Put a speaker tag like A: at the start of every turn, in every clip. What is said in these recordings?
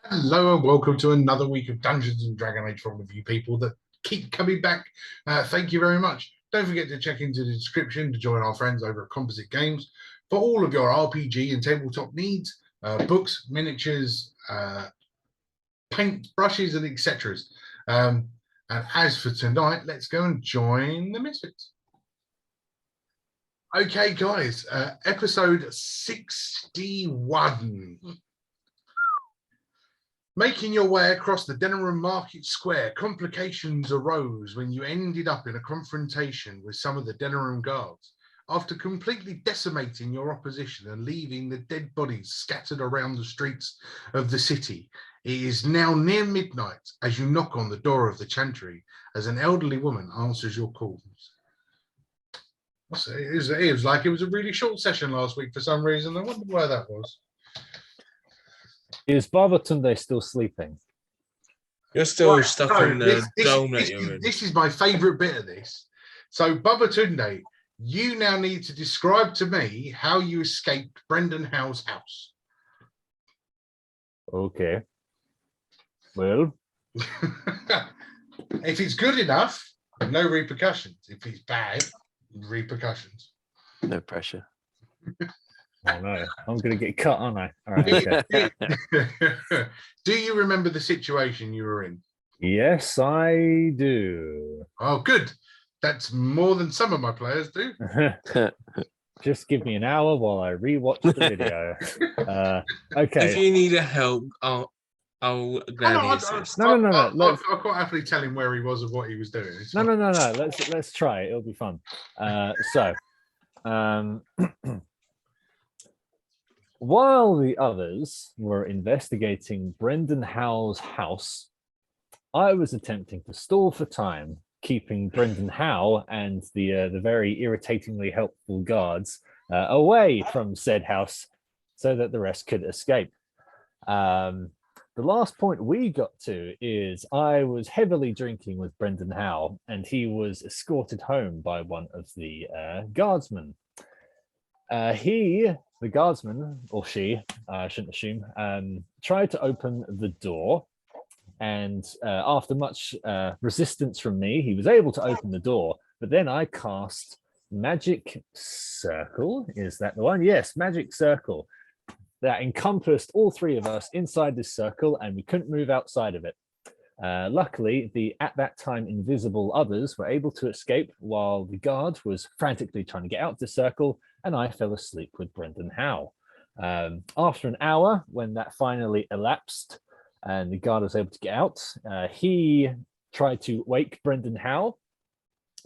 A: Hello and welcome to another week of Dungeons and Dragon Age for all of you people that keep coming back. Thank you very much. Don't forget to check into the description to join our friends over at Composite Games for all of your RPG and tabletop needs, books, miniatures, paint, brushes, and etc. And as for tonight, let's go and join the Misfits. Okay, guys, episode 61. Making your way across the Denerim Market Square, complications arose when you ended up in a confrontation with some of the Denerim guards. After completely decimating your opposition and leaving the dead bodies scattered around the streets of the city, it is now near midnight as you knock on the door of the chantry as an elderly woman answers your calls. It was like it was a really short session last week for some reason. I wonder why that was.
B: Is Babatunde still sleeping?
C: You're still stuck in the dome that you're in.
A: This is my favourite bit of this. So, Babatunde, you now need to describe to me how you escaped Brendan Howe's house.
B: Okay. Well,
A: if it's good enough, no repercussions. If it's bad, repercussions.
D: No pressure.
B: Oh no, I'm going to get cut, aren't I? All right, okay.
A: Do you remember the situation you were in?
B: Yes, I do.
A: Oh, good. That's more than some of my players do.
B: Just give me an hour while I rewatch the video. Okay.
C: If you need a help, I'll gladly assist.
B: No.
A: I'll quite happily tell him where he was and what he was doing.
B: No. Let's try it. It'll be fun. While the others were investigating Brendan Howe's house, I was attempting to stall for time, keeping Brendan Howe and the very irritatingly helpful guards away from said house so that the rest could escape. The last point we got to is I was heavily drinking with Brendan Howe, and he was escorted home by one of the guardsmen. The guardsman, or she, I shouldn't assume, tried to open the door, and after much resistance from me, he was able to open the door, but then I cast Magic Circle. Is that the one? Yes, Magic Circle. That encompassed all three of us inside this circle, and we couldn't move outside of it. Luckily, the at that time invisible others were able to escape while the guard was frantically trying to get out the circle, and I fell asleep with Brendan Howe. After an hour, when that finally elapsed and the guard was able to get out, he tried to wake Brendan Howe,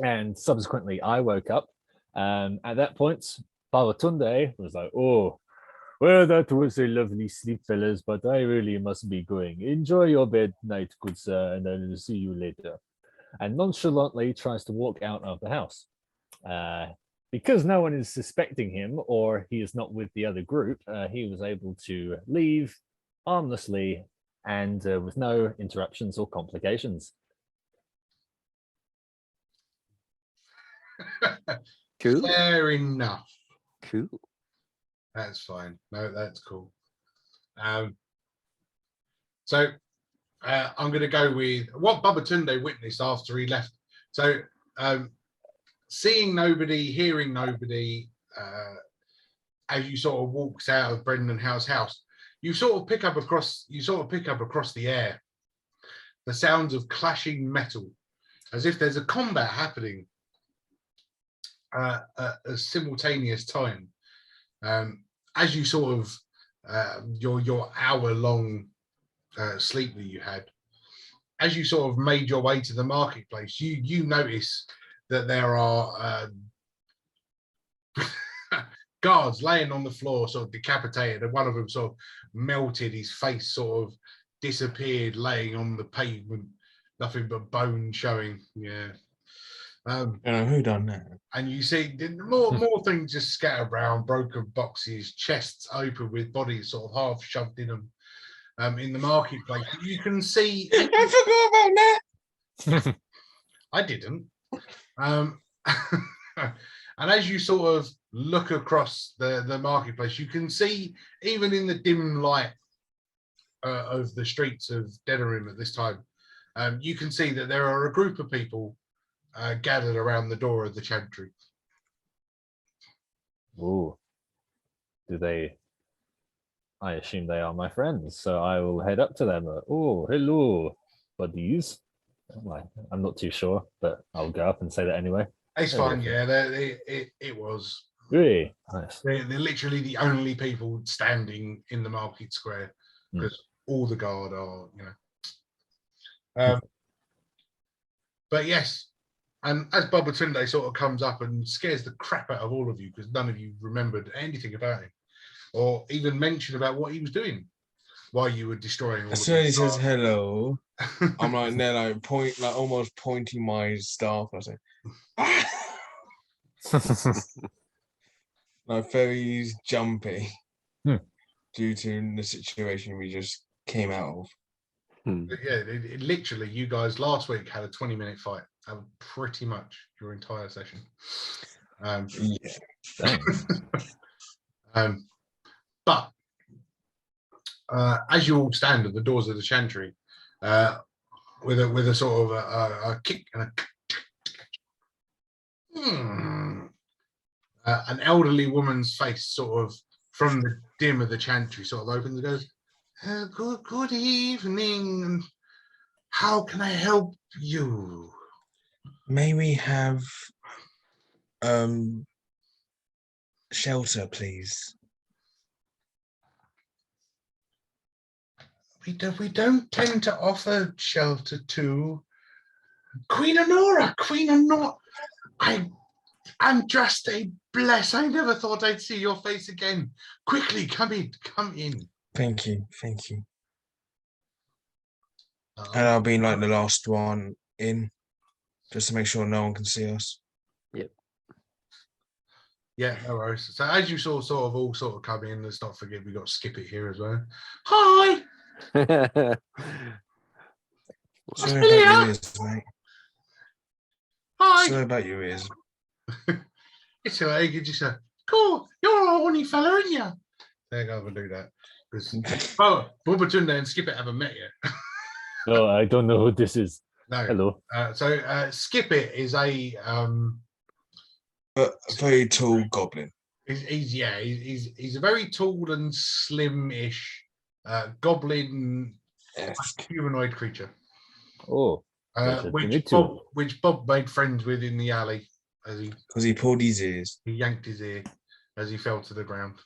B: and subsequently I woke up. At that point, Babatunde was like, "Oh, well, that was a lovely sleep, fellas, but I really must be going. Enjoy your bed night, good sir, and I'll see you later." And nonchalantly tries to walk out of the house. Because no one is suspecting him, or he is not with the other group, he was able to leave harmlessly and with no interruptions or complications.
D: Cool.
A: Fair enough.
D: Cool.
A: That's fine. No, that's cool. So I'm going to go with what Babatunde witnessed after he left. So seeing nobody, hearing nobody, as you sort of walks out of Brendan Howe's house, you sort of pick up across the air the sounds of clashing metal, as if there's a combat happening at a simultaneous time. As you sort of your hour-long sleep that you had, as you sort of made your way to the marketplace, you notice that there are guards laying on the floor, sort of decapitated, and one of them sort of melted. His face sort of disappeared, laying on the pavement, nothing but bone showing. Yeah.
C: Who done that?
A: And you see more things just scattered around, broken boxes, chests open with bodies sort of half shoved in them in the marketplace. You can see.
C: I forgot about that.
A: I didn't. And as you sort of look across the marketplace, you can see, even in the dim light of the streets of Denerim at this time, you can see that there are a group of people gathered around the door of the chantry.
B: Ooh. Do they? I assume they are my friends, so I will head up to them. Oh, hello, buddies. I'm not too sure, but I'll go up and say that anyway.
A: It's
B: Hello,
A: fine,
B: friend.
A: yeah. It was.
B: Really nice.
A: They're literally the only people standing in the market square because all the guard are, But yes, and as Babatunde sort of comes up and scares the crap out of all of you because none of you remembered anything about him or even mentioned about what he was doing while you were destroying all
C: As
A: of
C: soon as he
A: his
C: says
A: guards.
C: hello, I'm like there, almost pointing my staff. I say, ah! Like very jumpy due to the situation we just came out of.
A: But yeah, it literally, you guys last week had a 20-minute fight, pretty much your entire session.
C: Yeah.
B: Thanks.
A: But as you all stand at the doors of the chantry, with a sort of a kick and an elderly woman's face sort of from the dim of the chantry sort of opens and goes, good evening. How can I help you?
C: May we have shelter, please?
A: We don't tend to offer shelter to Queen Honora. I'm just a bless. I never thought I'd see your face again. Quickly, come in.
C: Thank you. And I'll be like the last one in, just to make sure no one can see us.
A: Yeah, no worries. So as you all sort of come in, let's not forget we got Skip It here as well. Hi.
C: Sorry about your ears, mate.
A: Hi.
C: Sorry about your ears.
A: It's all right. You just say, cool. You're a horny fella, aren't you? There you go. We'll do that. Babatunde and Skip It haven't met yet.
B: No, I don't know who this is.
A: No.
B: Hello.
A: So Skip It is a
C: very tall goblin.
A: He's a very tall and slim-ish goblin humanoid creature.
B: Oh,
A: which Bob made friends with in the alley
C: because he pulled his ears.
A: He yanked his ear as he fell to the ground.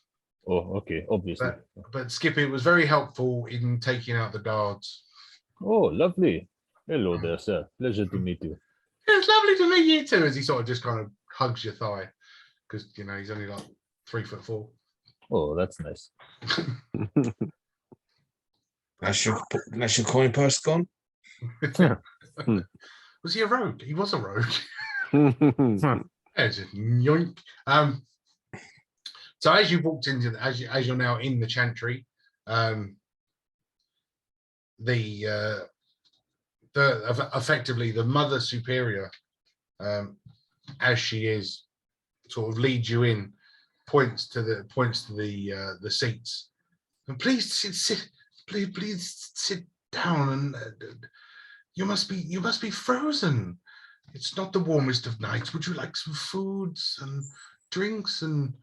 B: Oh, okay, obviously.
A: But Skip It was very helpful in taking out the guards.
B: Oh, lovely. Hello there, sir. Pleasure to meet you.
A: It's lovely to meet you too, as he sort of just kind of hugs your thigh because he's only like 3'4".
B: Oh, that's nice.
C: That's your coin purse gone?
A: Was he a rogue? He was a rogue. There's a yoink. So as you walked into as you're now in the chantry, effectively the Mother Superior, as she is, sort of leads you in, points to the seats, and please sit down, and you must be frozen. It's not the warmest of nights. Would you like some foods and drinks and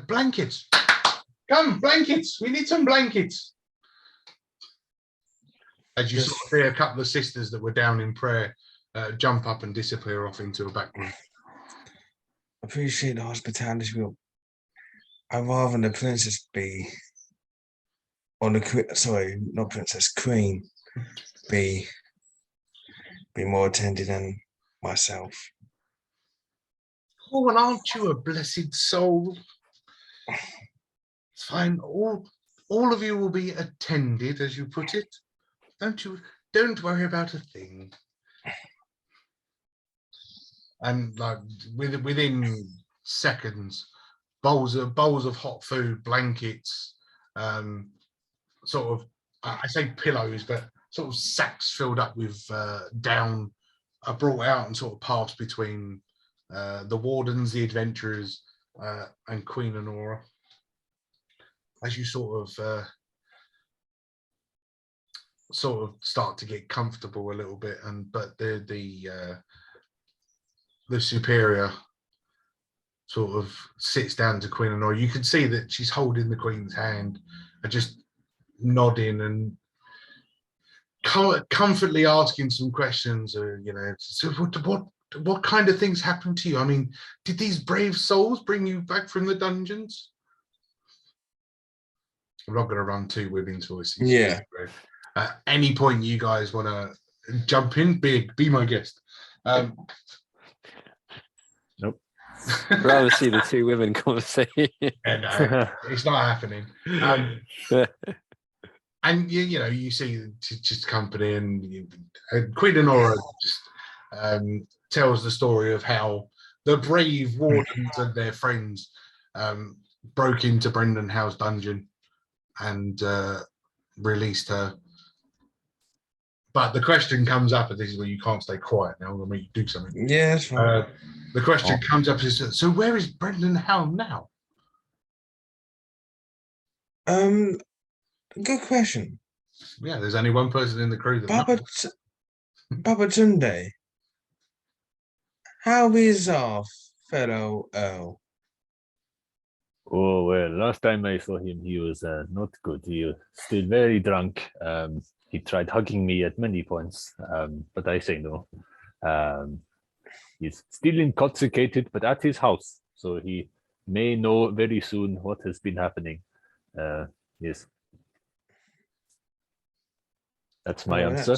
A: blankets? Come, blankets. We need some blankets. As you sort of see a couple of sisters that were down in prayer jump up and disappear off into a back room.
C: Appreciate the hospitality. I'd rather the princess be, or not princess, queen be more attended than myself.
A: Oh, well, aren't you a blessed soul? It's fine. All of you will be attended, as you put it. Don't worry about a thing. And like within seconds, bowls of hot food, blankets, sort of I say pillows, but sort of sacks filled up with down are brought out and sort of passed between the wardens, the adventurers, and Queen Honora. As you sort of sort of start to get comfortable a little bit, but the superior sort of sits down to Queen Honora. You can see that she's holding the Queen's hand and just nodding and comfortably asking some questions. So what kind of things happened to you? I mean, did these brave souls bring you back from the dungeons? I'm not going to run two women's voices.
C: Yeah.
A: At any point you guys want to jump in, be my guest.
B: Nope.
D: Rather see the two women conversation.
A: No, it's not happening. And you see just company, and Queen Honora just tells the story of how the brave wardens and their friends broke into Brendan Howe's dungeon and released her. But the question comes up, and this is where you can't stay quiet now. I'm going to make you do something.
C: Yeah, that's fine.
A: The question comes up is, so where is Brendan Howe now?
C: Good question.
A: Yeah, there's only one person in the crew that knows.
C: Babatunde, how is our fellow Earl?
B: Oh, well, last time I saw him, he was not good. He was still very drunk. He tried hugging me at many points, but I say no. He's still intoxicated, but at his house. So he may know very soon what has been happening. Yes. That's my answer.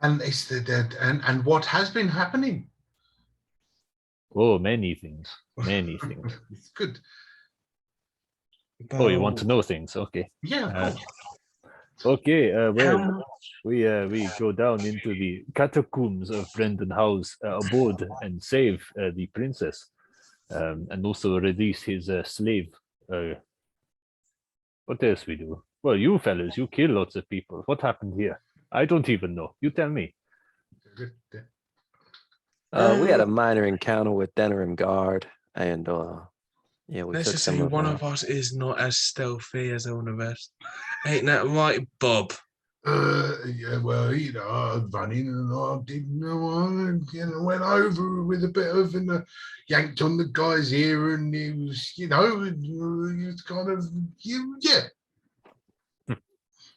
A: And and what has been happening?
B: Oh, many things. Many things.
A: It's good.
B: Oh, you want to know things? Okay.
A: Yeah, of course.
B: Okay, well, we go down into the catacombs of Brendan Howe's abode and save the princess, and also release his slave. What else we do? Well, you fellas, you kill lots of people. What happened here? I don't even know. You tell me.
D: We had a minor encounter with Denerim Guard, and yeah, we
C: Let's
D: took
C: just
D: some
C: say
D: of
C: one of us is not as stealthy as all the rest. Ain't that right, Bob?
A: Yeah, well, I'm running and I didn't know. I went over with a bit of and yanked on the guy's ear, and he was, he was kind of, yeah.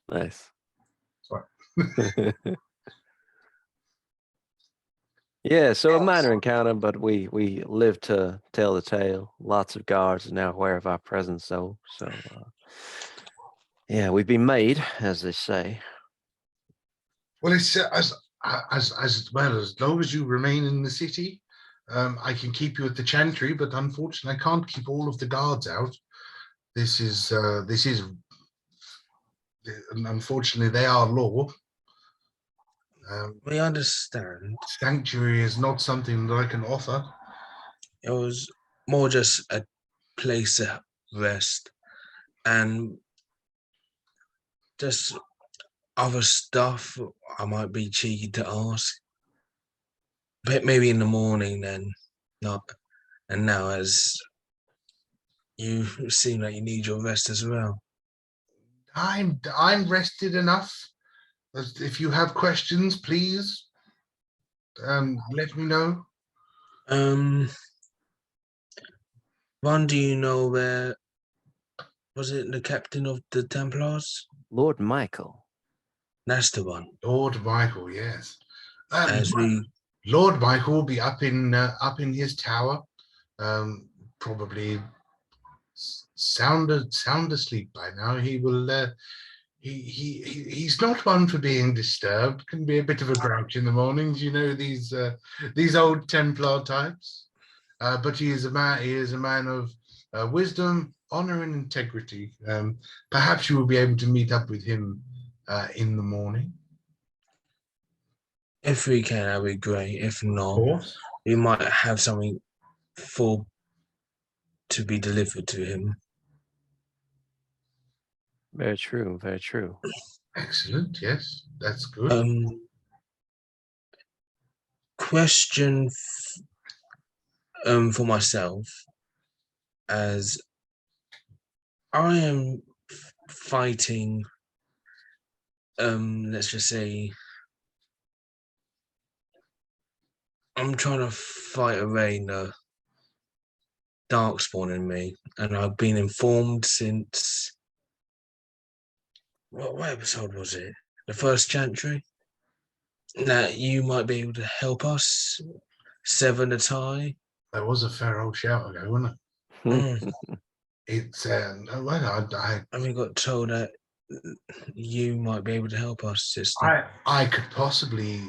D: Nice.
A: Sorry.
D: Yeah, so a minor encounter, but we live to tell the tale. Lots of guards are now aware of our presence, though. So yeah, we've been made, as they say.
A: Well, it's as well, as long as you remain in the city, I can keep you at the chantry, but unfortunately, I can't keep all of the guards out. This is unfortunately, they are law.
C: We understand.
A: Sanctuary is not something that I can offer.
C: It was more just a place of rest and just other stuff I might be cheeky to ask. But maybe in the morning then, not. And now as you seem like you need your rest as well.
A: I'm rested enough. If you have questions, please let me know.
C: Ron, do you know where was it the captain of the Templars?
D: Lord Michael.
C: That's the one.
A: Lord Michael, yes.
C: Lord
A: Michael will be up in his tower, probably sound asleep by now. He will. He's not one for being disturbed. Can be a bit of a grouch in the mornings, these old Templar types. But he is a man. He is a man of wisdom, honor, and integrity. Perhaps you will be able to meet up with him in the morning.
C: If we can, that'd be great. If not, we might have something to be delivered to him.
D: Very true. Very true.
A: Excellent. Yes, that's good.
C: Question for myself, as I am fighting let's just say I'm trying to fight away the darkspawn in me, and I've been informed since what episode was it? The first Chantry? That you might be able to help us sever the tie.
A: That was a fair old shout ago, wasn't it?
C: Mm.
A: It's well,
C: And we got told that you might be able to help us, sister.
A: I could possibly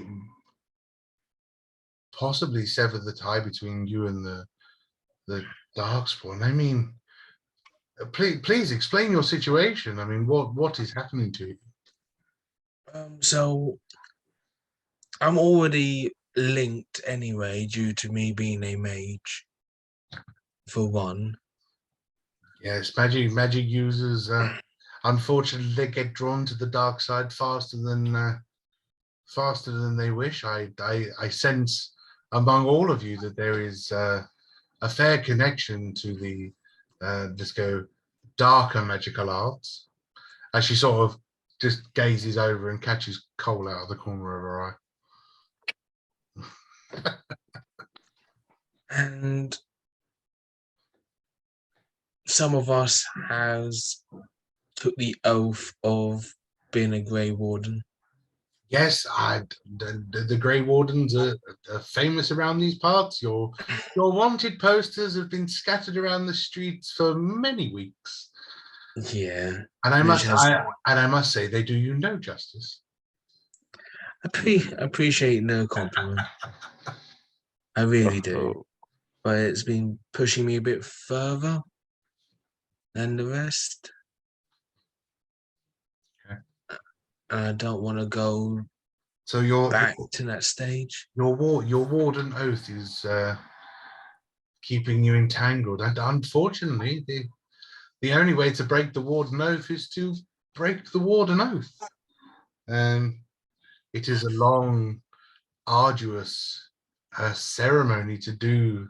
A: sever the tie between you and the Darkspawn. I mean, please explain your situation. I mean, what is happening to you?
C: So I'm already linked anyway due to me being a mage. For one.
A: Yes, magic users. Unfortunately, they get drawn to the dark side faster than they wish. I sense among all of you that there is a fair connection to the let's go darker magical arts. As she sort of just gazes over and catches Cole out of the corner of her eye.
C: And some of us has took the oath of being a Grey Warden.
A: Yes, the Grey Wardens are famous around these parts. Your wanted posters have been scattered around the streets for many weeks.
C: Yeah,
A: and I must say they do you no justice.
C: I appreciate the compliment. I really do, but it's been pushing me a bit further than the rest.
A: Okay.
C: I don't want to go
A: So you're
C: back to that stage.
A: Your warden oath is keeping you entangled, and unfortunately, the only way to break the warden oath is to break the warden oath. It is a long, arduous ceremony to do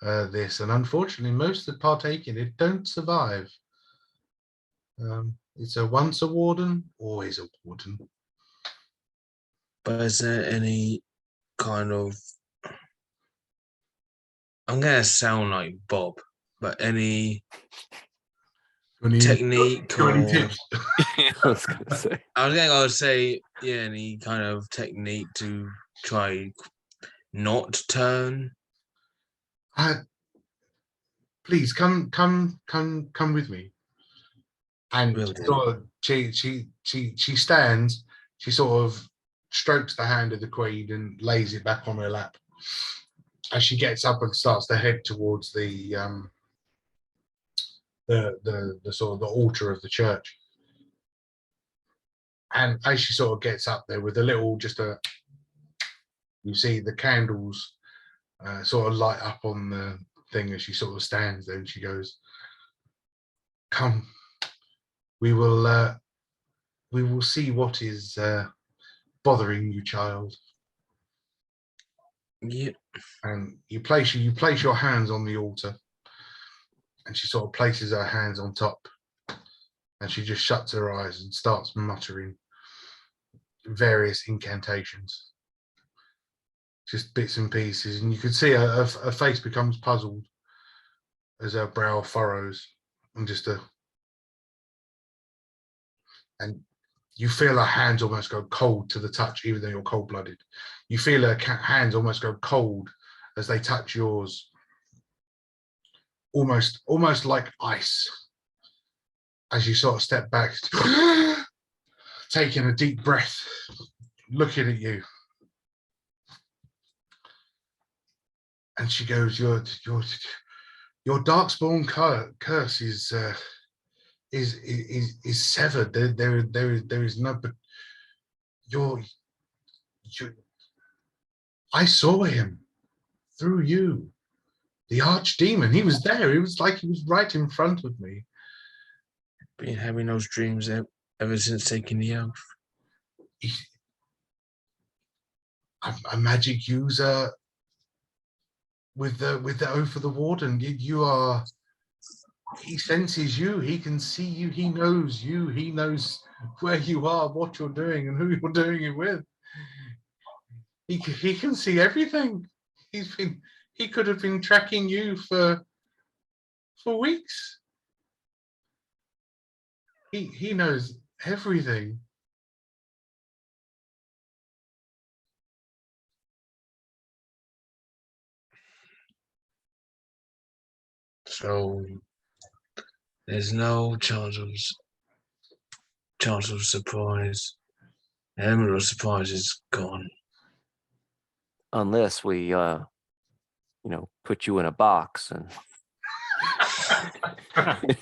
A: this, and unfortunately, most that partake in it don't survive. It's a once a warden, always a warden.
C: But is there any kind of, I'm gonna sound like Bob, but any technique or
A: any tips?
D: I was gonna say.
C: I was gonna say, yeah, any kind of technique to try not turn.
A: Please come with me. And
C: Will do.
A: sort of, she stands. She sort of strokes the hand of the queen and lays it back on her lap as she gets up and starts to head towards the sort of the altar of the church. And as she sort of gets up there with a little, you see the candles sort of light up on the thing as she sort of stands there, and she goes, "Come, we will see what is bothering you, child."
C: Yeah.
A: And you place your hands on the altar, and she sort of places her hands on top, and she just shuts her eyes and starts muttering various incantations, just bits and pieces, and you can see her face becomes puzzled as her brow furrows, and and you feel her hands almost go cold to the touch, even though you're cold-blooded. You feel her hands almost go cold as they touch yours, almost like ice. As you sort of step back, taking a deep breath, looking at you, and she goes, "Your darkspawn curse is severed. There is no, but I saw him through you, the archdemon. He was there. It was like he was right in front of me."
C: Been having those dreams ever since taking the oath.
A: A magic user with the oath of the warden. You are. He senses you. He can see you. He knows you. He knows where you are, what you're doing, and who you're doing it with. He can see everything. He could have been tracking you for weeks. He knows everything.
C: So there's no chance of surprise. The element of surprise is gone.
D: Unless we, put you in a box and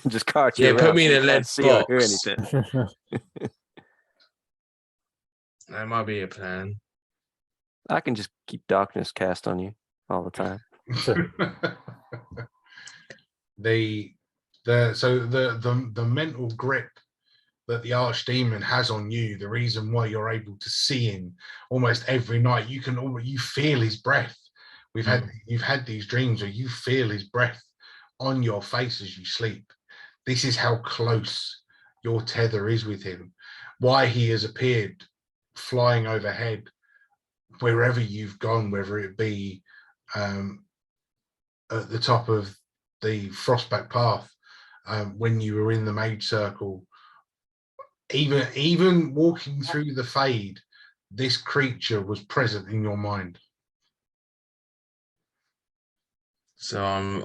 D: just cart you
C: Yeah,
D: around
C: put me
D: so
C: in
D: you
C: a lead
D: can't see or hear
C: box.
D: anything.
C: That might be a plan.
D: I can just keep darkness cast on you all the time.
A: the mental grip that the archdemon has on you, the reason why you're able to see him almost every night, you feel his breath. You've had these dreams where you feel his breath on your face as you sleep. This is how close your tether is with him. Why he has appeared flying overhead wherever you've gone, whether it be at the top of the Frostback Path, when you were in the Mage Circle, even walking through the Fade, this creature was present in your mind.
C: So I'm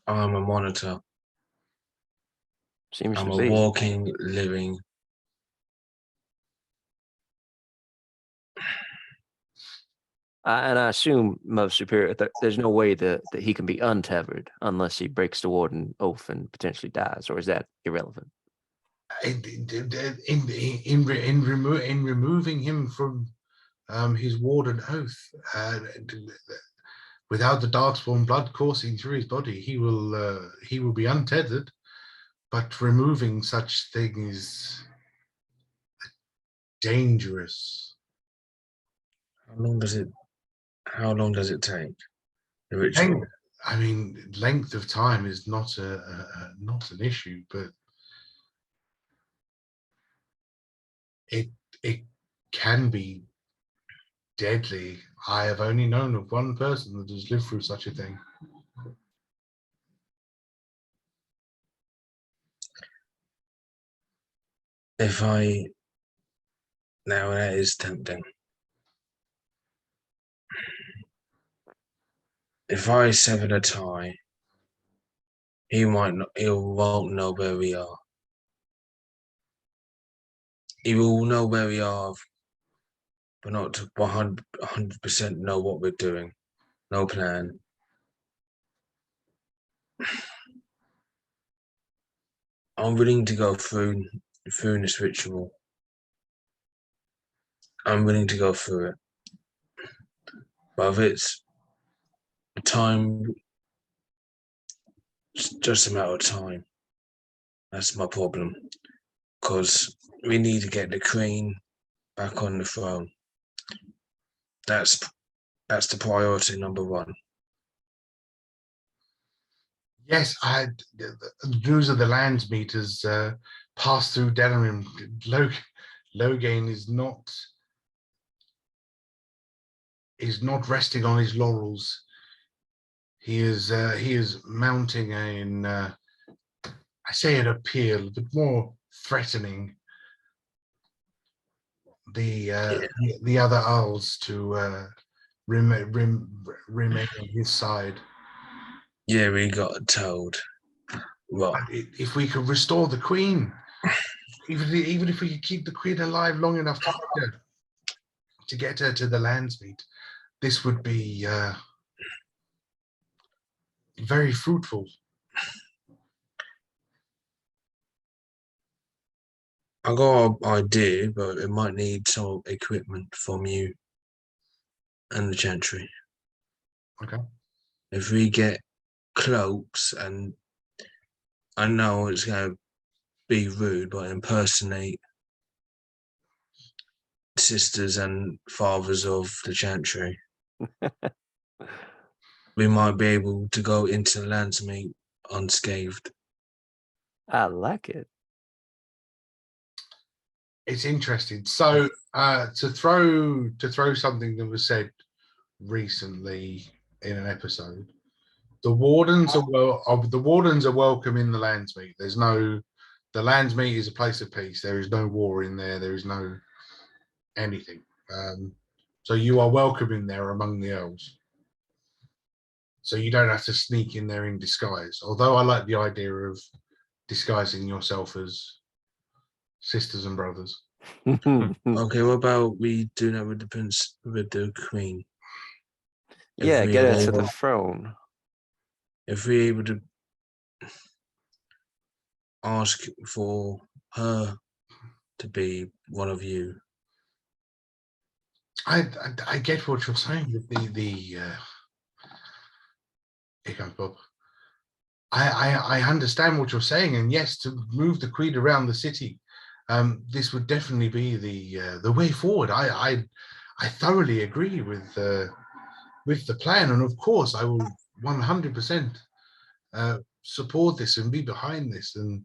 C: a monitor.
D: Seems
C: I'm
D: to
C: a
D: be.
C: walking, living.
D: And I assume, Most Superior, that there's no way that he can be untethered unless he breaks the Warden Oath and potentially dies, or is that irrelevant?
A: In removing him from his Warden Oath, without the Darkspawn blood coursing through his body, he will be untethered. But removing such thing is dangerous.
C: How long does it take? The ritual.
A: I mean, length of time is not not an issue, but it can be deadly. I have only known of one person that has lived through such a thing.
C: Now that is tempting. If I sever the tie, he won't know where we are. He will know where we are, but not to 100% know what we're doing. No plan. I'm willing to go through this ritual. I'm willing to go through it. But if it's time, it's just a matter of time. That's my problem. Because we need to get the Queen back on the throne. That's the priority number one.
A: Yes, I had the news of the lands meters passed through Denerim. Loghain is not resting on his laurels. He is mounting I say an appeal, but more threatening the other Earls to remain on his side.
C: Yeah, we got told. Well,
A: if we could restore the Queen, even if we could keep the Queen alive long enough to get her to the Landsmeet, this would be very fruitful.
C: I got an idea, but it might need some equipment from you and the Chantry.
A: Okay.
C: If we get cloaks, and I know it's going to be rude, but impersonate sisters and fathers of the Chantry, we might be able to go into the Landsmeet unscathed.
D: I like it.
A: It's interesting. So to throw something that was said recently in an episode, the wardens are welcome in the Landsmeet. The Landsmeet is a place of peace. There is no war in there. There is no anything. So you are welcome in there among the elves. So you don't have to sneak in there in disguise. Although I like the idea of disguising yourself as sisters and brothers.
C: Okay, what about we do that with the prince, with the queen?
D: Yeah,
C: we
D: get
C: are
D: her to the
C: able-
D: throne.
C: If we're able to ask for her to be one of you.
A: I get what you're saying with here comes Bob. I understand what you're saying, and yes, to move the queen around the city, this would definitely be the way forward. I thoroughly agree with the plan, and of course, I will 100% support this and be behind this. And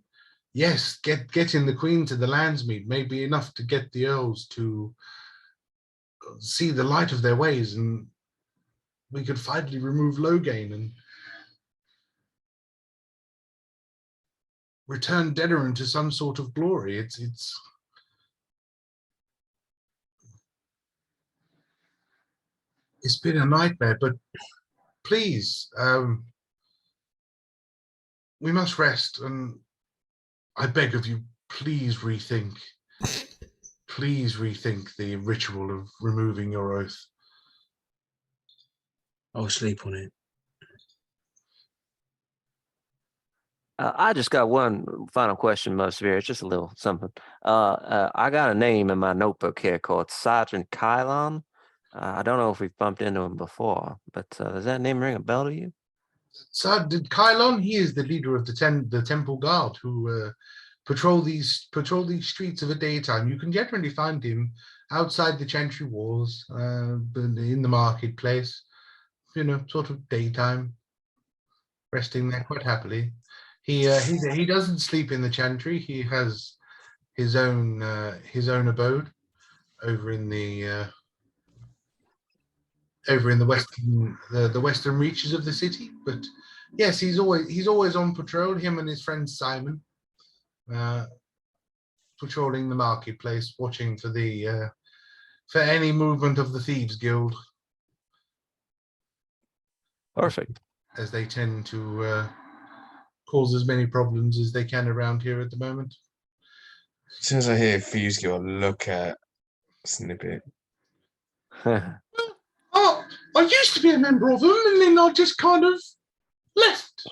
A: yes, getting the queen to the Landsmeet may be enough to get the earls to see the light of their ways, and we could finally remove Loghain and return Denerim to some sort of glory. It's been a nightmare, but please, we must rest, and I beg of you, please rethink the ritual of removing your oath.
C: I'll sleep on it.
D: I just got one final question, Most Severe. It's just a little something. I got a name in my notebook here called Sergeant Kylon. I don't know if we've bumped into him before, but does that name ring a bell to you?
A: So did Kylon? He is the leader of the Temple Guard who patrol these streets of a daytime. You can generally find him outside the Chantry walls, in the marketplace. Sort of daytime, resting there quite happily. He doesn't sleep in the Chantry. He has his own abode over in the western reaches of the city. But yes, he's always on patrol. Him and his friend Simon, patrolling the marketplace, watching for any movement of the Thieves Guild.
D: Perfect.
A: As they tend to cause as many problems as they can around here at the moment.
C: As soon as I hear Thieves Guild, look at Snippet.
A: Oh, I used to be a member of them, and then I just kind of left.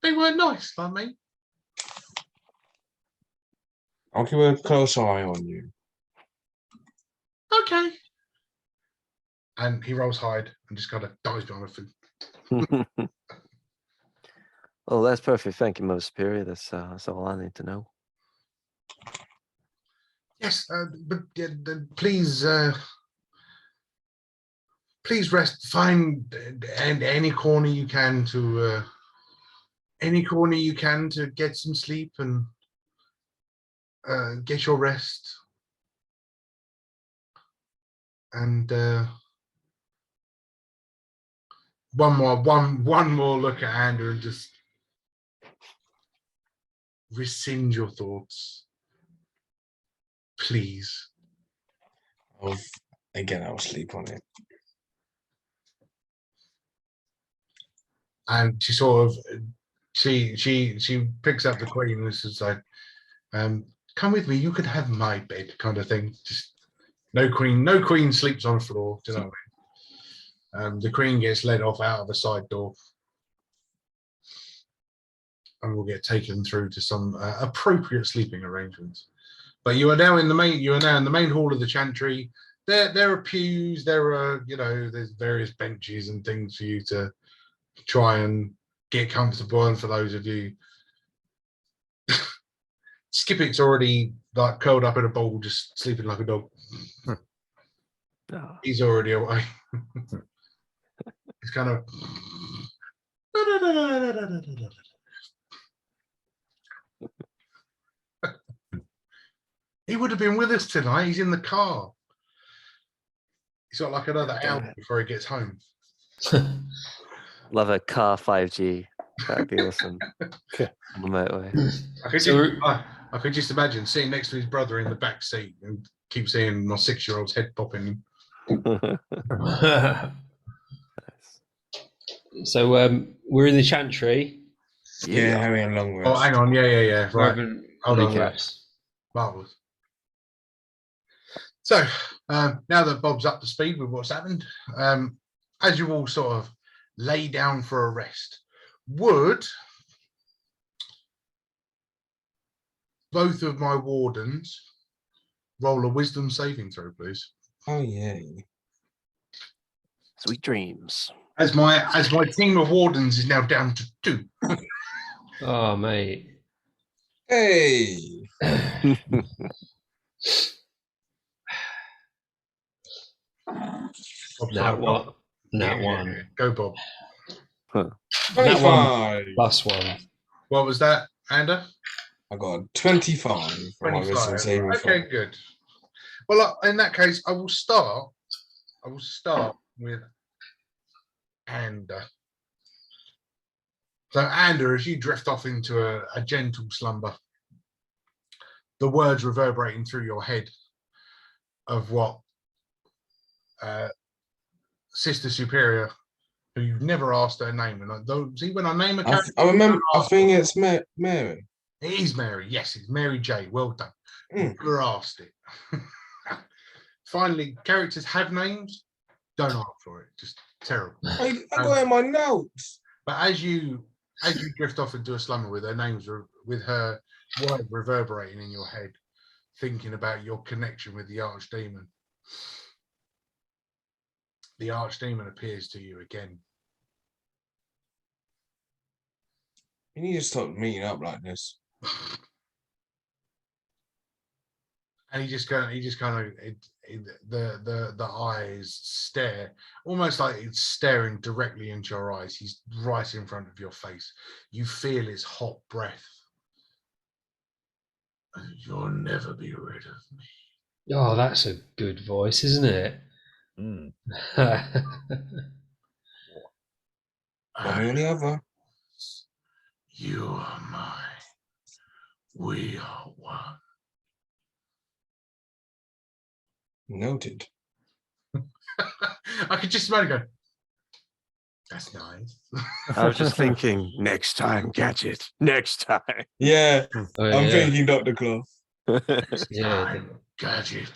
A: They weren't nice, like me.
C: I'll keep a close eye on you.
A: Okay. And he rolls hide and just kind of dives behind a thing.
D: Oh, that's perfect. Thank you, Most Superior. That's all I need to know.
A: Yes, but please rest. Find any corner you can to get some sleep and get your rest. And one more look at Andrew and just rescind your thoughts, please.
C: I'll sleep on it.
A: And she sort of she picks up the queen and is like, come with me, you could have my bed, kind of thing. Just no queen sleeps on the floor. Do you know what I mean? The queen gets led off out of the side door and will get taken through to some appropriate sleeping arrangements. But you are now in the main hall of the Chantry. There are pews, there's various benches and things for you to try and get comfortable. And for those of you, Skippick's already like curled up in a ball, just sleeping like a dog.
D: Oh.
A: He's already away. It's kind of He would have been with us tonight. He's in the car. He's got like another
D: Damn
A: hour before he gets home.
D: Love a car 5G. That'd be awesome. On the motorway.
A: I could just imagine sitting next to his brother in the back seat and keep seeing my 6-year-old's head popping.
E: So we're in the chantry.
C: Yeah, having a long rest.
A: Oh, hang on. Yeah.
E: We're
A: Right.
E: having
A: Hold on.
E: recaps.
A: Marvelous. So now that Bob's up to speed with what's happened, as you all sort of lay down for a rest, would both of my wardens roll a wisdom saving throw, please?
C: Oh yeah.
D: Sweet dreams.
A: As my team of wardens is now down to 2.
E: Oh, mate.
C: Hey.
E: Nat what? Nat one.
A: Go, Bob.
E: That
C: 25.
E: Plus one.
A: What was that, Ander?
C: I got 25 for my wisdom
A: 25.
C: saving throw.
A: Okay, good. Well, in that case, I will start with Ander. So, Ander, as you drift off into a gentle slumber, the words reverberating through your head of what Sister Superior, who you've never asked her name, and see when I name a character,
C: I remember. I think it's Mary.
A: it is Mary. Yes, it's Mary J. Well done.
C: Mm.
A: Never asked it. Finally, characters have names. Don't ask for it. Just terrible.
C: I got it in my notes.
A: But as you drift off into a slumber with her names, with her word reverberating in your head, thinking about your connection with the archdemon, the archdemon appears to you again.
C: You need to stop meeting up like this.
A: And he just kind of the eyes stare, almost like it's staring directly into your eyes. He's right in front of your face. You feel his hot breath. And you'll never be rid of me.
E: Oh, that's a good voice, isn't it?
B: Mm.
C: One or the other.
A: You are mine. We are one.
C: Noted.
A: I could just imagine go, that's nice.
D: I was just thinking, next time, Gadget. Next time.
C: Yeah,
E: Oh,
C: I'm
E: yeah.
C: thinking Dr. Claw.
E: Yeah.
A: Time, gadget.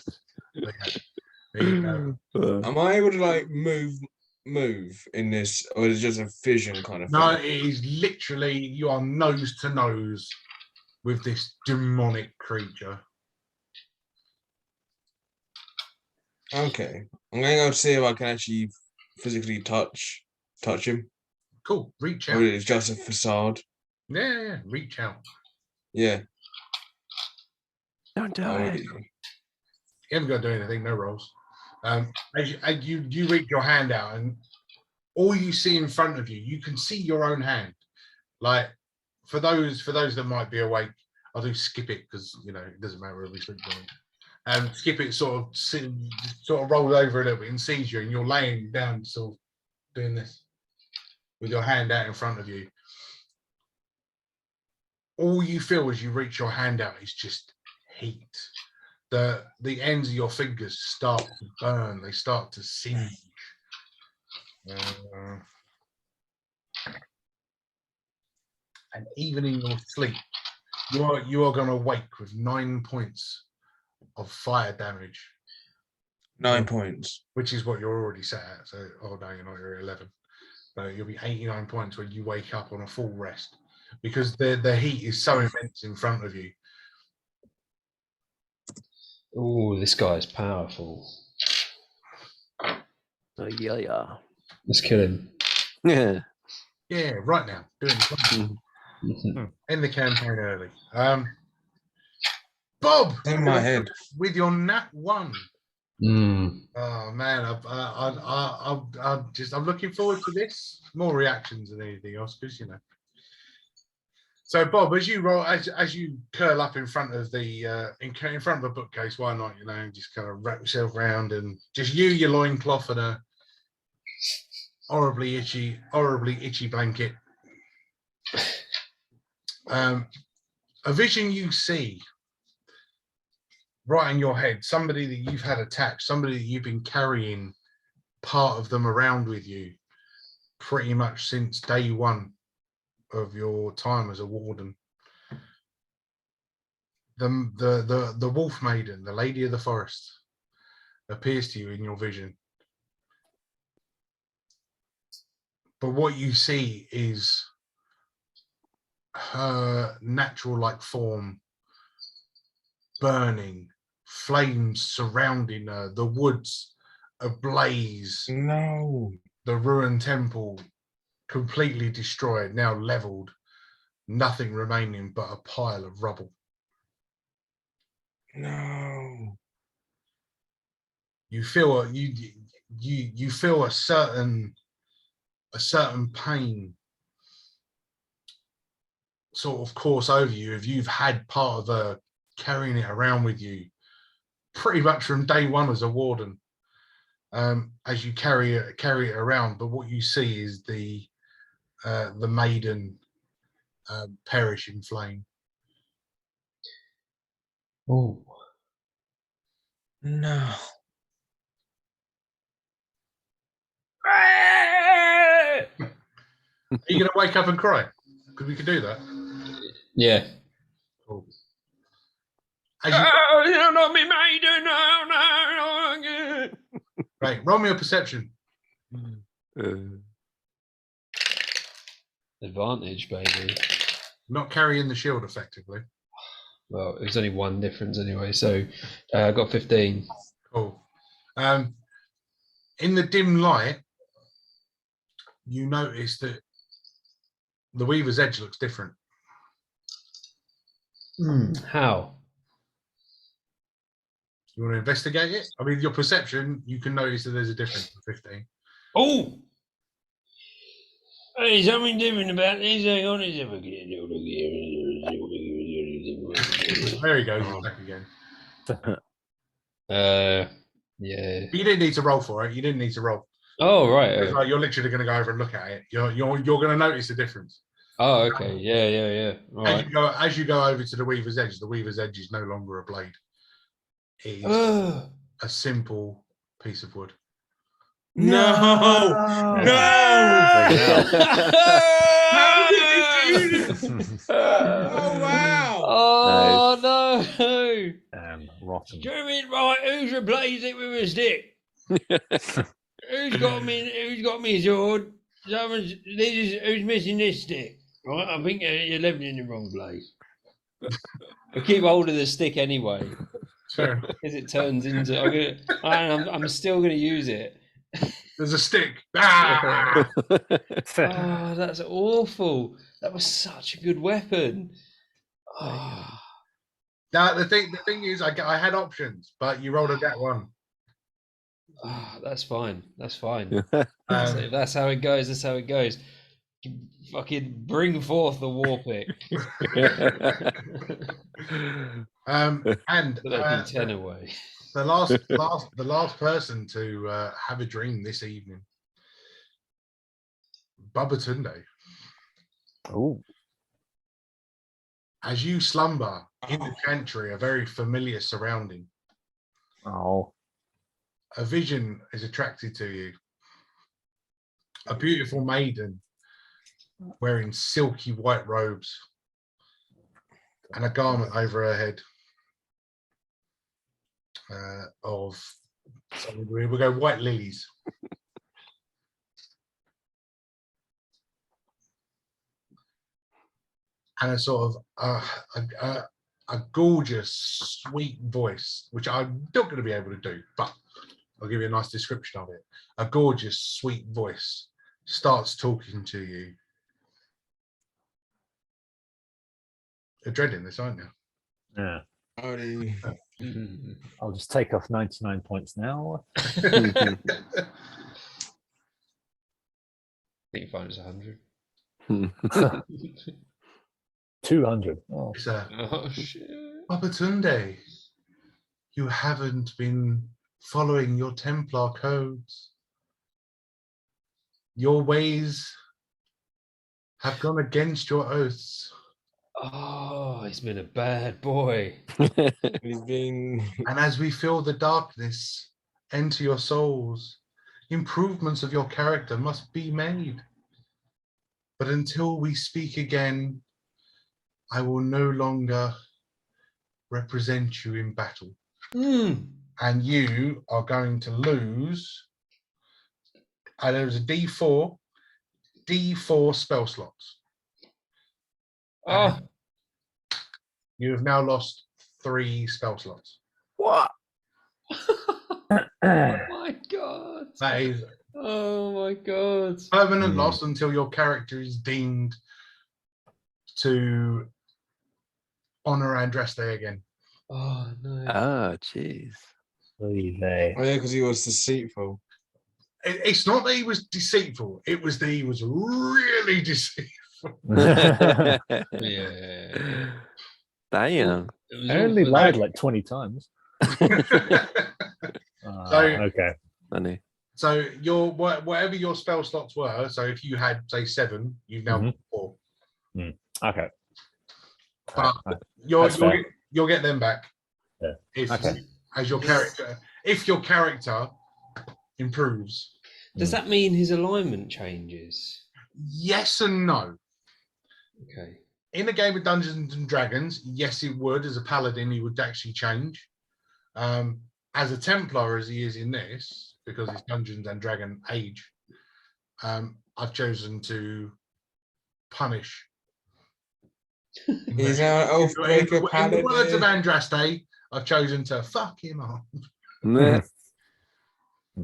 A: There you go.
C: Am I able to like move in this, or is it just a vision kind of
A: No, it
C: thing?
A: is literally, you are nose to nose with this demonic creature.
C: Okay, I'm going to go see if I can actually physically touch him,
A: Cool. Reach
C: or
A: out.
C: it's just a facade.
A: Yeah, reach out.
C: Yeah.
D: Don't do
C: Oh,
D: it.
A: You haven't got to do anything, no rolls. As you reach your hand out, and all you see in front of you, you can see your own hand. Like for those that might be awake, I'll do skip it because it doesn't matter whether we sleep or not. Skip it sort of rolls over a little bit and sees you, and you're laying down, sort of doing this with your hand out in front of you. All you feel as you reach your hand out is just heat. The ends of your fingers start to burn. They start to singe. And even in your sleep, you are going to wake with 9 points of fire damage,
C: 9 points.
A: which is what you're already set at. So, oh no, you're not. You're 11. So you'll be 89 points when you wake up on a full rest, because the heat is so immense in front of you.
E: Oh, this guy's powerful.
D: Yeah.
E: Let's kill him.
D: Yeah.
A: Yeah, right now. Doing something. End the campaign early. Bob,
C: In my head.
A: with your nat 1.
E: Mm.
A: Oh man, I'm looking forward to this. More reactions than anything else, because So Bob, as you roll, as you curl up in front of the in front of a bookcase, why not? You know, just kind of wrap yourself around and just your loincloth and a horribly itchy blanket. A vision you see right in your head, somebody that you've had attached, somebody that you've been carrying part of them around with you pretty much since day one of your time as a warden. The wolf maiden, the lady of the forest, appears to you in your vision. But what you see is her natural like form burning, flames surrounding her, the woods ablaze,
C: No.
A: the ruined temple completely destroyed, now leveled, nothing remaining but a pile of rubble.
C: No.
A: You feel you feel a certain pain sort of course over you if you've had part of her carrying it around with you pretty much from day one as a warden, as you carry it around. But what you see is the maiden perish in flame.
E: Oh,
C: No.
A: Are you going to wake up and cry? Because we can do that.
E: yeah.
A: Cool. As you,
E: no, not me, maiden. No.
A: right, roll me a perception.
E: Advantage, baby.
A: Not carrying the shield effectively.
E: Well, it was only one difference anyway, so I got 15.
A: Cool. In the dim light, you notice that the Weaver's Edge looks different.
E: How?
A: You want to investigate it? I mean, your perception, you can notice that there's a difference from 15.
E: Oh! Hey, something different about this. Hang on,
A: There he goes, he's back again.
E: yeah.
A: But you didn't need to roll for it. You didn't need to roll.
E: Oh, right.
A: It's like you're literally going to go over and look at it. You're going to notice the difference.
E: Oh, okay. Yeah. All right.
A: As you go over to the Weaver's Edge is no longer a blade. It is a simple piece of wood.
C: No.
D: How
C: did you do this? Oh, wow.
E: Oh, no.
B: Rotten.
E: Jeremy, right, who's replaced it with a stick? Who's got me sword? Who's missing this stick? Right, I think you're left in the wrong place. I keep hold of the stick anyway,
A: Sure.
E: because it turns into. I'm still gonna use it.
A: There's a stick. Ah!
E: Oh, that's awful. That was such a good weapon. Oh.
A: Now the thing is, I had options, but you rolled a that one.
E: Oh, that's fine. That's fine. So if that's how it goes, that's how it goes. Fucking bring forth the war pick.
A: And
E: Put that D10 away.
A: the last person to have a dream this evening, Babatunde.
B: Oh,
A: As you slumber in the chantry, a very familiar surrounding,
B: oh,
A: a vision is attracted to you. A beautiful maiden wearing silky white robes and a garment over her head so we'll go white lilies. And a sort of a gorgeous, sweet voice, which I'm not going to be able to do, but I'll give you a nice description of it. A gorgeous, sweet voice starts talking to you. You're dreading this, aren't you?
B: yeah.
C: Oh,
B: I'll just take off 99 points now.
E: I think you find it's 100.
B: 200. Oh.
A: It's a
E: Oh shit.
A: Babatunde. You haven't been following your Templar codes. Your ways have gone against your oaths.
E: Oh, he's been a bad boy.
C: He's been.
A: And as we feel the darkness enter your souls, improvements of your character must be made. But until we speak again, I will no longer represent you in battle. And you are going to lose. There's a D4 spell slots.
E: Oh,
A: You have now lost 3 spell slots.
D: What?
E: oh my god.
A: That is
E: Oh my god.
A: permanent
B: Mm.
A: loss until your character is deemed to honor Andraste again.
E: Oh no.
D: Oh, jeez.
B: Oy vey.
C: Oh yeah, because he was deceitful.
A: It's not that he was deceitful; it was that he was really deceitful.
E: Yeah.
D: Damn.
E: It was
B: I only
E: all for
B: lied
E: that.
B: like 20 times.
A: So-
B: Okay.
D: Funny.
A: So your whatever your spell slots were. So if you had say 7, you've now got 4.
B: Okay.
A: But
B: Alright,
A: You'll
B: fair.
A: you'll get them back.
B: Yeah.
A: If
B: Okay.
A: as your character, if your character improves.
E: Does that mean his alignment changes?
A: Yes and no.
E: Okay.
A: In a game of Dungeons and Dragons, yes, it would. As a paladin, he would actually change. As a Templar, as he is in this, because it's Dungeons and Dragon age, I've chosen to punish.
C: He's now an Oathbreaker
A: In the
C: paladin.
A: words of Andraste, I've chosen to fuck him up.
D: Meh.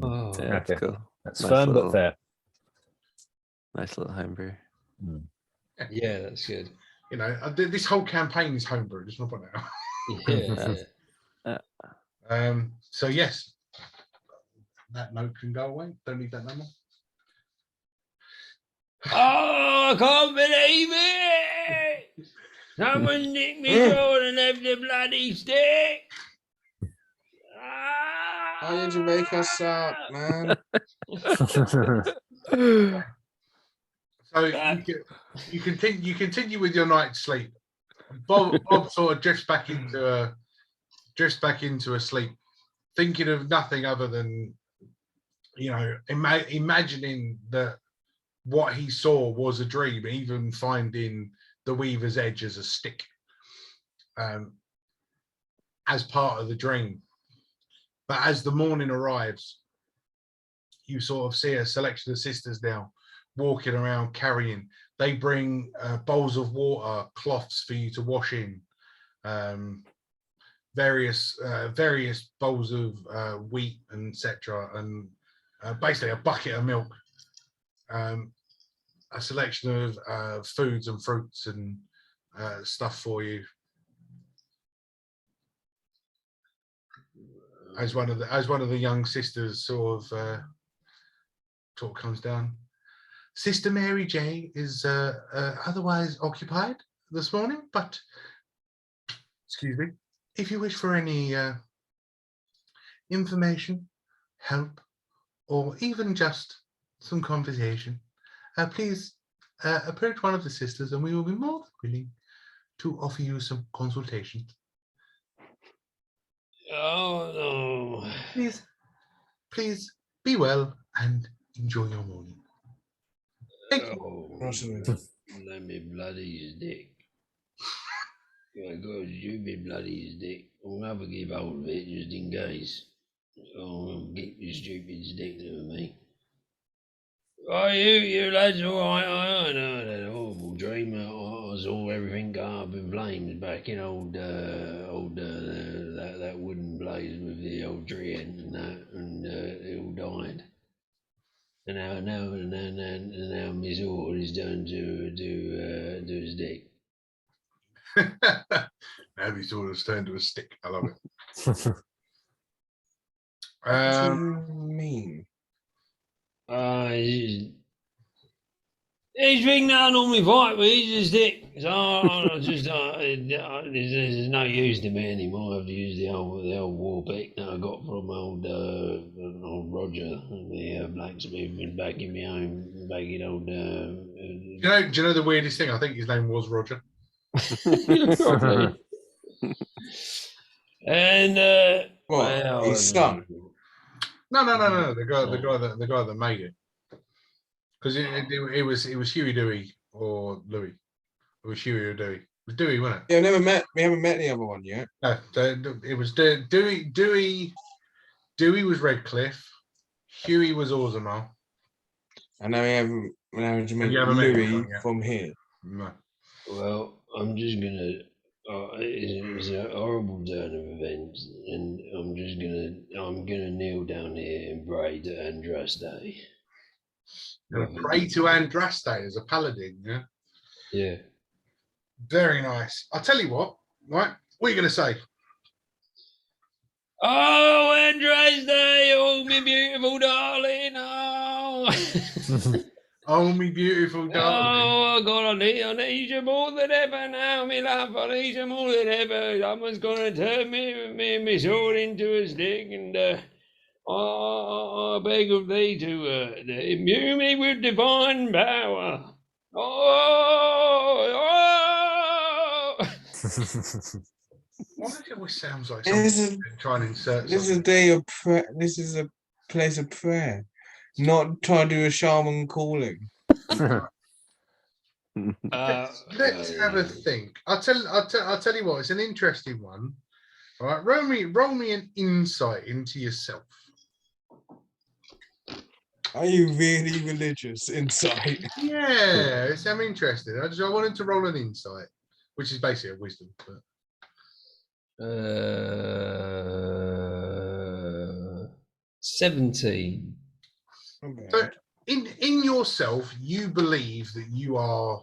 E: Oh,
D: Yeah, that's
B: Okay.
D: cool.
B: That's
D: Nice
B: firm
D: little-
B: but fair.
D: Nice little homebrew.
E: yeah, that's good.
A: You know, this whole campaign is homebrew. Just want to point that
E: Yeah.
A: out. So yes, that note can go away. Don't need that no more.
E: Oh, I can't believe it! Someone nicked me sword and left the bloody stick.
C: Why did you wake us up, man?
A: So you continue with your night's sleep. Bob sort of drifts back into a sleep, thinking of nothing other than, you know, imagining that what he saw was a dream, even finding the Weaver's Edge as a stick as part of the dream. But as the morning arrives, you sort of see a selection of sisters now walking around carrying. They bring bowls of water, cloths for you to wash in, various bowls of wheat and etc., and basically a bucket of milk, a selection of foods and fruits and stuff for you. As one of the young sisters sort of comes down. Sister Mary J is otherwise occupied this morning, but excuse me, if you wish for any information, help, or even just some conversation, please approach one of the sisters and we will be more than willing to offer you some consultation.
E: Oh no.
A: Please be well and enjoy your morning. Thank you.
E: Oh,
C: Rosalind.
E: let me bloody his dick. My God, you be bloody his dick. I'll never give hold of it just in case. Oh, keep your stupid stick to me. Oh, you lads, all right. I know that horrible dream. I saw everything go up in flames back in that wooden place with the old tree and that, and it all died. And now Miss Ord is done to his dick.
A: Now he sort of turned to a stick. I love it.
C: What do you mean?
E: It's He's thing now normally fight, but he's a stick. So I just there's no use to me anymore. I have to use the old war pick that I got from old Roger, the blacksmith, and back in my own back in old.
A: Do you know the weirdest thing? I think his name was Roger.
E: Probably. And
C: What? His son?
A: No. The guy that made it. Because it was Huey, Dewey, or Louis. It was Huey or Dewey. It was Dewey, wasn't it?
C: Yeah, we haven't met the other one yet.
A: No, it was Dewey. Dewey was Redcliffe. Huey was Orzammar.
C: And now we haven't met
A: You haven't met
C: Louis
A: anyone yet?
C: from here.
A: No.
E: well, I'm just gonna. It's a horrible turn of events, and I'm gonna kneel down here and pray to Andraste.
A: You're gonna pray to Andraste as a paladin, yeah?
E: Yeah.
A: Very nice. I'll tell you what, right? What are you gonna say?
E: Oh, Andraste, oh, me beautiful darling, oh.
A: Oh, me beautiful darling.
E: Oh, God, I need you more than ever now, me love. I need you more than ever. Someone's gonna turn me sword into a stick, and I beg of thee to imbue me with divine power. Oh, oh.
A: Why does it always sounds like
C: This
A: someone
C: is
A: trying to insert
C: this is a
A: something?
C: day of prayer. This is a place of prayer, not trying to do a shaman calling.
A: Let's have a think. I'll tell you what, it's an interesting one. All right, roll me an insight into yourself.
C: Are you really religious inside?
A: Yes, I'm interested. I wanted to roll an insight, which is basically a wisdom. But
E: 17.
A: so in yourself, you believe that you are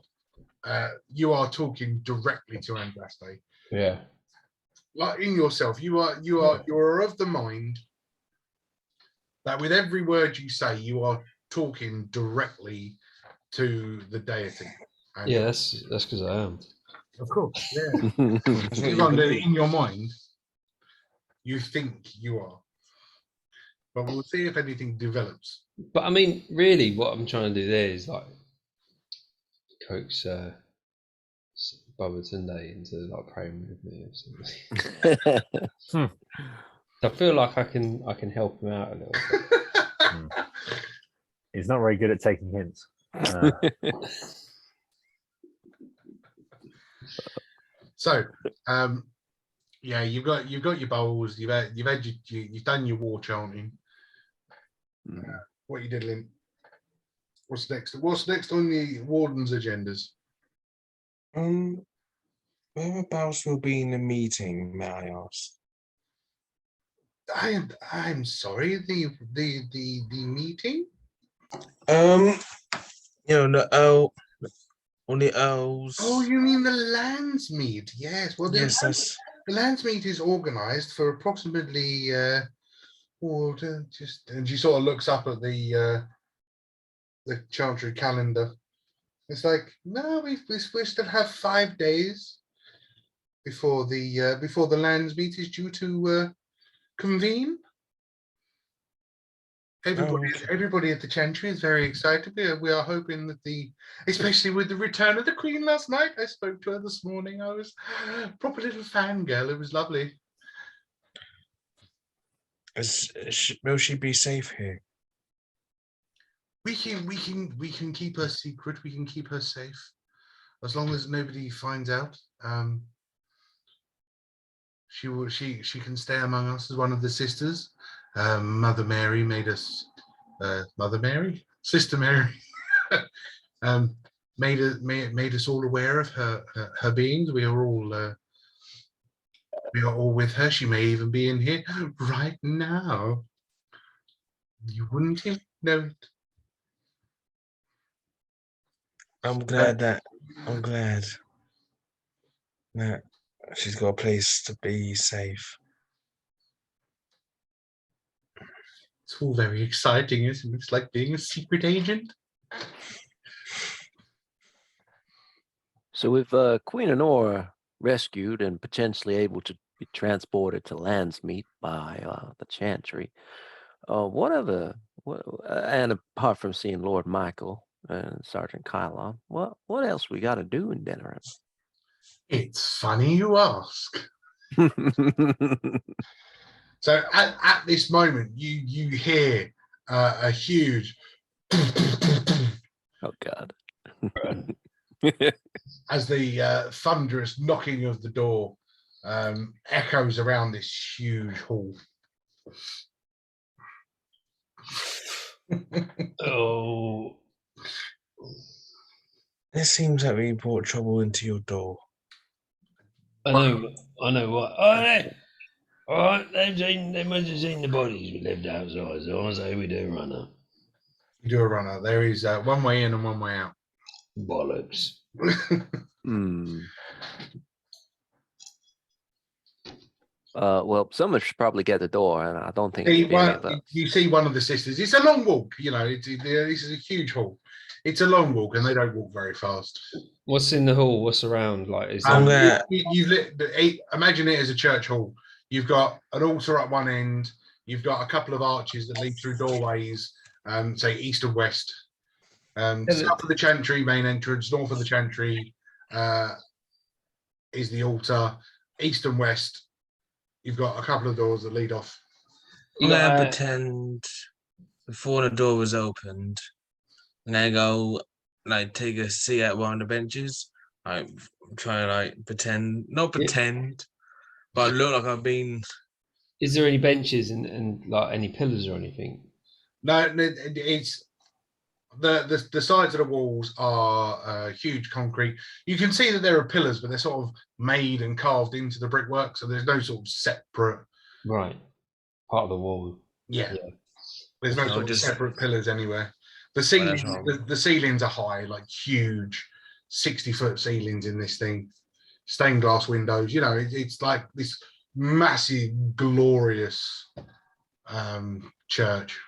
A: talking directly to Andraste.
E: Yeah.
A: Like in yourself, you are of the mind that with every word you say, you are talking directly to the deity. And
E: Yeah, that's because I am.
A: of course, yeah.
C: That's what you
A: Even
C: believe.
A: in your mind, you think you are. But we'll see if anything develops.
E: But I mean, really, what I'm trying to do there is like coax Babatunde into like praying with me or something. I feel like I can help him out a little bit.
B: He's not very good at taking hints.
A: So, yeah, you've got your bowls. You've done your war chanting. What are you diddling? What's next? What's next on the warden's agendas?
C: Whereabouts will be in the meeting, may I ask?
A: I'm sorry. The meeting.
C: The Earl, on the Earls.
A: Oh, you mean the lands meet? Yes. Well,
C: yes, that's
A: the lands meet is organised for approximately. And she sort of looks up at the Chantry calendar. It's like, no, we still have 5 days before the lands meet is due to convene. Everybody at the Chantry is very excited. We are hoping that especially with the return of the Queen last night. I spoke to her this morning. I was a proper little fangirl. It was lovely.
C: Will she be safe here?
A: We can keep her secret. We can keep her safe as long as nobody finds out. She can stay among us as one of the sisters. Mother Mary made us. Sister Mary made us all aware of her beings. We are all with her. She may even be in here right now. You wouldn't even know it.
C: I'm glad that she's got a place to be safe.
A: It's all very exciting, isn't it? It's like being a secret agent.
D: So with Queen Honora rescued and potentially able to be transported to Landsmeet by the Chantry, and apart from seeing Lord Michael and Sergeant Kylon, what else we got to do in Denerim?
A: It's funny you ask. So at this moment, you hear a huge
D: Oh God.
A: as the thunderous knocking of the door echoes around this huge hall.
E: Oh,
C: It seems like we brought trouble into your door.
E: I know what. All right, they must have seen the bodies we left outside, so I say we do run up.
A: You do a runner. There is one way in and one way out.
E: Bollocks.
D: Hmm. Well, someone should probably get the door, and I don't think
A: See,
D: it'd be any of us.
A: you see one of the sisters. It's a long walk, you know. This is a huge hall. It's a long walk, and they don't walk very fast.
F: What's in the hall? What's around? Like, is
C: I'm
F: there,
C: gonna-
A: Imagine it as a church hall. You've got an altar at one end. You've got a couple of arches that lead through doorways, say east and west. South of the Chantry, main entrance. North of the Chantry is the altar. East and west, you've got a couple of doors that lead off.
C: I'm
E: You
C: gonna
E: got,
C: pretend before the door was opened, and I go like take a seat at one of the benches. I try to like pretend, not pretend, but look like I've been.
F: is there any benches and like any pillars or anything?
A: No, it's the sides of the walls are huge concrete. You can see that there are pillars, but they're sort of made and carved into the brickwork, so there's no sort of separate.
F: Right, part of the wall.
A: Yeah,
F: Yeah.
A: there's no
C: No,
A: sort of
C: just-
A: separate pillars anywhere. The
C: that's
A: ceilings,
C: wrong.
A: the ceilings are high, like huge, 60-foot ceilings in this thing. Stained glass windows. You know, it's like this massive, glorious church.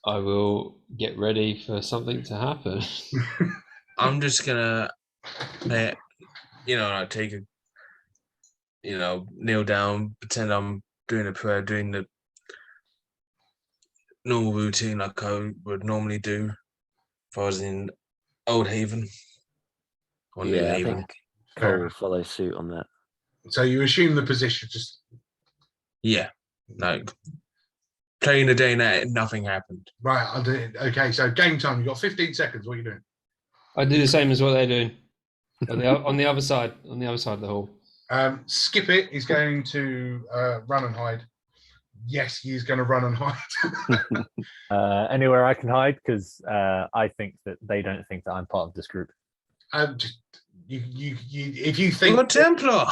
F: I will get ready for something to happen.
C: I'm just gonna, like take a, kneel down, pretend I'm doing a prayer, doing the normal routine like I would normally do if I was in Old Haven or New
D: Yeah, I
C: Haven.
D: think
A: Fair
D: Cole will
A: enough.
D: follow suit on that.
A: So you assume the position, just
C: Yeah, like playing the day night, nothing happened.
A: right. I'll do it. Okay, so game time. You've got 15 seconds. What are you doing?
F: I do the same as what they're doing on the other side of the hall.
A: Skip it is going to run and hide. Yes, he's going to run and hide.
B: Anywhere I can hide, because I think that they don't think that I'm part of this group.
A: Just, if you think
C: You're a Templar.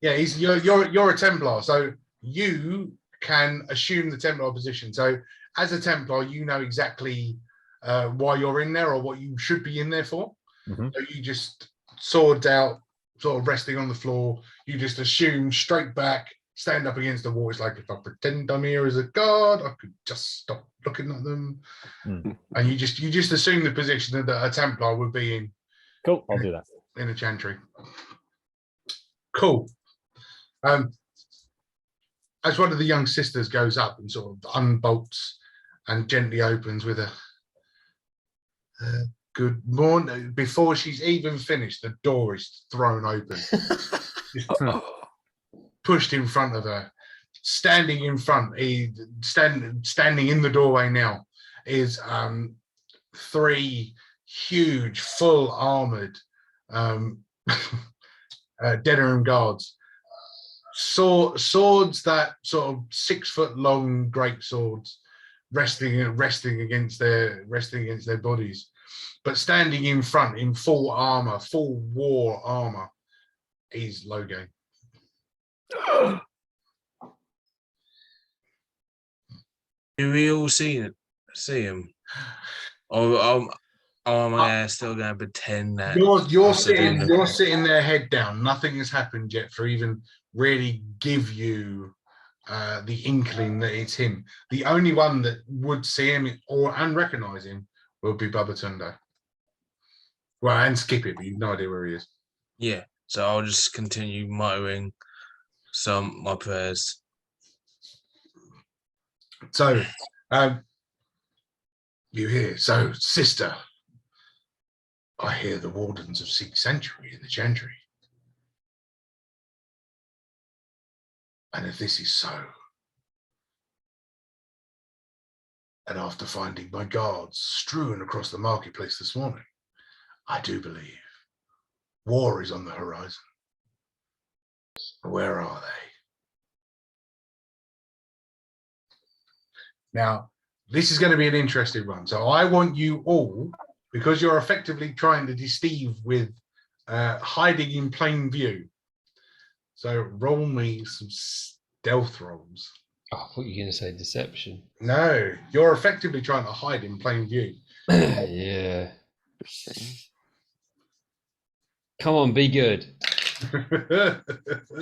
A: yeah, you're a Templar, so you can assume the Templar position. So as a Templar, you know exactly why you're in there or what you should be in there for.
B: Mhm.
A: So you just swords out, sort of resting on the floor. You just assume straight back, stand up against the wall. It's like if I pretend I'm here as a guard, I could just stop looking at them.
B: Mm.
A: And you just assume the position that a Templar would be in.
B: Cool, I'll do that.
A: In a chantry. Cool. As one of the young sisters goes up and sort of unbolts and gently opens with a good morning. Before she's even finished, the door is thrown open. Just pushed in front of her. Standing in front, standing in the doorway now is 3 huge, full armored Denerim guards. Swords that sort of 6-foot long great swords resting against their bodies, but standing in front in full armor, full war armor, is Logain.
C: Do we all see him? Or am I still going to pretend that
A: You're
C: sitting
A: sitting there head down. Nothing has happened yet for even really give you the inkling that it's him. The only one that would see him and recognize him would be Babatunde. Well, and skip it, but you've no idea where he is.
C: Yeah. So I'll just continue muttering my prayers.
A: So, you hear, so sister, I hear the wardens have seek sanctuary in the Chantry. And if this is so, and after finding my guards strewn across the marketplace this morning, I do believe war is on the horizon. Where are they? Now, this is going to be an interesting one. So I want you all, because you're effectively trying to deceive with hiding in plain view. So roll me some stealth rolls.
F: Oh, I thought you were going to say deception.
A: No, you're effectively trying to hide in plain view.
F: Yeah. Come on, be good.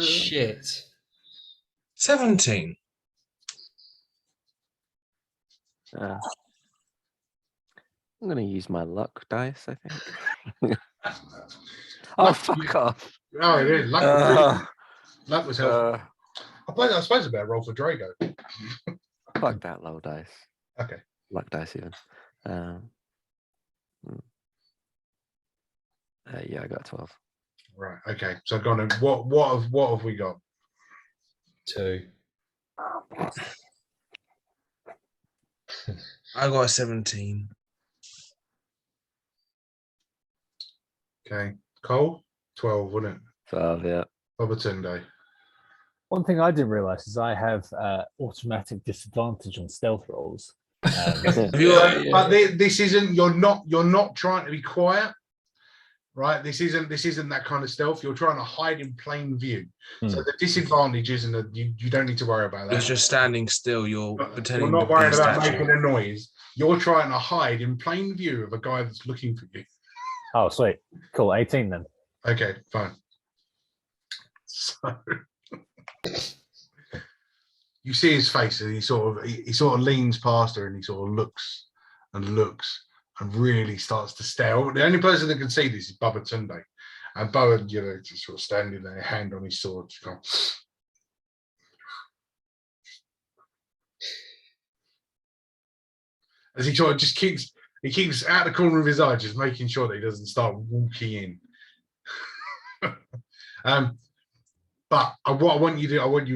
F: Shit.
C: 17.
D: I'm going to use my luck dice, I think. Oh, fuck off.
A: Oh, it is. Luck was helpful. I suppose I better roll for Drago.
D: Fuck that low dice.
A: Okay.
D: Luck dice even. Yeah, I got 12.
A: Right. Okay. So go on. What have we got?
F: 2.
C: I got a 17.
A: Okay. Cole, 12, wouldn't it?
D: 12, yeah.
A: Babatunde.
B: One thing I didn't realize is I have automatic disadvantage on stealth rolls.
A: But this isn't. You're not trying to be quiet, right? This isn't that kind of stealth. You're trying to hide in plain view. So the disadvantage isn't. You don't need to worry about that.
C: You're just standing still. You're pretending.
A: You're not
C: to be
A: worried
C: a
A: about
C: statue.
A: making a noise. You're trying to hide in plain view of a guy that's looking for you.
B: Oh, sweet. Cool. 18 then.
A: Okay, fine. So you see his face, and he sort of leans past her, and he sort of looks and really starts to stare. The only person that can see this is Babatunde, and Baba, just sort of standing there, hand on his sword, just going, as he sort of just keeps out the corner of his eye, just making sure that he doesn't start walking in. But what I want you to do, I want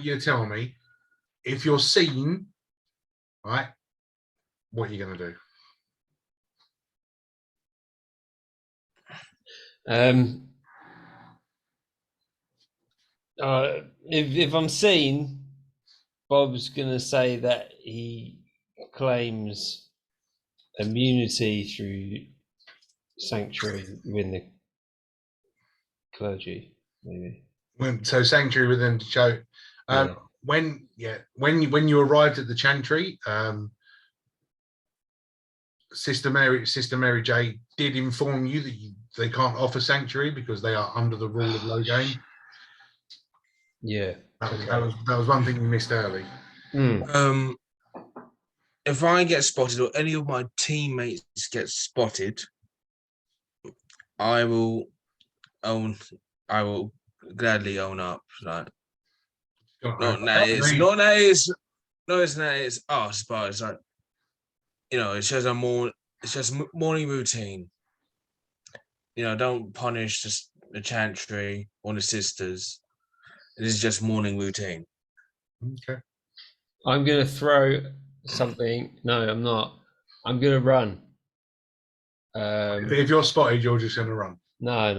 A: you to tell me if you're seen, right? What are you going to do?
F: If I'm seen, Bob's gonna say that he claims immunity through sanctuary within the clergy, maybe.
A: So sanctuary within the show. When you arrived at the Chantry, Sister Mary J did inform you that they can't offer sanctuary because they are under the rule of Loghain.
F: Yeah,
A: that was one thing you missed early.
C: If I get spotted or any of my teammates get spotted, I will gladly own up. Like, not that it's us, but it's like, it's just it's just morning routine. Don't punish the Chantry or the sisters. It is just morning routine.
A: Okay.
F: I'm gonna throw something. No, I'm not. I'm gonna run.
A: If you're spotted, you're just going to run.
F: No.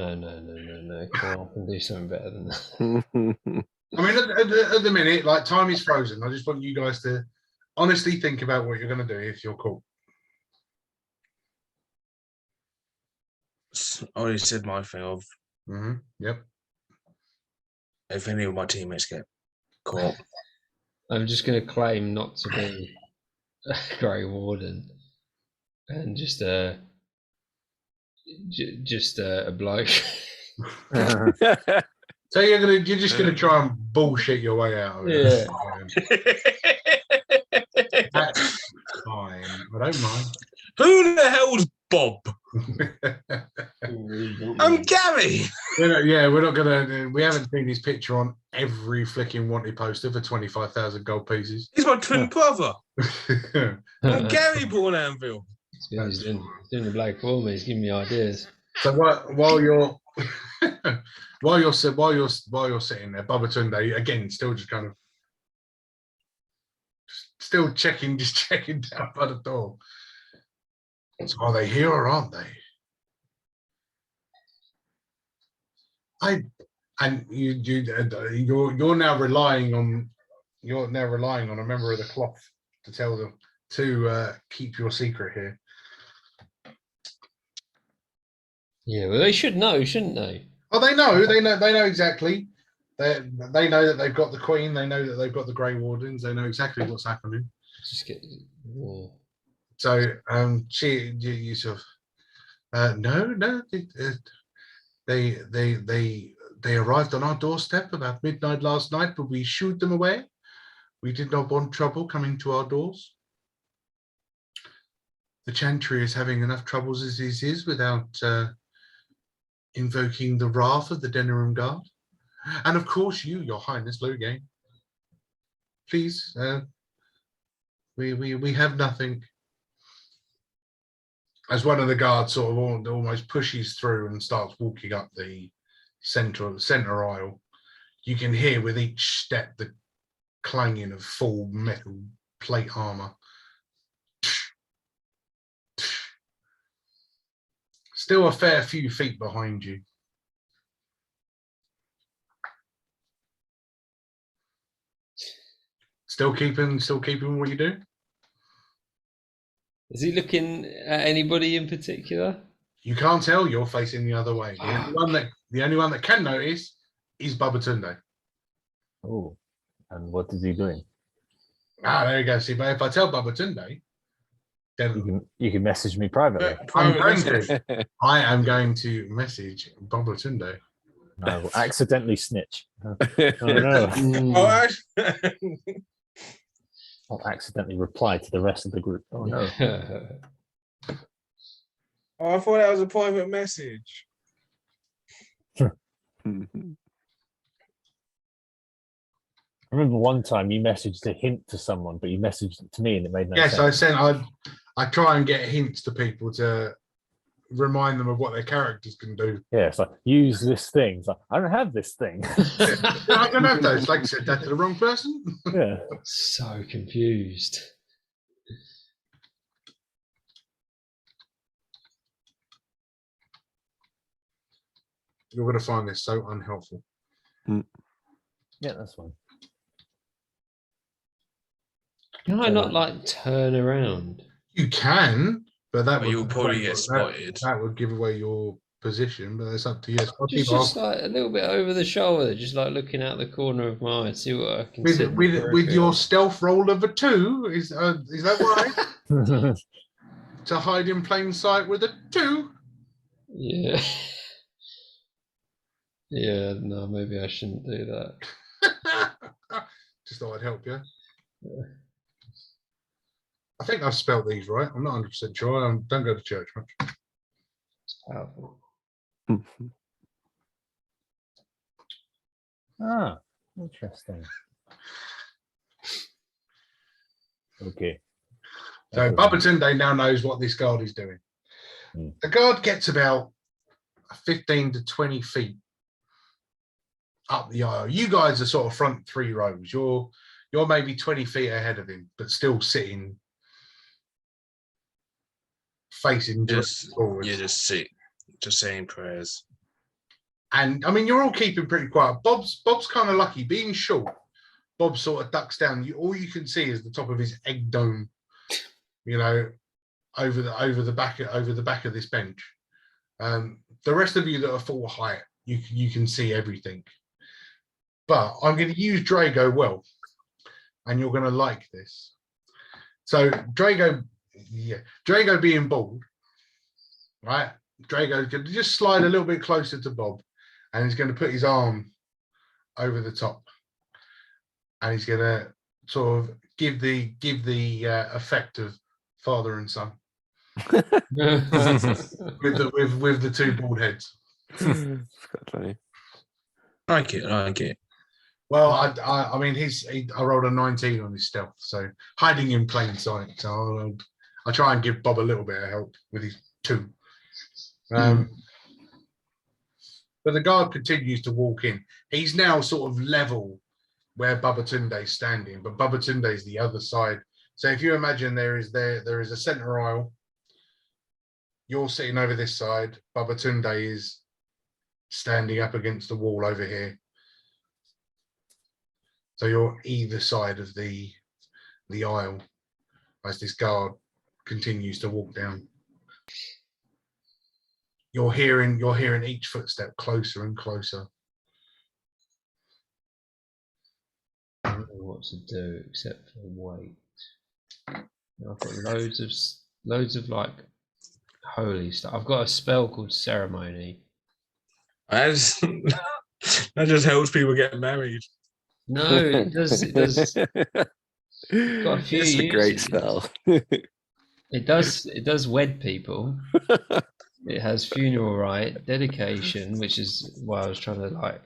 F: Come on, I can do something better than that.
A: I mean, at the minute, like, time is frozen. I just want you guys to honestly think about what you're going to do if you're caught.
C: I already said my thing of
A: Yep.
C: if any of my teammates get caught.
F: I'm just going to claim not to be a Grey Warden and just a bloke.
A: So you're just gonna try and bullshit your way out of it.
F: Yeah.
A: That's fine. I don't mind.
C: Who the hell's Bob. I'm Gary.
A: We're not gonna. We haven't seen his picture on every flicking wanted poster for 25,000 gold pieces.
C: He's my twin brother. I'm
E: He's
C: Gary Born Anvil.
E: doing the bloke for me. He's giving me ideas.
A: So while you're while you're sitting there, Babatunde again, still just kind of still checking down by the door. So are they here or aren't they? You're now relying on a member of the cloth to tell them to keep your secret here.
E: Yeah, well, they should know, shouldn't they?
A: Oh, they know exactly. They know that they've got the Queen. They know that they've got the Grey Wardens. They know exactly what's happening.
E: Just get. Yeah.
A: So, you sort of, no, they arrived on our doorstep about midnight last night, but we shooed them away. We did not want trouble coming to our doors. The Chantry is having enough troubles as it is without invoking the wrath of the Denerim Guard. And of course you, Your Highness Loghain. Please, we have nothing. As one of the guards sort of almost pushes through and starts walking up the center aisle, you can hear with each step the clanging of full metal plate armor. Still a fair few feet behind you. Still keeping what you do?
E: Is he looking at anybody in particular?
A: You can't tell. You're facing the other way. The only one that can notice is Babatunde.
B: Oh, and what is he doing?
A: There you go. See, but if I tell Babatunde, then
B: You can message me privately.
A: I am going to message Babatunde.
B: I will accidentally snitch. Oh no! I'll accidentally reply to the rest of the group. Oh no!
C: I thought that was a private message.
B: I remember one time you messaged a hint to someone, but you messaged it to me and it made no sense.
A: Yes, I try and get hints to people to remind them of what their characters can do.
B: Yeah, it's like, use this thing. It's like, I don't have this thing.
A: I don't have those. Like I said that to the wrong person.
B: Yeah.
E: So confused.
A: You're going to find this so unhelpful.
B: Yeah, that's fine.
E: Can I not like turn around?
A: You can, but that would
C: you'll probably get spotted.
A: That would give away your position, but it's up to you.
E: Just like a little bit over the shoulder, just like looking out the corner of my eye, see what I can see.
A: With your stealth roll of a 2, is that right? To hide in plain sight with a 2?
E: Yeah. Yeah, no, maybe I shouldn't do that.
A: Just thought I'd help you. I think I've spelled these right. I'm not 100% sure. I don't go to church much.
E: It's powerful.
B: Ah, interesting. Okay.
A: So Babatunde now knows what this guard is doing. The guard gets about 15 to 20 feet up the aisle. You guys are sort of front 3 rows. You're maybe 20 feet ahead of him, but still sitting facing forward.
C: You just sit, just saying prayers.
A: And I mean, you're all keeping pretty quiet. Bob's kind of lucky. Being short, Bob sort of ducks down. All you can see is the top of his egg dome, over the back of this bench. The rest of you that are full height, you can see everything. But I'm going to use Drago well, and you're going to like this. So Drago being bald, right? Drago's going to just slide a little bit closer to Bob, and he's going to put his arm over the top, and he's going to sort of give the effect of father and son. with the two bald heads.
D: Quite funny.
C: I like it.
A: Well, I mean, I rolled a 19 on his stealth, so hiding in plain sight. So I'll try and give Bob a little bit of help with his 2. But the guard continues to walk in. He's now sort of level where Babatunde's standing, but Babatunde's the other side. So if you imagine there is a center aisle. You're sitting over this side. Babatunde is standing up against the wall over here. So you're either side of the aisle as this guard continues to walk down. You're hearing each footstep closer and closer.
F: I don't know what to do except for wait. I've got loads of like holy stuff. I've got a spell called ceremony.
C: That just helps people get married.
F: No, it does. It does. Got a few
D: It's a great
F: uses.
D: spell.
F: It does wed people. It has funeral rite, dedication, which is why I was trying to like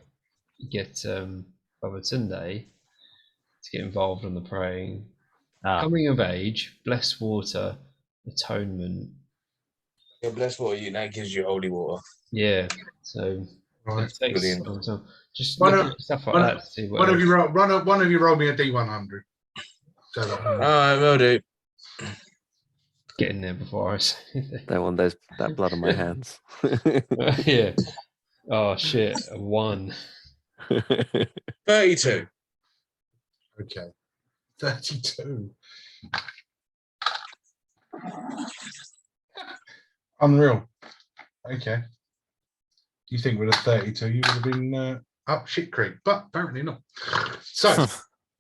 F: get Babatunde to get involved on the praying. Coming of age, blessed water, atonement.
C: Yeah, bless water, that gives you holy water.
F: Yeah, so
A: Right.
F: it takes
C: Brilliant.
F: some time. Just
A: Why
F: look
A: don't-
F: at stuff like
A: why
F: that to see what
A: One of
F: else.
A: you roll me a D100. So that
C: All right, will do.
F: Get in there before I say anything.
D: That one, there's that blood on my hands.
F: Yeah. Oh shit, a 1.
C: 32.
A: okay. 32. Unreal. Okay. You think with a 32 you would have been up shit creek, but apparently not. So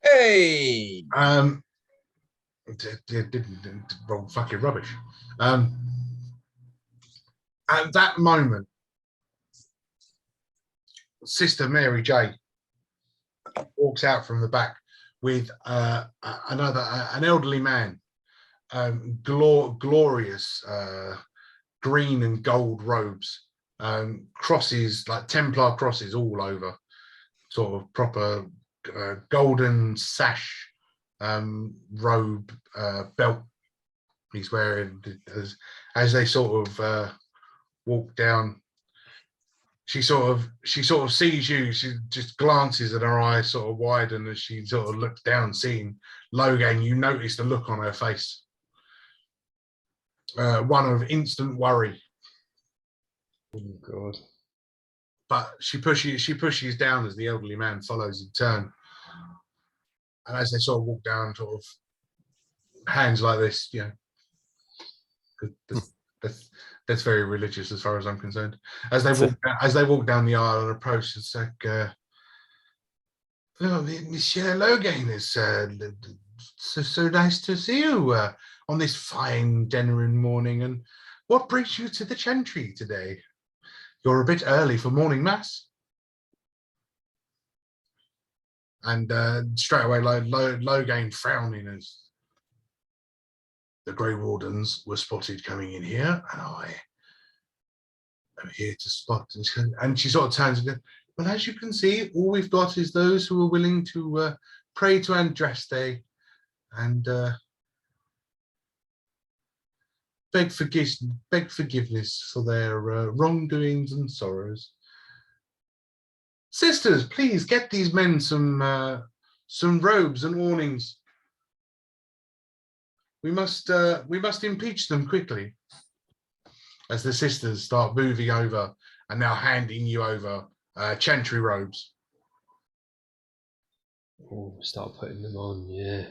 C: Hey!
A: didn't roll fucking rubbish. At that moment, Sister Mary J walks out from the back with an elderly man, glorious green and gold robes, crosses, like Templar crosses all over, sort of proper golden sash robe, belt he's wearing as they sort of walk down. She sort of sees you. She just glances and her eyes sort of widen as she sort of looks down, seeing Logan. You notice the look on her face, one of instant worry.
F: Oh god.
A: But she pushes down as the elderly man follows in turn. And as they sort of walk down, sort of hands like this, you know, that's very religious as far as I'm concerned. As they walk down the aisle and approach, it's like, "Oh, Monsieur Logan, it's so nice to see you on this fine Denerin morning. And what brings you to the Chantry today? You're a bit early for morning mass." And straight away, Logan frowning as the Grey Wardens were spotted coming in here, and I am here to spot. And she sort of turns and goes, "Well, as you can see, all we've got is those who are willing to pray to Andraste and beg forgiveness for their wrongdoings and sorrows. Sisters, please get these men some robes and awnings. We must impeach them quickly." As the sisters start moving over and now handing you over Chantry robes.
F: Oh, start putting them on, yeah.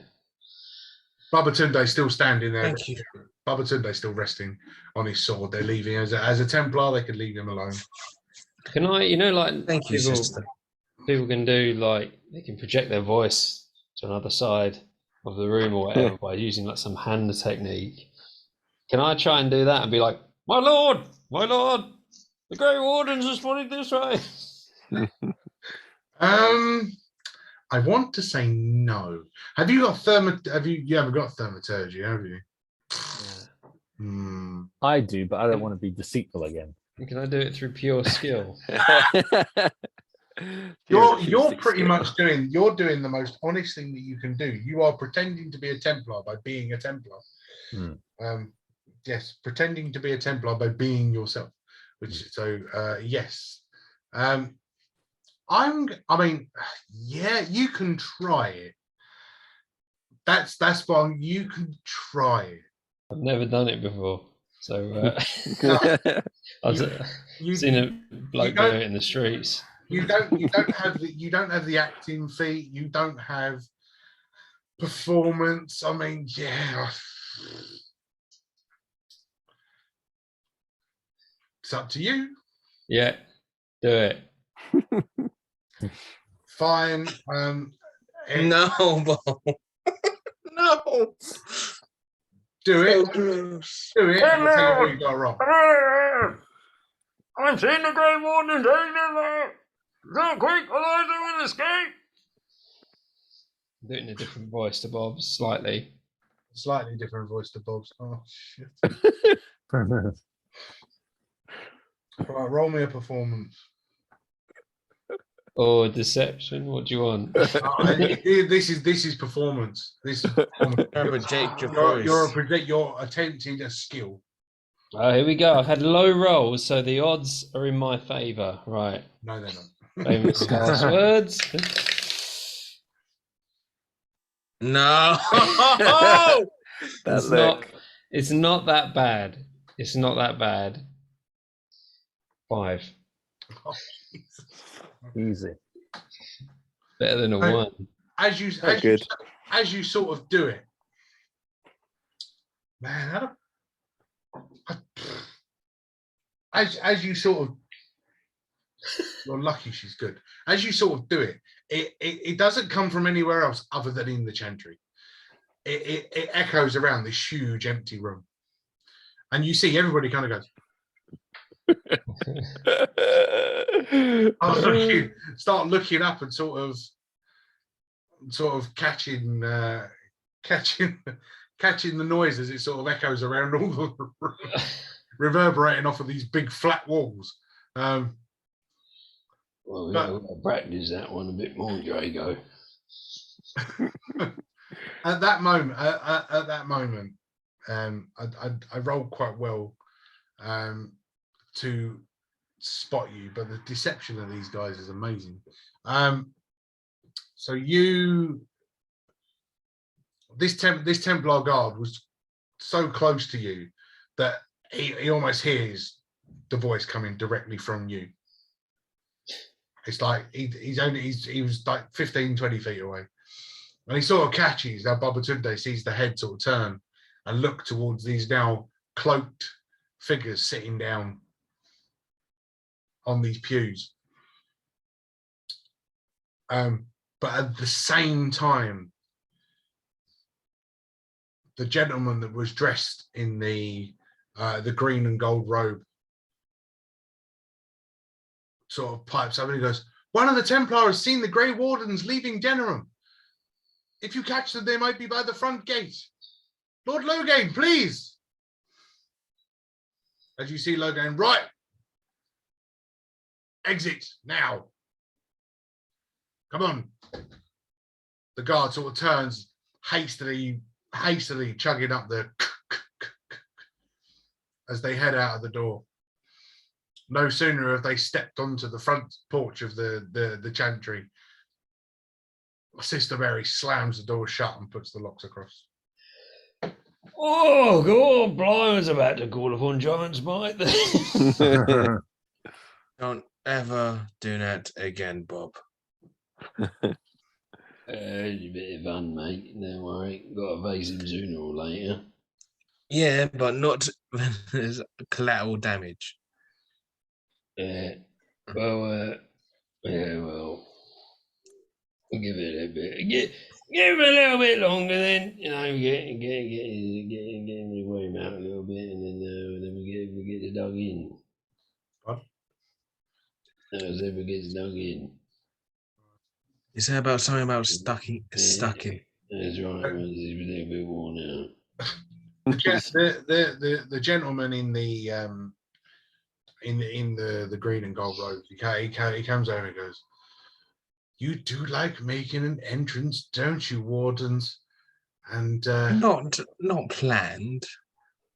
A: Babatunde's still standing there.
C: Thank you.
A: Babatunde's still resting on his sword. They're leaving as a Templar. They could leave him alone.
F: Can I, like
C: Thank you, sister.
F: people can do, like, they can project their voice to another side of the room or whatever by using like some hand technique. Can I try and do that and be like, my lord, the Grey Wardens are spotted this way?
A: I want to say no. Have you got you haven't got thaumaturgy, have you?
F: Yeah.
B: I do, but I don't want to be deceitful again.
F: Can I do it through pure skill?
A: You're pretty much doing the most honest thing that you can do. You are pretending to be a Templar by being a Templar. Yes, pretending to be a Templar by being yourself. Yes. I mean, yeah, you can try it. That's fine. You can try it.
F: I've never done it before, so I've seen a bloke do it in the streets.
A: You don't have the acting feat. You don't have performance. I mean, yeah. It's up to you.
F: Yeah, do it.
A: Fine.
C: No, Bob. No.
A: Do it.
C: So gross.
A: Do it. I'll tell you what you got wrong.
E: I'm seeing the Grey Warden so quick, otherwise I will escape.
F: Do it in a different voice to Bob, slightly.
A: Slightly different voice to Bob's. Oh shit. Right, roll me a performance.
F: Or deception. What do you want?
A: This is performance. This is performance.
C: Project your voice.
A: You're attempting a skill.
F: Oh, here we go. I've had low rolls, so the odds are in my favour. Right.
A: No, they're not.
F: Famous last words.
C: No.
F: It's not. It's not that bad. It's not that bad. 5.
B: Easy.
F: Better than a 1.
A: As you sort of do it, man. As you sort of, you're lucky she's good. As you sort of do it, it doesn't come from anywhere else other than in the chantry. It echoes around this huge empty room, and you see everybody kind of goes. Start looking up and sort of catching the noise as it sort of echoes around all the reverberating off of these big flat walls.
E: Well, we've got to practice that one a bit more, Drago.
A: At that moment, I rolled quite well to spot you, but the deception of these guys is amazing. So this Templar guard was so close to you that he almost hears the voice coming directly from you. It's like he was like 15, 20 feet away. And he sort of catches how Babatunde sees the head sort of turn and look towards these now cloaked figures sitting down on these pews. But at the same time, the gentleman that was dressed in the green and gold robe sort of pipes up and he goes, "One of the Templar has seen the Grey Wardens leaving Denerim. If you catch them, they might be by the front gate. Lord Loghain, please." As you see Loghain, right. Exit now. Come on. The guard sort of turns, hastily chugging up the as they head out of the door. No sooner have they stepped onto the front porch of the chantry, Sister Mary slams the door shut and puts the locks across.
E: Oh, God, I was about to call upon Giant's Might then.
C: Don't ever do that again, Bob.
E: It's a bit of fun, mate. Don't worry. Got to face him sooner or later.
C: Yeah, but not when there's collateral damage.
E: Yeah. Well, we'll give it a bit. Give him a little bit longer, then get him wear him out a little bit, and then we get the dog in.
A: What?
E: Then we get the dog in.
C: Is that about something about stuck in?
E: That's right. He's a little bit worn out.
A: The gentleman in the the green and gold robe, he comes over and goes, "You do like making an entrance, don't you, wardens?" And
C: Not planned.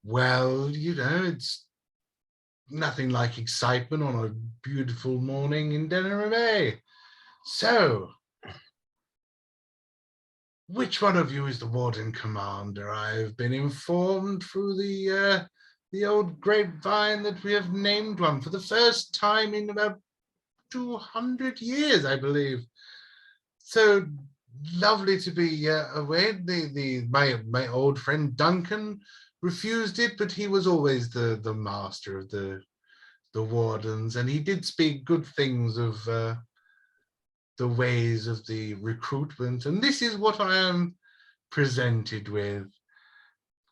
A: well, you know, it's nothing like excitement on a beautiful morning in Denham Bay. So, which one of you is the warden commander? I've been informed through the old grapevine that we have named one for the first time in about 200 years, I believe. So lovely to be away. My old friend Duncan refused it, but he was always the master of the wardens, and he did speak good things of the ways of the recruitment, and this is what I am presented with.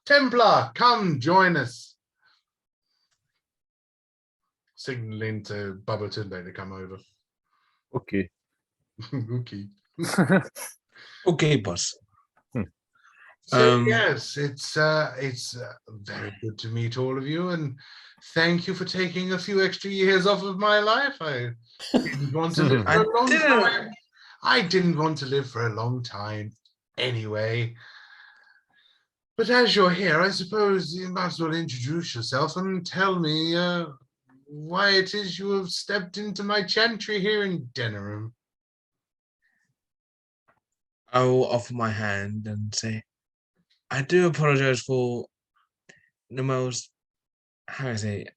A: Templar, come join us. Signaling to Baba Tunde to come over.
B: Okay.
A: Okay.
C: Okay, boss.
A: So yes, it's very good to meet all of you, and thank you for taking a few extra years off of my life. I didn't want to live for a long time. I didn't want to live for a long time anyway. But as you're here, I suppose you might as well introduce yourself and tell me why it is you have stepped into my chantry here in Denham.
C: I will offer my hand and say, I do apologize for the most, how do I say,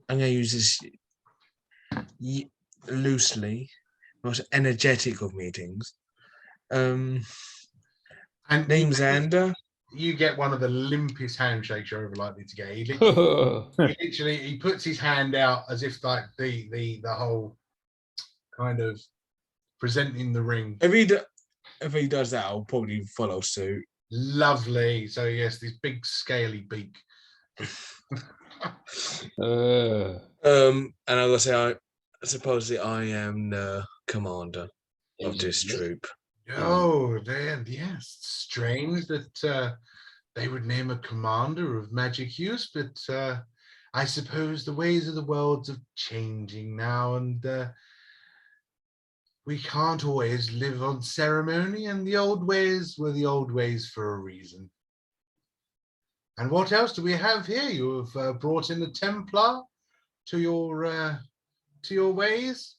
C: I'm going to use this loosely, most energetic of meetings.
A: And
C: Name's Xander.
A: You get one of the limpest handshakes you're ever likely to get. He puts his hand out as if like the whole kind of presenting the ring.
C: If he does that, I'll probably follow suit.
A: Lovely. So yes, this big scaly beak.
C: And I will say, I supposedly I am the commander of this troop.
A: Oh, yes. Strange that they would name a commander of magic use, but I suppose the ways of the world are changing now, and we can't always live on ceremony, and the old ways were the old ways for a reason. And what else do we have here? You have brought in a Templar to your ways.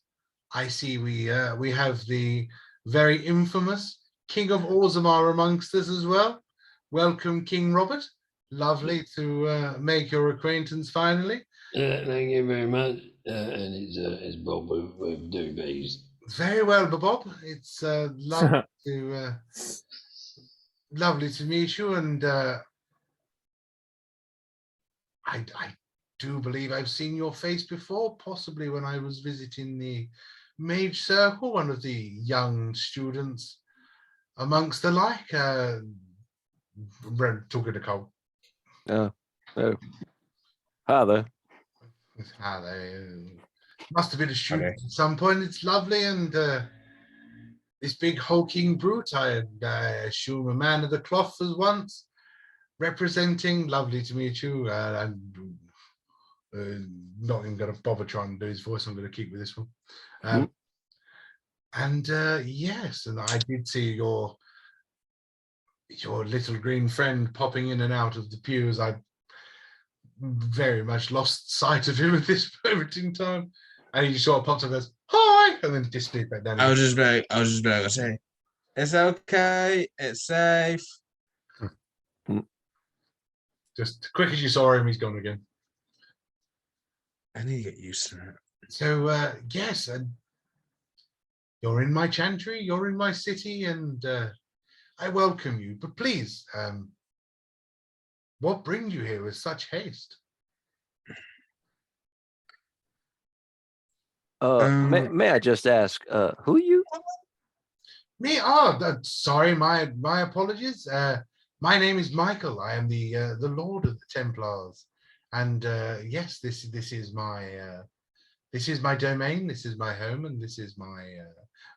A: I see we have the very infamous King of Orzammar amongst us as well. Welcome, King Robert. Lovely to make your acquaintance finally.
E: Thank you very much. And it's Bob with Doobies.
A: Very well, Bob. It's lovely to meet you, and I do believe I've seen your face before, possibly when I was visiting the Mage Circle, one of the young students amongst the like. Talking to Cole.
D: Oh. Hi there.
A: Hi there. Must have been a student at some point. It's lovely, and this big hulking brute, I assume a man of the cloth was once representing. Lovely to meet you. I'm not even going to bother trying to do his voice. I'm going to keep with this one. And yes, and I did see your little green friend popping in and out of the pews. I very much lost sight of him at this moment in time. And he sort of popped up and goes, "Hi," and then disappeared back down.
C: I was just about to say, it's okay, it's safe.
A: Just quick as you saw him, he's gone again.
C: I need to get used to that.
A: So yes, and you're in my chantry, you're in my city, and I welcome you. But please, what brings you here with such haste?
D: May I just ask, who you?
A: Me? Sorry, my apologies. My name is Michael. I am the Lord of the Templars, and yes, this is my domain. This is my home, and this is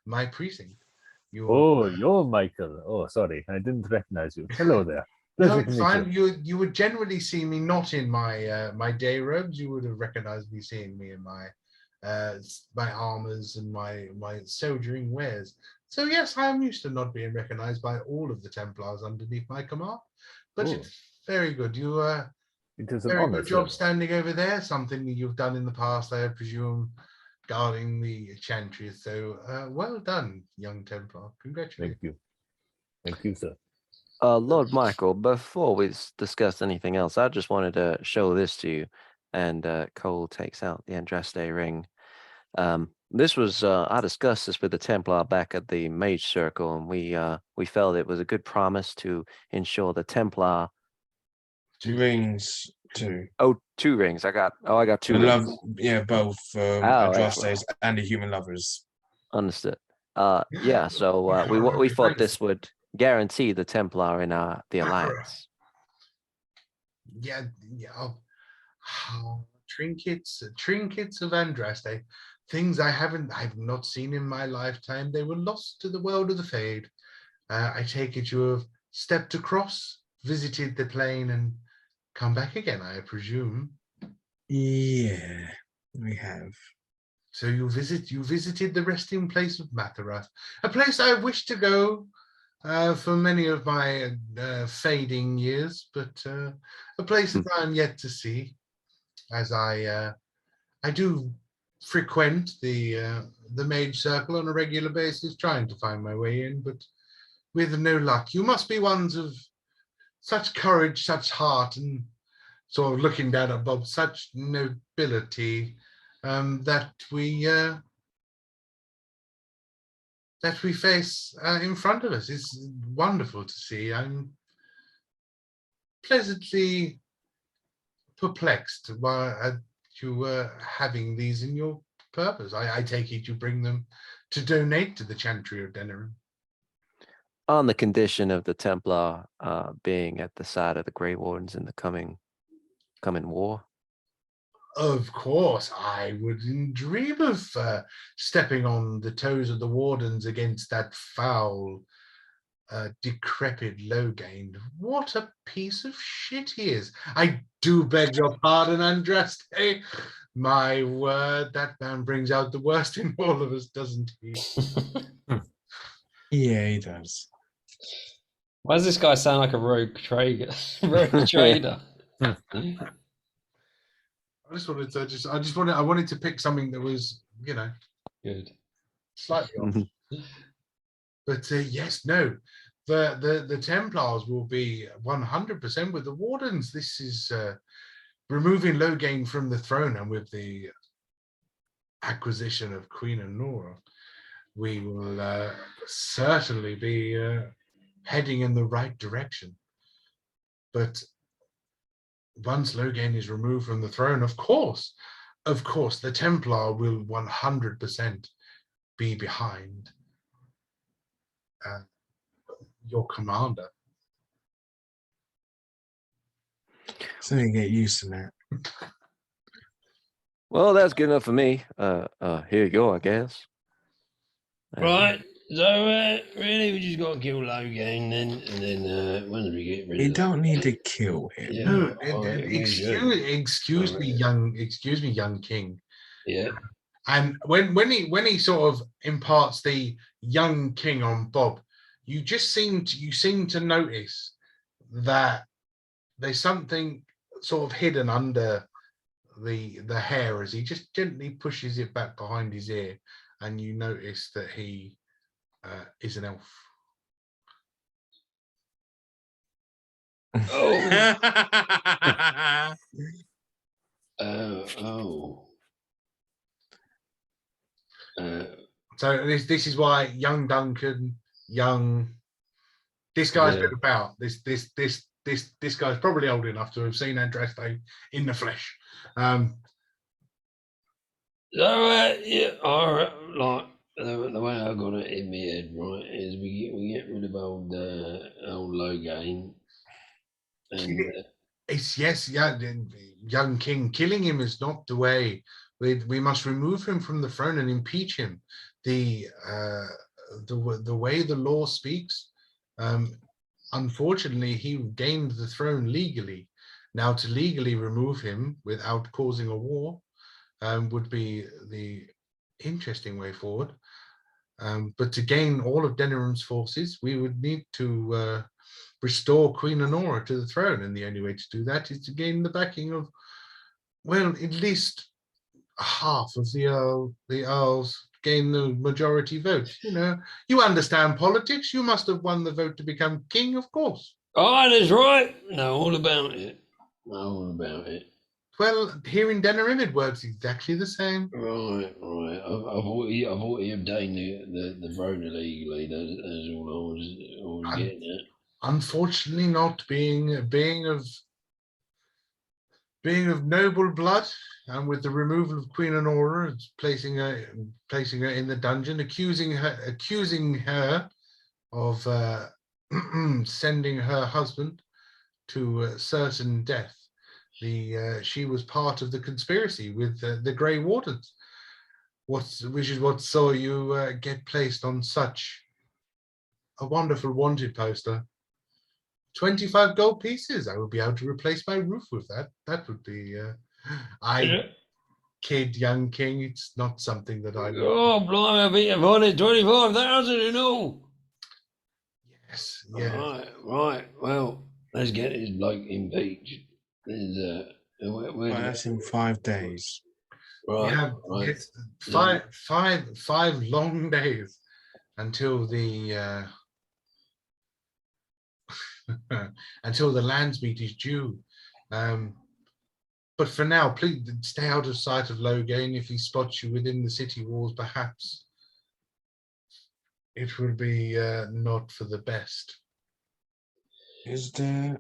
A: my precinct.
B: You're Michael. Oh, sorry, I didn't recognize you. Hello there.
A: No,
B: Pleasure to
A: it's
B: meet
A: fine.
B: you.
A: You would generally see me not in my my day robes. You would have recognized me seeing me in my armors and my soldiering wares. So yes, I am used to not being recognized by all of the Templars underneath my command. But
B: Oh.
A: it's very good. You
B: It is an
A: very
B: honor,
A: good job
B: sir.
A: standing over there. Something that you've done in the past, I presume, guarding the chantry. So well done, young Templar. Congratulations.
B: Thank you. Thank you, sir.
D: Lord Michael, before we discuss anything else, I just wanted to show this to you. And Cole takes out the Andraste ring. This was I discussed this with the Templar back at the Mage Circle, and we felt it was a good promise to ensure the Templar.
C: Rings too.
D: Oh, 2 rings. I got two
C: The
D: rings.
C: love, yeah, both
D: excellent.
C: Andrastes and the human lovers.
D: Understood. Yeah. So we thought this would guarantee the Templar in the alliance.
A: Yeah, trinkets of Andraste, things I've not seen in my lifetime. They were lost to the world of the Fade. I take it you have stepped across, visited the plane, and come back again, I presume.
C: Yeah, we have.
A: So you visited the resting place of Matharath, a place I wish to go for many of my fading years, but a place that I am yet to see, as I do frequent the Mage Circle on a regular basis, trying to find my way in, but with no luck. You must be ones of such courage, such heart, and sort of looking down at Bob, such nobility that we face in front of us. It's wonderful to see. I'm pleasantly perplexed by you were having these in your purpose. I take it you bring them to donate to the Chantry of Denerim.
D: On the condition of the Templar being at the side of the Grey Wardens in the coming war.
A: Of course, I wouldn't dream of stepping on the toes of the Wardens against that foul, decrepit Logain. What a piece of shit he is. I do beg your pardon, Andraste. My word, that man brings out the worst in all of us, doesn't he?
C: Yeah, he does.
F: Why does this guy sound like a rogue trader? Rogue trader.
A: I wanted to pick something that was,
F: Good.
A: slightly off. But yes, no, the Templars will be 100% with the Wardens. This is removing Logain from the throne, and with the acquisition of Queen Anora, we will certainly be heading in the right direction. But once Logain is removed from the throne, of course, the Templar will 100% be behind your commander.
C: So you get used to that.
D: Well, that's good enough for me. Here you go, I guess.
E: Right. So really, we just got to kill Logain then, and then when do we get rid of?
C: You don't need to kill him.
E: Yeah.
A: No,
E: Excuse
A: me, young king.
E: Yeah.
A: And when he sort of imparts the young king on Bob, you seem to notice that there's something sort of hidden under the hair as he just gently pushes it back behind his ear, and you notice that he is an elf. So this is why young Duncan, this guy's been about. This guy's probably old enough to have seen Andraste in the flesh.
E: So yeah, all right. Like the way I got it in my head, right, is we get rid of old Logain, and
A: young king. Killing him is not the way. We must remove him from the throne and impeach him. The way the law speaks, unfortunately, he gained the throne legally. Now, to legally remove him without causing a war would be the interesting way forward. But to gain all of Denerim's forces, we would need to restore Queen Honora to the throne. And the only way to do that is to gain the backing of, well, at least half of the Earls gain the majority vote. You know, you understand politics. You must have won the vote to become king, of course.
E: Oh, that's right. Know all about it. Know all about it.
A: Well, here in Denerim, it works exactly the same.
E: Right. I've already obtained the throne illegally. That's all I was getting at.
A: Unfortunately, not being of noble blood, and with the removal of Queen Honora, placing her in the dungeon, accusing her of sending her husband to certain death. She was part of the conspiracy with the Grey Wardens, which is what saw you get placed on such a wonderful wanted poster. 25 gold pieces. I will be able to replace my roof with that. That would be. Kid, young king. It's not something that I.
E: Oh, blimey! I think I've on it 25,000 and all.
A: Yes. Yeah.
E: Right. Well, let's get this bloke impeached.
C: That's in 5 days.
A: Right. It's five long days until the until the Landsmeet is due. But for now, please stay out of sight of Loghain. If he spots you within the city walls, perhaps it will be not for the best.
C: Is there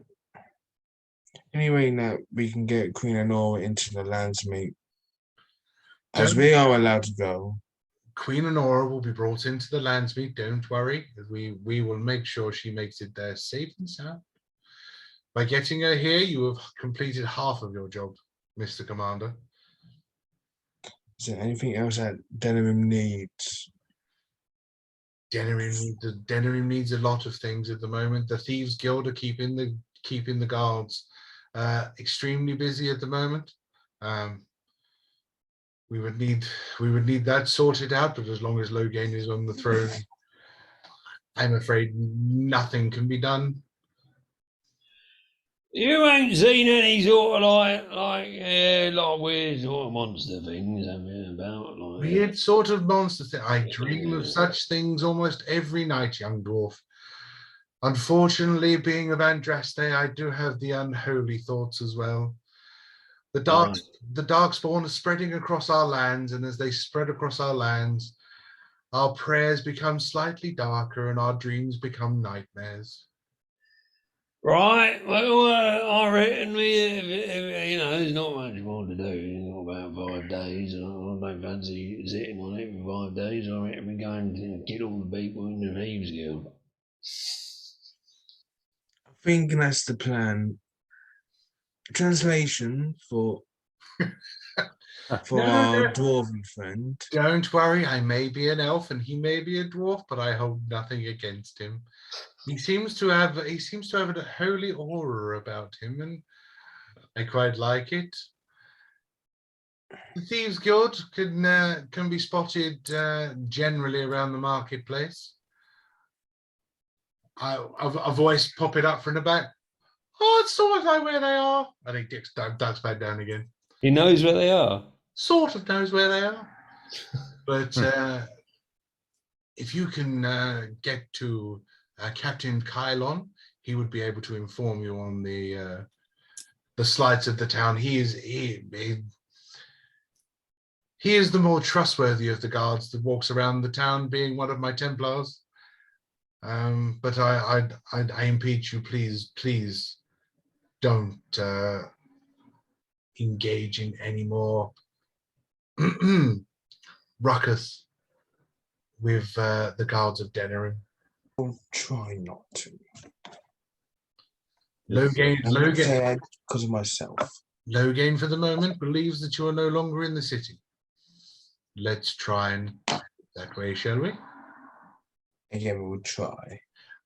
C: any way that we can get Queen Honora into the Landsmeet? As we are allowed to go.
A: Queen Honora will be brought into the Landsmeet, don't worry. We will make sure she makes it there safe and sound. By getting her here, you have completed half of your job, Mr. Commander.
C: Is there anything else that Denerim needs?
A: Denerim needs a lot of things at the moment. The Thieves Guild are keeping the guards extremely busy at the moment. We would need that sorted out, but as long as Loghain is on the throne, I'm afraid nothing can be done.
E: You ain't seen any sort of like weird sort of monster things about like
A: Weird sort of monster thing. I dream of such things almost every night, young dwarf. Unfortunately, being of Andraste, I do have the unholy thoughts as well. The Darkspawn are spreading across our lands, and as they spread across our lands, our prayers become slightly darker and our dreams become nightmares.
E: Right. Well, I reckon there's not much more to do. In about 5 days. I don't fancy sitting on it for 5 days. I reckon we're going to kill all the people in the Thieves Guild.
C: I think that's the plan. Translation for our dwarven friend.
A: Don't worry, I may be an elf and he may be a dwarf, but I hold nothing against him. He seems to have a holy aura about him, and I quite like it. The Thieves Guild can be spotted generally around the marketplace. A voice popping up from the back. Oh, it's sort of like where they are. I think Dick's ducks back down again.
F: He knows where they are.
A: Sort of knows where they are. But if you can get to Captain Kylon, he would be able to inform you on the slights of the town. He is the more trustworthy of the guards that walks around the town, being one of my Templars. But I impeach you, please don't engage in any more ruckus with the guards of Denerim.
C: I'll try not to.
A: Loghain,
C: because of myself.
A: Loghain, for the moment, believes that you are no longer in the city. Let's try and that way, shall we?
C: Again, we will try.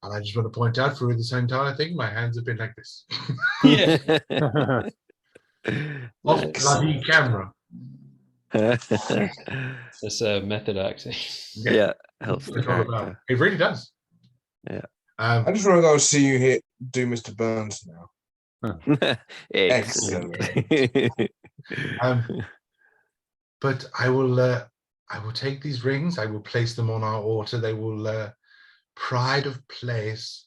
A: And I just want to point out through this entire thing, my hands have been like this.
E: Yeah.
A: Off
E: Nice.
A: bloody camera.
F: It's a method acting.
D: yeah, helps the
A: It's all about.
D: character.
A: It really does.
D: Yeah.
G: I just want to go see you here do Mr. Burns now.
D: Excellent.
A: But I will take these rings. I will place them on our altar. They will pride of place.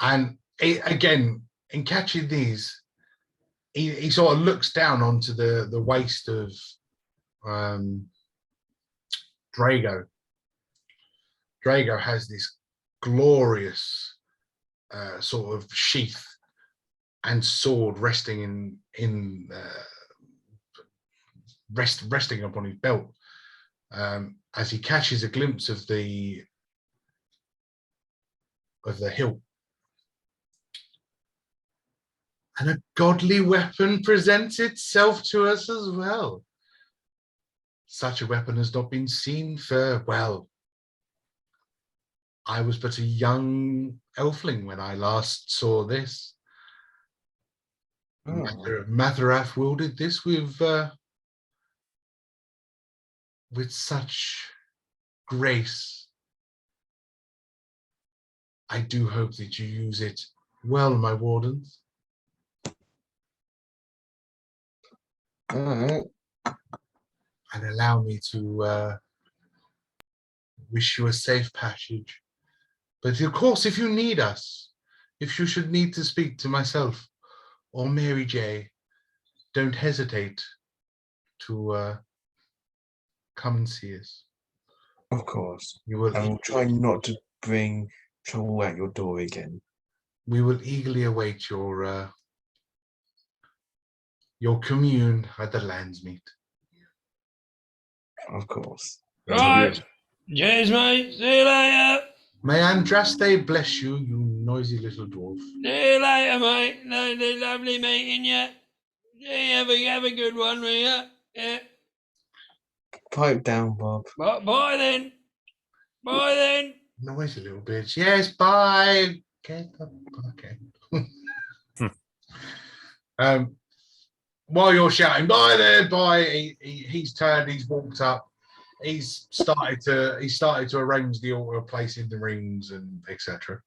A: And again, in catching these, he sort of looks down onto the waist of Drago. Drago has this glorious sort of sheath and sword resting resting upon his belt, as he catches a glimpse of the hilt. And a godly weapon presents itself to us as well. Such a weapon has not been seen for, well, I was but a young elfling when I last saw this. Matharath wielded this with such grace. I do hope that you use it well, my wardens.
G: All right.
A: And allow me to wish you a safe passage. But of course, if you need us, if you should need to speak to myself or Mary J, don't hesitate to come and see us.
G: Of course.
A: You will.
G: I will try not to bring trouble at your door again.
A: We will eagerly await your commune at the Landsmeet.
G: Of course.
E: Right. Cheers, mate. See you later.
A: May Andraste bless you, you noisy little dwarf.
E: See you later, mate. Lovely meeting you. Have a good one, will you? Yeah.
G: Pipe down, Bob.
E: Bye then. Bye then.
A: Noisy little bitch. Yes, bye. Okay. While you're shouting, bye there, bye, he's turned, he's walked up, he's started to arrange the order of placing the rings and etc.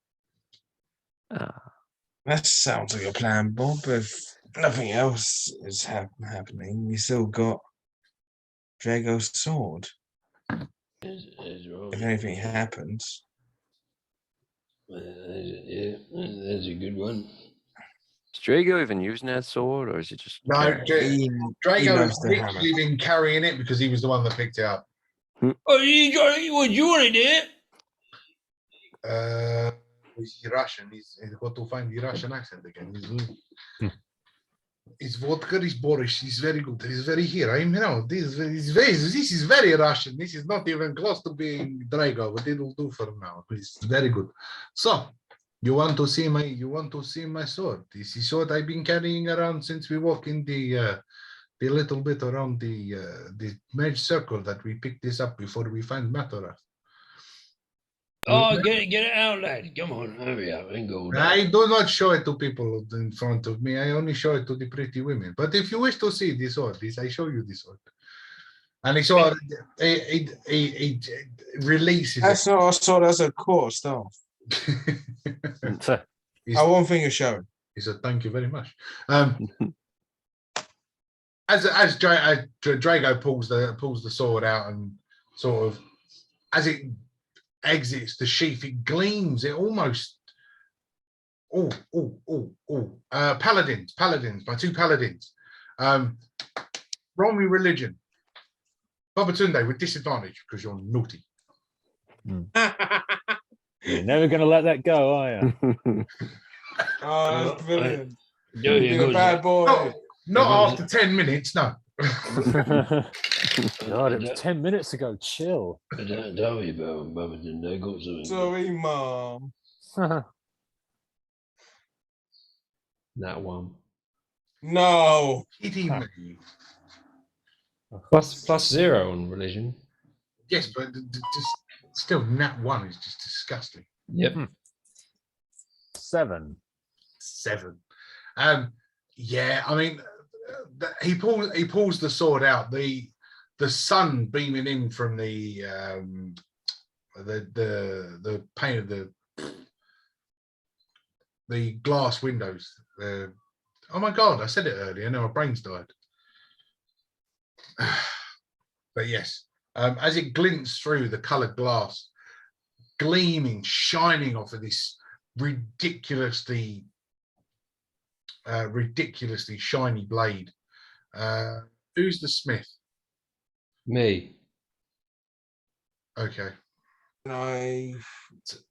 G: That sounds like a plan, Bob. If nothing else is happening, we still got Drago's sword. If anything happens.
E: Yeah, that's a good one.
D: Is Drago even using that sword, or is he just?
A: No,
G: He
A: Drago
G: loves
A: has
G: the hammer.
A: literally been carrying it because he was the one that picked it up.
E: Oh, you got it? What you want to do?
A: He's Russian. He's got to find the Russian accent again. His vodka is Boris. He's very good. He's very here. This is very Russian. This is not even close to being Drago, but it will do for now. It's very good. So, you want to see my sword? This is sword I've been carrying around since we walk in the little bit around the mage circle that we picked this up before we find Matharath.
E: Oh, get it out, lad. Come on, hurry up and go.
A: I do not show it to people in front of me. I only show it to the pretty women. But if you wish to see this sword, I show you this sword. And he saw it releases.
G: That's not a sword, that's a core staff. I want thing is showing.
A: He said, "Thank you very much." As Drago pulls the sword out and sort of as it exits the sheath, it gleams. It almost paladins, my two paladins. Roll me religion. Babatunde with disadvantage because you're naughty.
B: You're never going to let that go, are you?
G: Oh, that's brilliant.
E: Yeah,
G: You're a bad boy.
A: Oh, not after 10 minutes, no.
B: God, it was 10 minutes ago. Chill.
E: Don't tell me about Babatunde. I got something.
G: Sorry, Mom.
F: That one.
G: No.
A: Kidding me.
F: Plus 0 on religion.
A: Yes, but just still, nat 1 is just disgusting.
F: Yep.
B: 7.
A: 7. Yeah, I mean, he pulls the sword out. The sun beaming in from the pane of the glass windows. Oh my God, I said it earlier. Now my brain's died. But yes, as it glints through the coloured glass, gleaming, shining off of this ridiculously shiny blade. Who's the smith?
F: Me.
A: Okay.
G: I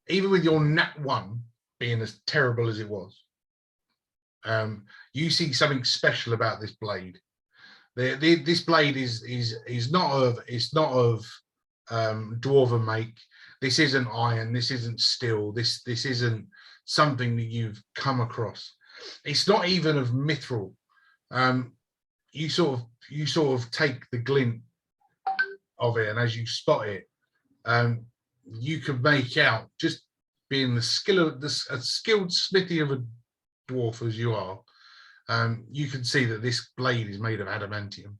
A: Even with your nat 1 being as terrible as it was, you see something special about this blade. This blade is not of dwarven make. This isn't iron. This isn't steel. This isn't something that you've come across. It's not even of mithril. You sort of take the glint of it, and as you spot it, you can make out, just being a skilled smithy of a dwarf as you are, you can see that this blade is made of adamantium.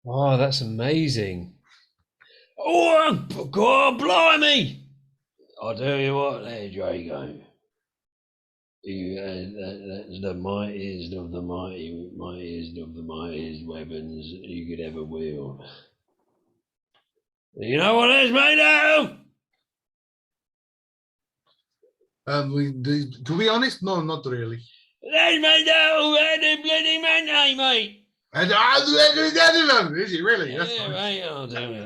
F: Oh, that's amazing. Oh, God, blimey! I'll tell you what there, Drago. That's the mightiest of the mightiest of the mightiest weapons you could ever wield. You know what that's made out of?
A: To be honest, no, not really.
F: That's made out of the bloody Mante, mate.
A: Is it really? That's
F: Yeah,
A: nice.
F: mate, I'll tell you.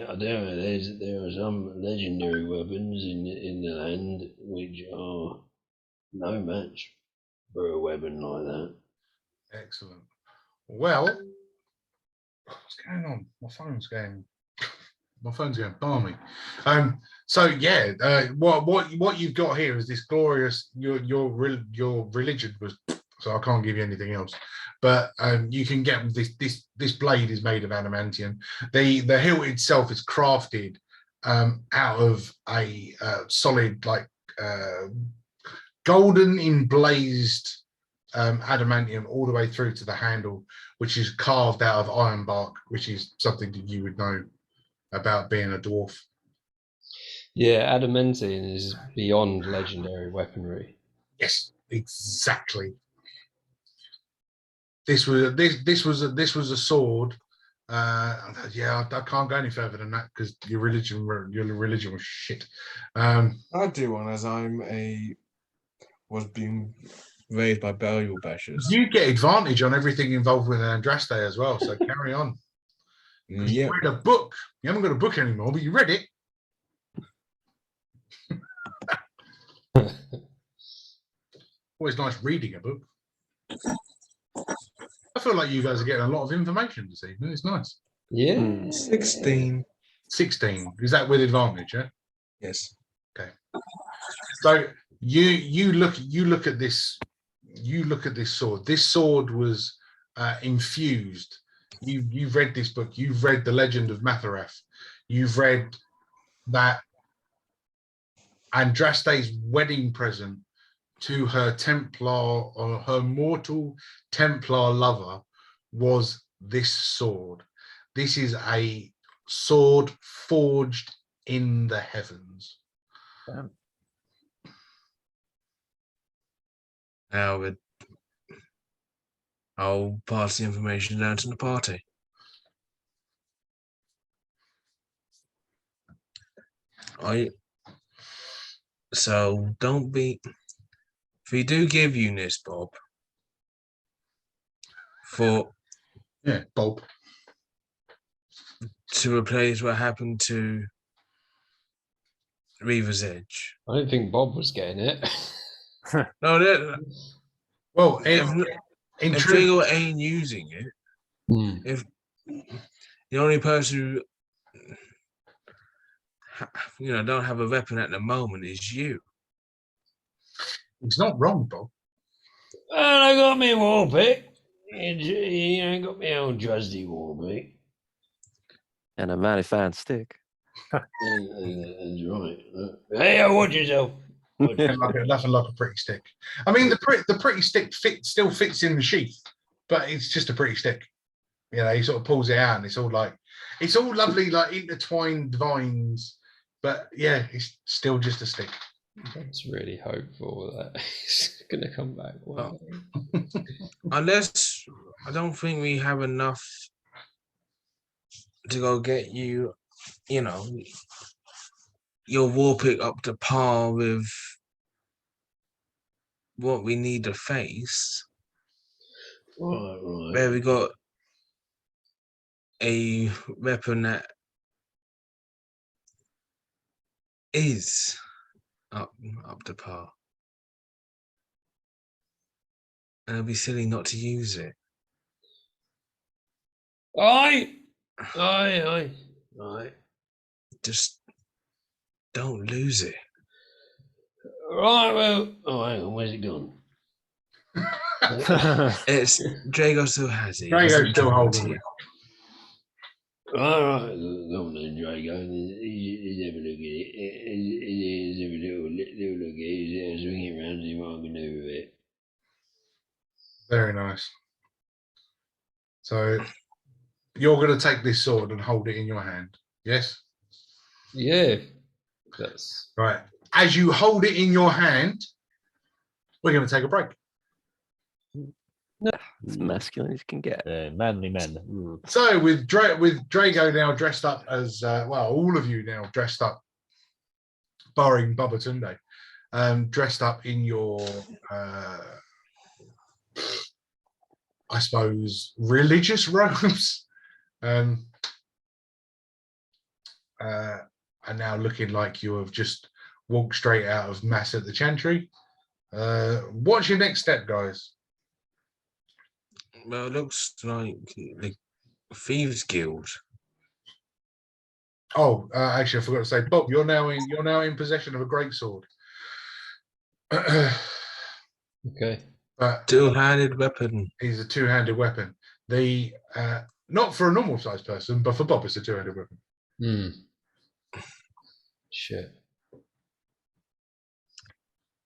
F: There are some legendary weapons in the land which are no match for a weapon like that.
A: Excellent. Well, what's going on? My phone's going balmy. So yeah, what you've got here is this glorious. Your religion was, so I can't give you anything else. But you can get this blade is made of adamantium. The hilt itself is crafted out of a solid, like golden emblazed adamantium all the way through to the handle, which is carved out of iron bark, which is something that you would know about being a dwarf.
F: Yeah, adamantine is beyond legendary weaponry.
A: Yes, exactly. This was a sword. Yeah, I can't go any further than that because your religion was shit.
G: I do one, as was being raised by burial bashers.
A: You get advantage on everything involved with Andraste as well. So carry on. You
G: Yeah.
A: read a book. You haven't got a book anymore, but you read it. Always nice reading a book. I feel like you guys are getting a lot of information this evening. It's nice.
F: Yeah.
G: 16.
A: 16. Is that with advantage? Yeah.
G: Yes.
A: So you look at this. You look at this sword. This sword was infused. You've read this book. You've read the Legend of Matharath. You've read that Andraste's wedding present to her Templar or her mortal Templar lover was this sword. This is a sword forged in the heavens.
G: Now I'll pass the information down to the party. So don't be. If we do give you this, Bob,
A: Bob,
G: to replace what happened to Reaver's Edge.
F: I don't think Bob was getting it.
G: No,
A: well,
G: if
A: truth,
G: Trigo ain't using it,
F: Hmm.
G: if the only person who don't have a weapon at the moment is you.
A: he's not wrong, Bob.
E: Well, I got me war pick. I got me old trusty war pick.
D: And a mighty fine stick.
E: That's right. Hey, watch yourself. Watch yourself.
A: Nothing like a pretty stick. I mean, the pretty stick still fits in the sheath, but it's just a pretty stick. You know, he sort of pulls it out, and it's all lovely, like intertwined vines. But yeah, it's still just a stick.
F: That's really hopeful that he's gonna come back one day.
C: Unless I don't think we have enough to go get you, you know, your war pick up to par with what we need to face.
E: Right.
C: Where we got a weapon that is up to par. And it'd be silly not to use it.
E: Aye.
C: Just don't lose it.
E: Right, well, oh, hang on, where's it gone?
C: It's Drago still has it. He
A: Drago's
C: doesn't
A: still
C: give it
A: holding
C: to
A: it.
C: you.
E: All right, go on then, Drago. Let's have a look at it. Let's have a little look at it. Swing it around, see what I can do with it.
A: Very nice. So you're going to take this sword and hold it in your hand. Yes.
F: Yeah, that's
A: Right. As you hold it in your hand, we're going to take a break.
D: As masculine as you can get.
B: Manly men. Ooh.
A: So with Drago now dressed up as all of you now dressed up, barring Babatunde, dressed up in your I suppose religious robes, are now looking like you have just walked straight out of mass at the Chantry. What's your next step, guys?
C: Well, it looks like the Thieves Guild.
A: Oh, actually, I forgot to say, Bob, you're now in possession of a great sword.
F: okay.
A: But
C: Two-handed weapon.
A: he's a two-handed weapon. The not for a normal sized person, but for Bob, it's a two-handed weapon.
F: Hmm. Shit.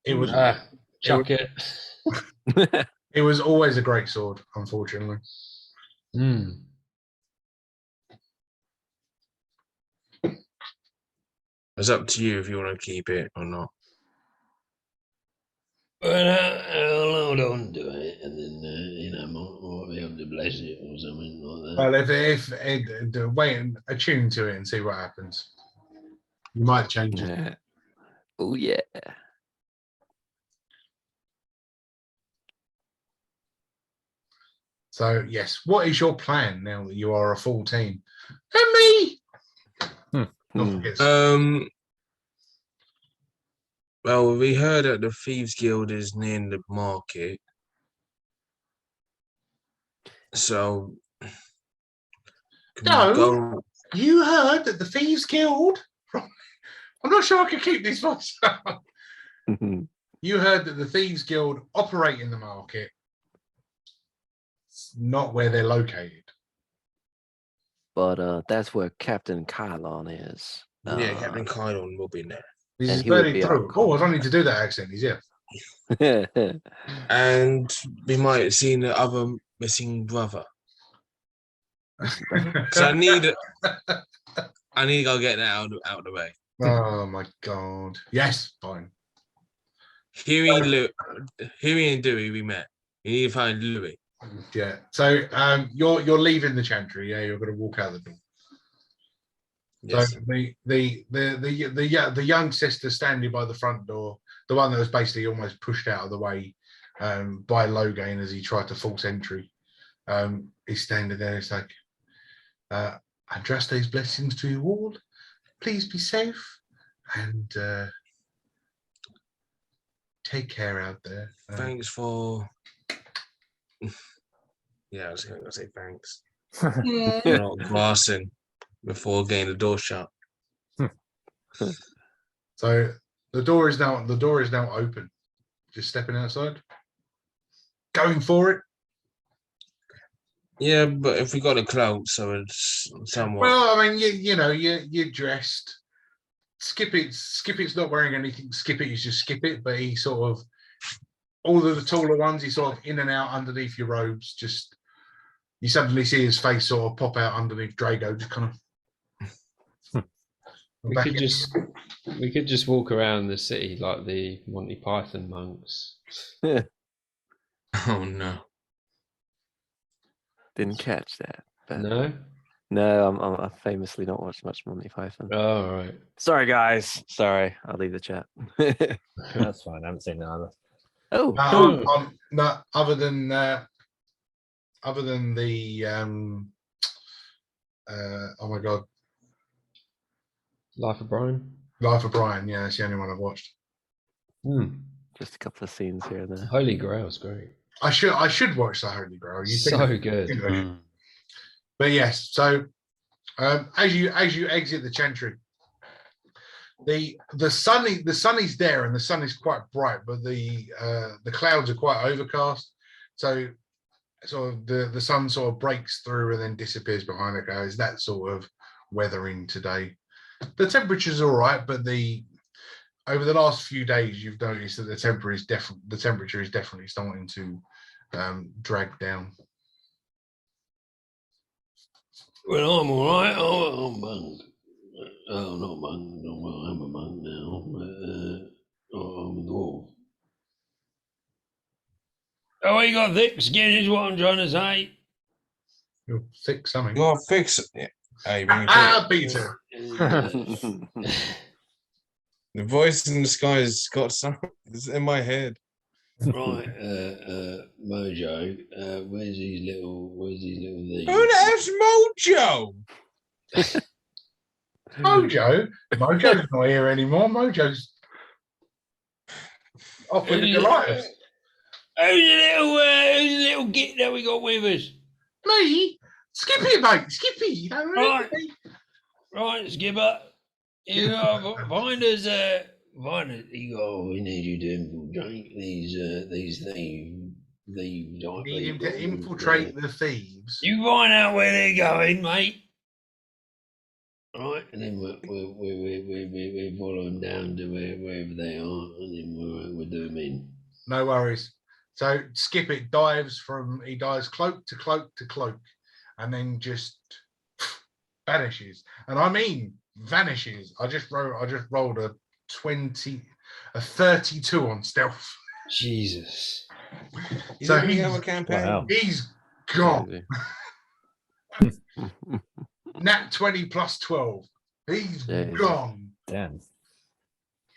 A: It was
F: Chuck it.
A: it was always a great sword, unfortunately.
F: Hmm.
C: It's up to you if you want to keep it or not.
E: Well, I'll hold on to it, and then might be able to bless it or something like that.
A: Well, if wait and attune to it and see what happens, you might change it.
D: Yeah. Oh yeah.
A: So yes, what is your plan now that you are a full team? And me. Don't forget-
C: Well, we heard that the Thieves Guild is near the market. So can we
A: No.
C: go?
A: You heard that the Thieves Guild. I'm not sure I can keep this voice up. You heard that the Thieves Guild operate in the market. It's not where they're located.
D: But that's where Captain Kylon is.
C: Yeah, Captain Kylon will be there.
A: This
D: And
A: is
D: he would
A: very
D: be our
A: true. Oh, I don't need to do that accent. He's here.
C: And we might have seen the other missing brother. So I need to go get that out of the way.
A: Oh my god. Yes, fine.
C: Huey and Dewey, we met. You need to find Louis.
A: Yeah. So you're leaving the Chantry. Yeah, you're going to walk out the door.
C: Yes.
A: So the young sister standing by the front door, the one that was basically almost pushed out of the way by Logain as he tried to force entry, is standing there. It's like, Andraste's blessings to you all. Please be safe and take care out there.
C: Thanks for. Yeah, I was going to say thanks. For not glassing before getting the door shut.
A: So the door is now open. Just stepping outside, going for it.
G: Yeah, but if we got a cloak, so it's somewhat.
A: Well, I mean, you know, you're dressed. Skip It's not wearing anything. Skip It is just Skip It, but he sort of all of the taller ones. He's sort of in and out underneath your robes. Just you suddenly see his face sort of pop out underneath Drago, just kind of.
F: We could just walk around the city like the Monty Python monks.
G: Oh no.
D: Didn't catch that. But
F: No?
D: no, I famously not watched much Monty Python.
F: Oh, right.
D: Sorry, guys. Sorry, I'll leave the chat.
B: That's fine. I haven't seen it either.
D: Oh,
A: No, other than the oh my god,
F: Life of Brian?
A: Life of Brian. Yeah, it's the only one I've watched.
D: just a couple of scenes here and there.
F: Holy Grail's great.
A: I should watch the Holy Grail. You think
F: So good.
A: you know. But yes, so as you exit the Chantry, the sun is there and the sun is quite bright, but the clouds are quite overcast. So sort of the sun sort of breaks through and then disappears behind it. Goes that sort of weathering today. The temperature's all right, but over the last few days, you've noticed that the temperature is definitely starting to drag down.
E: Well, I'm all right. I'm a monk. Oh, not a monk. Well, I'm a monk now. I'm a dwarf. Oh, you got thick skin is what I'm trying to say.
A: You're thick something.
G: You gotta fix it. Yeah. Hey,
A: Peter.
G: the voice in the sky has got some. It's in my head.
E: Right, Mojo. Where's these little things?
G: Who the hell's Mojo?
A: Mojo's not here anymore. Mojo's off with the Goliath.
E: Who's the little git that we got with us?
A: Me? Skippy, mate. Skippy. You don't
E: Right.
A: me.
E: Right, Skipper. You find us. We need you to infiltrate these thieves.
A: Need him to infiltrate the thieves.
E: You find out where they're going, mate. Right, and then we follow them down to wherever they are, and then we'll do them in.
A: No worries. So Skip It dives cloak to cloak to cloak, and then just vanishes. And I mean vanishes. I just rolled a 32 on stealth.
E: Jesus.
A: So
G: we
A: he's-
G: have a campaign.
B: Wow.
A: He's gone.
D: Crazy.
A: Nat 20 plus 12. He's
D: Yeah,
A: gone.
B: Damn.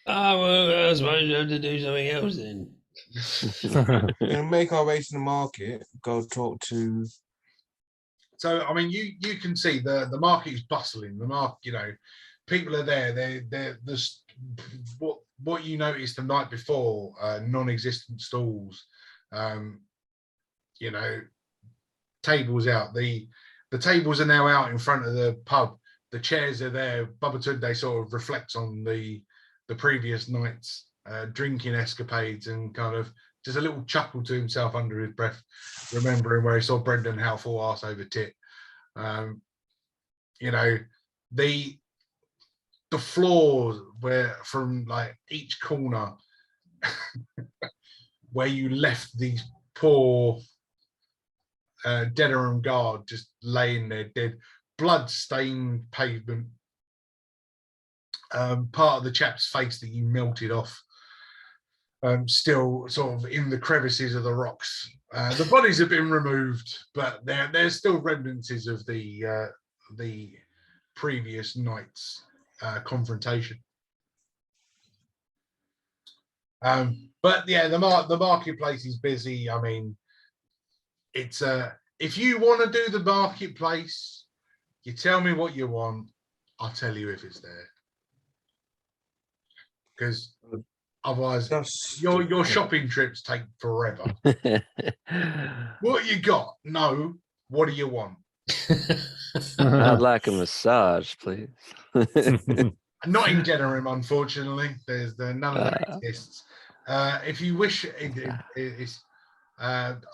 E: Oh, well, I suppose you have to do something else then.
G: We're gonna make our way to the market. Go talk to.
A: So I mean, you can see the market is bustling. The market, you know, people are there. They're this what you noticed the night before, non-existent stalls. You know, tables out. The tables are now out in front of the pub. The chairs are there. Babatunde sort of reflects on the previous night's drinking escapades and kind of just a little chuckle to himself under his breath, remembering where he saw Brendan Howe fall arse over tit. You know, the floors where from like each corner where you left these poor Denerim guard just laying there dead, blood-stained pavement, part of the chap's face that you melted off, still sort of in the crevices of the rocks. The bodies have been removed, but there's still remnants of the previous night's confrontation. But yeah, the marketplace is busy. I mean, it's if you want to do the marketplace, you tell me what you want, I'll tell you if it's there. Because otherwise, your shopping trips take forever. What you got? No. What do you want?
D: I'd like a massage, please.
A: Not in Denerim, unfortunately. There's none of that exists. If you wish, it's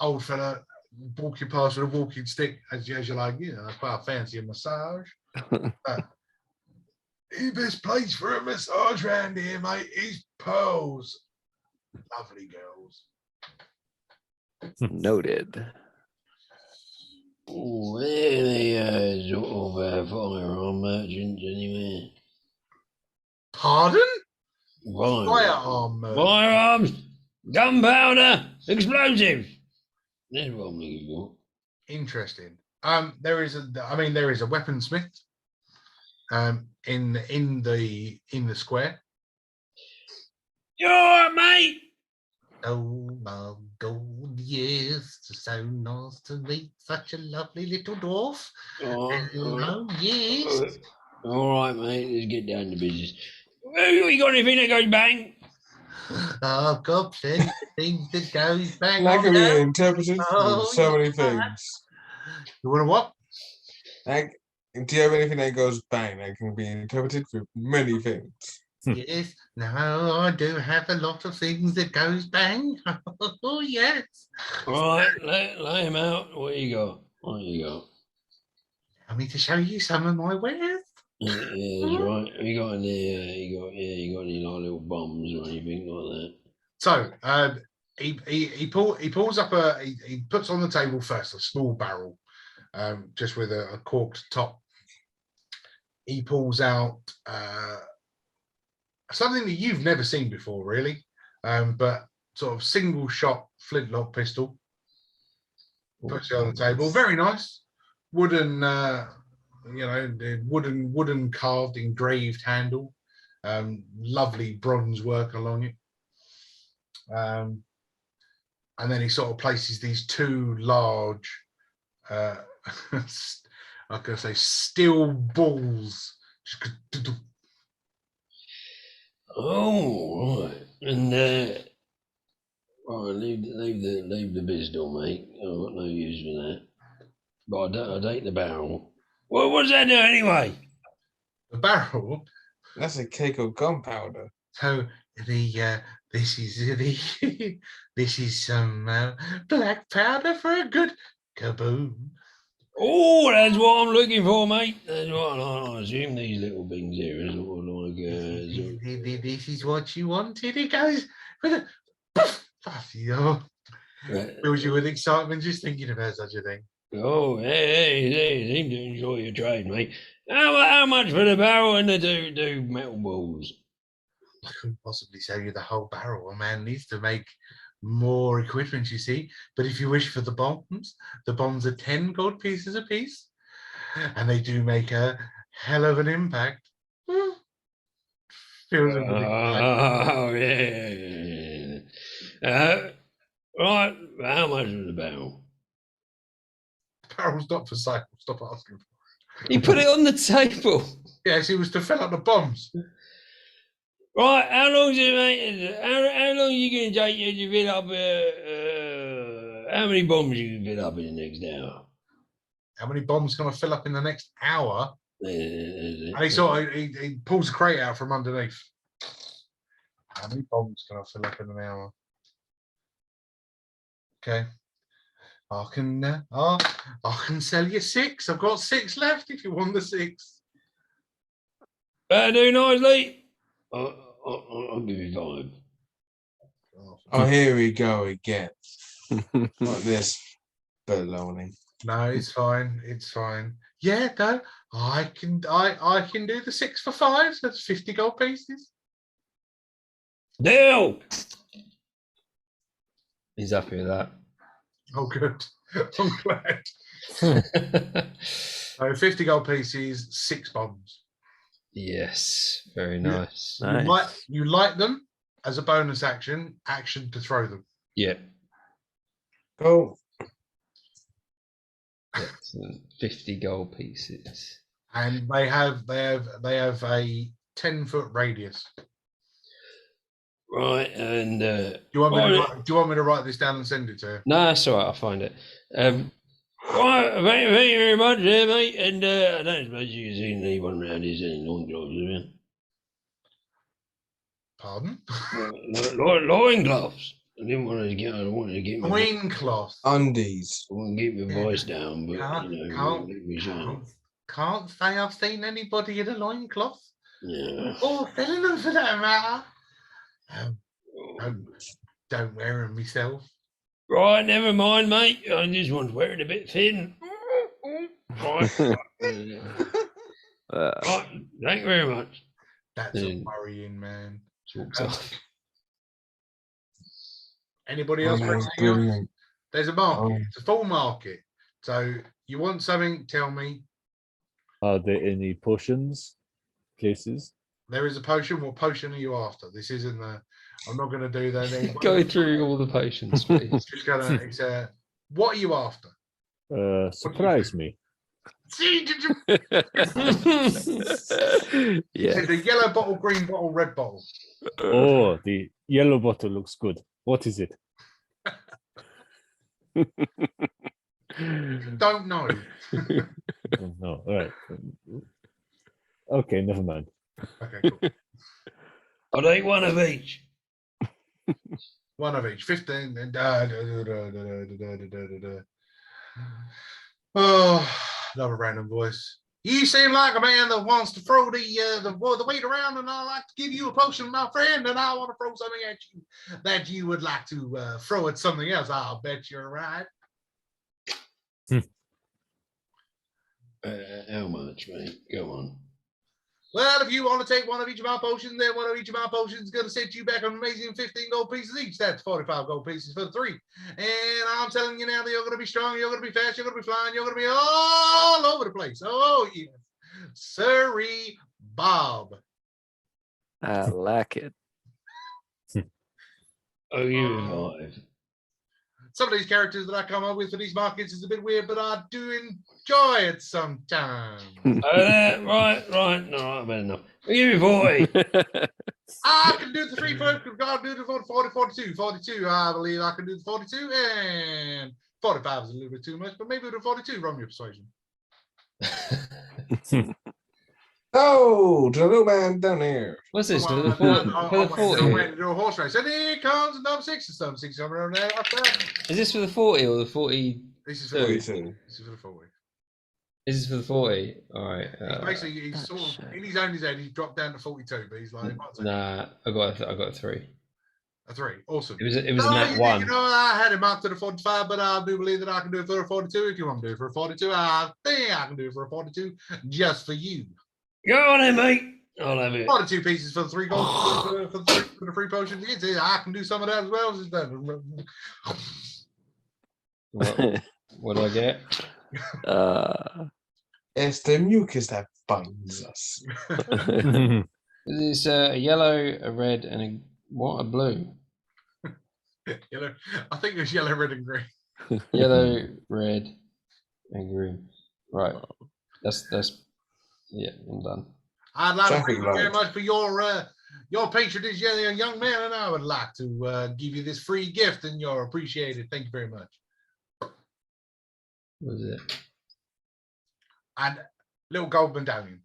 A: old fella. walking past with a walking stick as you're like, I quite fancy a massage. The best place for a massage round here, mate, is Pearls. Lovely girls.
D: Noted.
E: Oh, they're the sort of firearm merchants anyway.
A: Pardon?
E: Firearm.
A: Firearm.
E: Firearms, gunpowder, explosives. That's what I'm looking for.
A: Interesting. There is a weaponsmith in the square.
E: You alright, mate?
A: Oh my God, yes, it's so nice to meet such a lovely little dwarf. Hello, yes.
E: All right, mate. Let's get down to business. You got anything that goes bang?
A: I've got plenty of things that goes bang
G: That
A: on
G: can be
A: now.
G: interpreted
A: Oh,
G: with so many
A: yeah.
G: things.
A: You want to what?
G: Like, do you have anything that goes bang that can be interpreted with many things?
A: Yes, no, I do have a lot of things that goes bang. Oh, yes.
E: All right, lay him out. What you got? What you got?
A: Want me to show you some of my wares?
E: Yeah, that's right. You got any? You got any like little bombs or anything like that?
A: So he pulls up he puts on the table first a small barrel, just with a corked top. He pulls out something that you've never seen before, really, but sort of single shot flintlock pistol. Puts it on the table. Very nice, wooden, the wooden carved engraved handle. Lovely bronze work along it. And then he sort of places these two large, I can say, steel balls.
E: Oh, right. And leave the pistol, mate. I've got no use for that. But I take the barrel. Well, what's that do anyway?
A: The barrel.
G: That's a cake of gunpowder.
A: So this is some black powder for a good kaboom.
E: Oh, that's what I'm looking for, mate. That's what I assume these little things here are sort of like.
A: This is what you wanted. It goes with a poof. Fills you with excitement just thinking about such a thing.
E: Oh, hey, seem to enjoy your trade, mate. How much for the barrel and the two metal balls?
A: I couldn't possibly sell you the whole barrel. A man needs to make more equipment, you see. But if you wish for the bombs are 10 gold pieces a piece, and they do make a hell of an impact. Feels a bit
E: Oh, yeah. Right, how much is the barrel?
A: The barrel's not for sale. Stop asking.
F: He put it on the table.
A: Yes, it was to fill up the bombs.
E: Right, how long is it, mate? How long are you going to take to fill up? How many bombs you can fill up in the next hour?
A: How many bombs can I fill up in the next hour? And he he pulls a crate out from underneath. How many bombs can I fill up in an hour? Okay, I can sell you 6. I've got 6 left if you want the 6.
E: That'll do nicely. I'll give you 5.
G: Oh, here we go again. Not this baloney.
A: No, it's fine. It's fine. Yeah, no, I can do the 6 for 5. So that's 50 gold pieces.
E: Deal.
F: He's happy with that.
A: Oh, good. I'm glad. So 50 gold pieces, 6 bombs.
F: Yes, very nice.
D: Nice.
A: You light them as a bonus action to throw them.
F: Yep.
G: Go.
F: Excellent. 50 gold pieces.
A: And they have a 10-foot radius.
E: Right, and
A: Do you want me to write this down and send it to you?
F: No, that's all right. I'll find it.
E: right, thank you very much, mate. And I don't suppose you can see anyone around here selling long gloves, have you?
A: Pardon?
E: Loin gloves. I didn't want to get. I wanted to get my.
A: Loincloth.
G: Undies.
E: I want to get my
A: Yeah.
E: voice down, but
A: Can't,
E: you know,
A: can't,
E: it was,
A: can't say I've seen anybody in a loincloth.
E: yeah.
A: Or selling them for that matter. Don't wear them myself.
E: Right, never mind, mate. I just want to wear it a bit thin. Right. Right, thank you very much.
A: That's a
E: Mm.
A: worrying man.
F: Walks
A: Um,
F: off.
A: Anybody
G: Oh,
A: else?
G: that
A: for
G: was
A: anything else?
G: brilliant.
A: There's a market.
G: Oh.
A: It's a full market. So you want something? Tell me.
B: Are there any potions places?
A: There is a potion. What potion are you after? This isn't the. I'm not going to do that.
F: Go through all the potions, please.
A: Just gonna. It's a. What are you after?
B: Surprise me.
A: See, did you?
D: Yeah.
A: It's a yellow bottle, green bottle, red bottle.
B: Oh, the yellow bottle looks good. What is it?
A: Don't know.
B: Oh, no, all right. Okay, never mind.
A: Okay, cool.
E: I'll take one of each.
A: One of each. 15. Oh, another random voice. You seem like a man that wants to throw the weight around, and I'd like to give you a potion, my friend, and I want to throw something at you that you would like to throw at something else. I'll bet you're right.
E: How much, mate? Go on.
A: Well, if you want to take one of each of my potions, then one of each of my potions is going to set you back an amazing 15 gold pieces each. That's 45 gold pieces for the 3. And I'm telling you now that you're going to be strong, you're going to be fast, you're going to be flying, you're going to be all over the place. Oh, yes. Sorry, Bob.
D: I like it.
E: Oh, you five.
A: Some of these characters that I come up with for these markets is a bit weird, but I do enjoy it sometimes.
E: Right. No, I've had enough. I'll give you 40.
A: I can do the 3 points. I'll do the 40, 42. 42, I believe I can do the 42. And 45 is a little bit too much, but maybe the 42, roll your persuasion.
G: Oh, to the little man down here.
F: What's this? For the
A: I'm
F: 40?
A: waiting to do a horse race. And here comes number 6. It's number 6 over there.
F: Is this for the 40 or the 40?
A: This is for the
G: 42.
A: This is for the 40.
F: Is this for the 40? All right.
A: Basically, he's sort of in his own head. He's dropped down to 42, but he's like,
F: Nah, I got a 3.
A: a 3. Awesome.
F: It was a
A: No,
F: nat 1.
A: You know, I had him up to the 45, but I do believe that I can do it for a 42. If you want to do it for a 42, I think I can do it for a 42 just for you.
E: Go on then, mate. I'll have it.
A: 42 pieces for the 3 gold for the free potions. I can do some of that as well.
F: What do I get?
G: It's the mucus that binds us.
F: It's a yellow, a red, and a what? A blue.
A: Yellow. I think it's yellow, red, and green.
F: Yellow, red, and green. Right. That's yeah. I'm done.
A: I'd like to
G: Traffic
A: thank you very
G: light.
A: much for your patronage, young man, and I would like to give you this free gift, and you're appreciated. Thank you very much.
F: What was it?
A: And little gold medallion.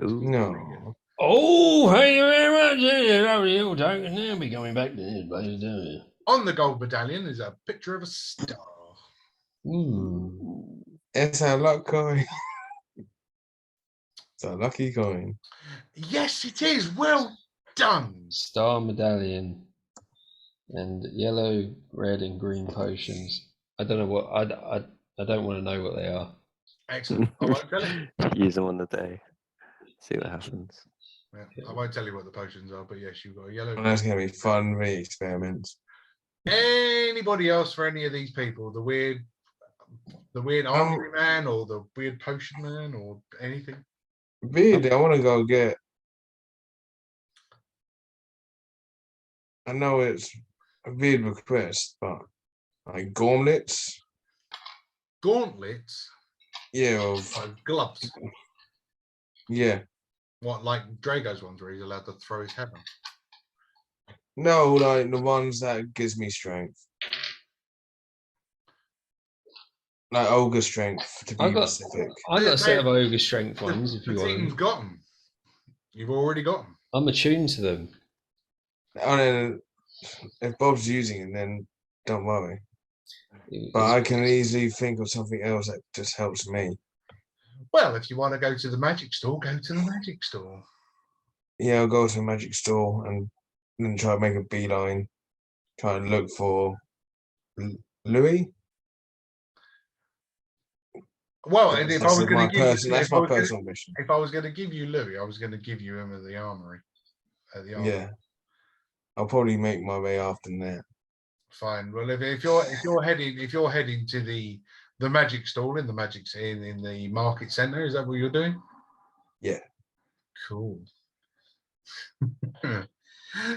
D: Ooh.
G: No.
E: Oh, thank you very much. Lovely little token. They'll be coming back to this place, don't you?
A: On the gold medallion is a picture of a star.
F: Ooh.
G: It's a luck coin. It's a lucky coin.
A: Yes, it is. Well done.
F: Star medallion and yellow, red, and green potions. I don't know what I don't want to know what they are.
A: Excellent. I won't tell you.
D: Use them on the day. See what happens.
A: Yeah, I won't tell you what the potions are, but yes, you've got a yellow.
G: Well, that's gonna be fun, really experiments.
A: Anybody else for any of these people? The weird armory man, or the weird potion man, or anything?
G: Vid, I want to go get. I know it's a vid request, but like gauntlets.
A: Gauntlets,
G: Yeah, of
A: like gloves.
G: yeah.
A: What, like Drago's ones where he's allowed to throw his head on?
G: No, like the ones that gives me strength. Like ogre strength to
F: I
G: be
F: got-
G: specific.
F: I got a set of ogre strength ones. If
A: The
F: you want
A: team's
F: them.
A: got them. You've already got them.
F: I'm attuned to them.
G: And then if Bob's using it, then don't worry.
F: It-
G: But
F: it's-
G: I can easily think of something else that just helps me.
A: Well, if you want to go to the magic store, go to the magic store.
G: Yeah, I'll go to a magic store and then try to make a beeline. Try and look for Louis.
A: Well, and if I was
G: That's
A: going
G: my
A: to give you,
G: that's
A: if I
G: my
A: was gonna-
G: personal mission.
A: if I was going to give you Louis, I was going to give you him at the armory. At the armory.
G: Yeah, I'll probably make my way after that.
A: Fine. Well, if you're heading to the magic stall in the in the market center, is that what you're doing?
G: Yeah.
A: Cool.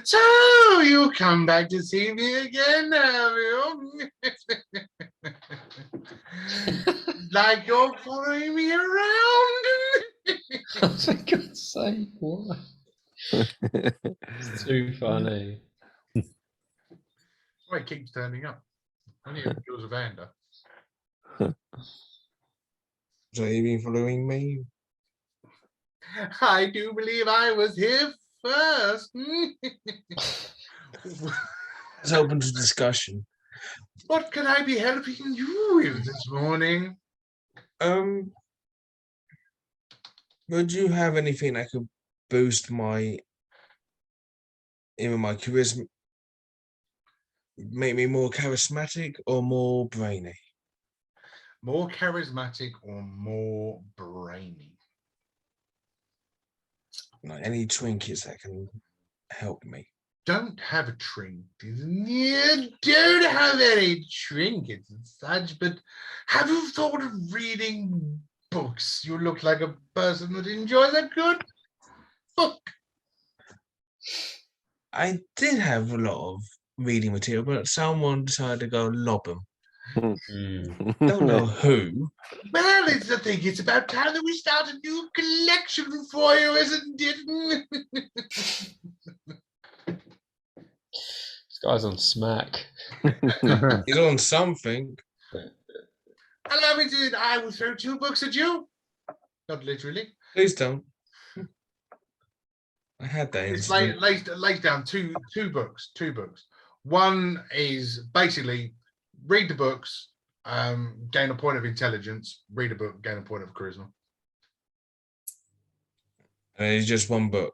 A: So you come back to see me again, have you? Like you're following me around.
F: Oh, for God's sake, why? It's too funny.
A: Why it keeps turning up. Only if it kills a Vander.
G: So you been following me?
A: I do believe I was here first.
G: It's open to discussion.
A: What could I be helping you with this morning?
G: Would you have anything that could boost my charisma, make me more charismatic or more brainy?
A: More charismatic or more brainy?
G: Like any trinkets that can help me.
A: Don't have a trinket. You don't have any trinkets and such, but have you thought of reading books? You look like a person that enjoys a good book.
G: I did have a lot of reading material, but someone decided to go lob them. Don't know who.
A: Well, it's the thing. It's about time that we start a new collection for you, isn't it?
F: This guy's on smack.
G: He's on something.
A: Allow me to. I will throw 2 books at you. Not literally.
G: Please don't. I had that.
A: It's
G: incident.
A: lays down two books. 2 books. One is basically read the books, gain a point of intelligence. Read a book, gain a point of charisma.
G: And it's just one book.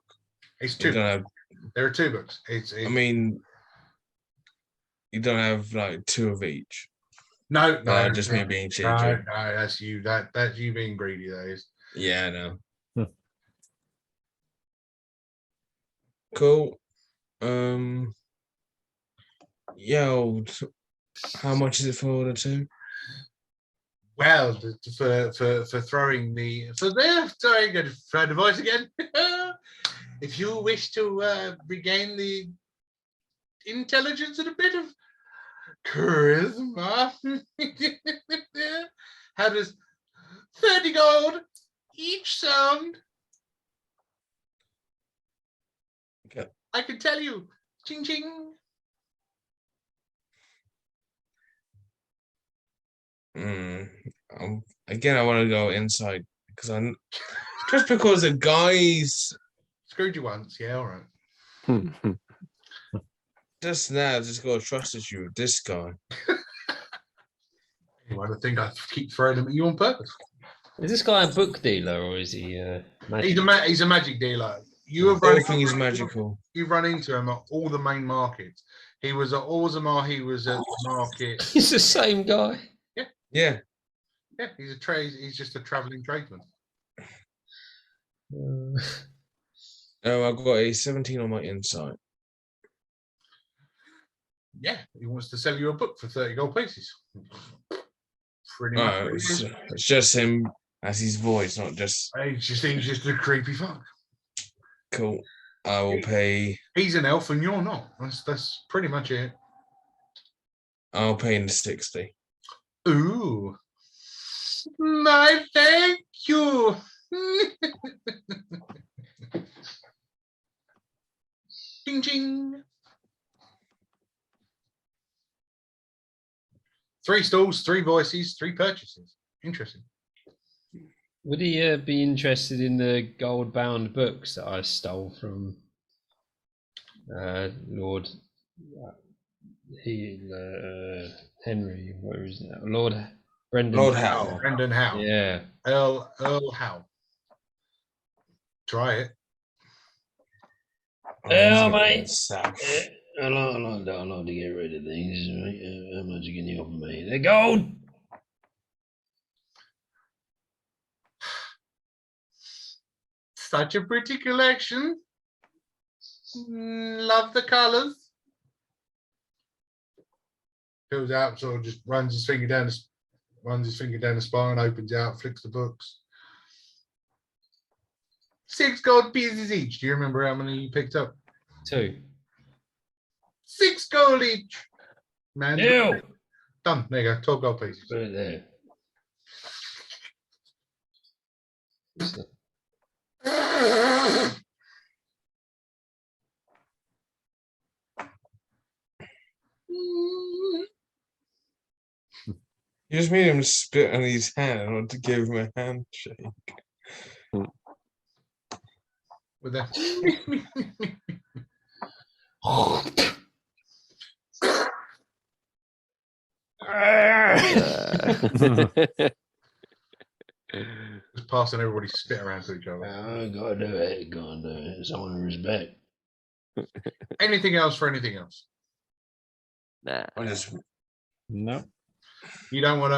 A: It's
G: You
A: 2.
G: don't have,
A: There are 2 books. It's
G: I mean, you don't have like 2 of each.
A: no,
G: Just me being cheeky.
A: no, that's you. That's you being greedy. That is.
G: Yeah, I know. Cool. Yo, how much is it for the 2?
A: Well, for throwing the sorry, good try the voice again. If you wish to regain the intelligence and a bit of charisma, how does 30 gold each sound?
G: Okay.
A: I can tell you, ching ching.
G: Again, I want to go inside because I'm just because the guys
A: Screwed you once, yeah, all right.
G: just now just got trusted you with this guy.
A: Well, I think I keep throwing them at you on purpose.
F: Is this guy a book dealer or is he magic?
A: He's a magic dealer. You have
G: Everything is magical.
A: You run into him at all the main markets. He was at Orzammar. He was at the market.
F: He's the same guy.
G: Yeah.
A: Yeah, he's a trade. He's just a traveling tradesman.
G: Oh, I've got a 17 on my insight.
A: Yeah, he wants to sell you a book for 30 gold pieces. Pretty much.
G: Oh,
A: what it is.
G: it's just him as his voice, not just
A: He's just a creepy fuck.
G: cool. I will pay.
A: He's an elf and you're not. That's pretty much it.
G: I'll pay in 60.
A: Ooh. My thank you. Ching ching. 3 stalls, 3 voices, 3 purchases. Interesting.
F: Would he be interested in the gold-bound books that I stole from Lord Henry, what is that? Lord Brendan.
G: Lord
A: Howe,
G: Howe.
A: Brendan Howe.
F: Yeah.
A: Earl Howe. Try it.
G: Oh,
E: Yeah,
G: he's gonna
E: mate.
G: go south.
E: I like to get rid of things. Right? How much can you offer me? They're gold.
A: Such a pretty collection. Love the colours. Goes out, sort of just runs his finger down the spine, opens out, flicks the books. 6 gold pieces each. Do you remember how many you picked up?
F: 2.
A: 6 gold each. Man,
E: Deal.
A: done. There you go. 12 gold pieces.
E: Put it there.
F: So,
G: You just made him spit on his hand and want to give him a handshake.
A: With that. Just passing everybody spit around to each other.
E: I gotta do it. Gotta do it. Someone respect.
A: Anything else for anything else?
D: Nah.
G: I just
B: No.
A: You don't want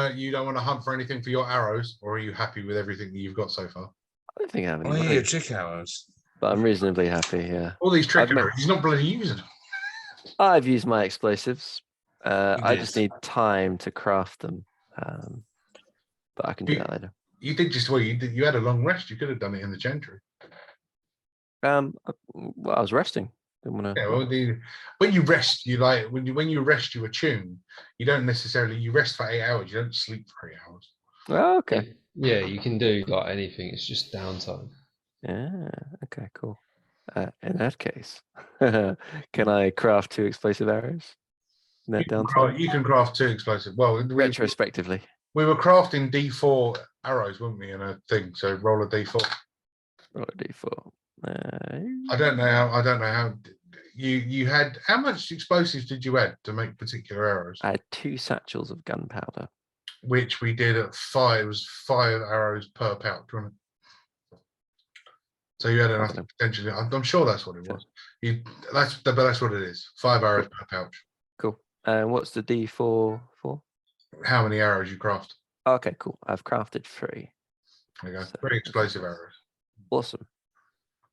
A: to hunt for anything for your arrows, or are you happy with everything that you've got so far?
D: I don't think I have any
G: oh yeah,
D: money,
G: trick arrows.
D: but I'm reasonably happy. Yeah,
A: All these trick
D: I've ma-
A: arrows, he's not bloody using them.
D: I've used my explosives. I just
G: did.
D: need time to craft them, but I can do
A: You-
D: that later.
A: You did just well. You had a long rest. You could have done it in the gentry.
D: Well, I was resting. Didn't want to.
A: Yeah. Well, when you rest, you like when you rest, you attune. You don't necessarily you rest for 8 hours. You don't sleep for 8 hours.
D: Oh, okay.
F: yeah, you can do like anything. It's just downtime.
D: Yeah. Okay. Cool. In that case, can I craft 2 explosive arrows? In that downtime.
A: You can craft 2 explosive. Well,
D: Retrospectively.
A: we were crafting D4 arrows, weren't we? In a thing. So roll a D4.
D: Roll a d4.
A: I don't know how you had how much explosives did you add to make particular arrows?
D: I had 2 satchels of gunpowder.
A: Which we did at 5. It was 5 arrows per pouch, wasn't it? So you had enough
D: Okay.
A: potentially. I'm sure that's what it was. But that's what it is. 5 arrows per pouch.
D: Cool. And what's the d4 for?
A: How many arrows you craft?
D: Okay, cool. I've crafted 3.
A: There you go.
D: So-
A: 3 explosive arrows.
D: Awesome.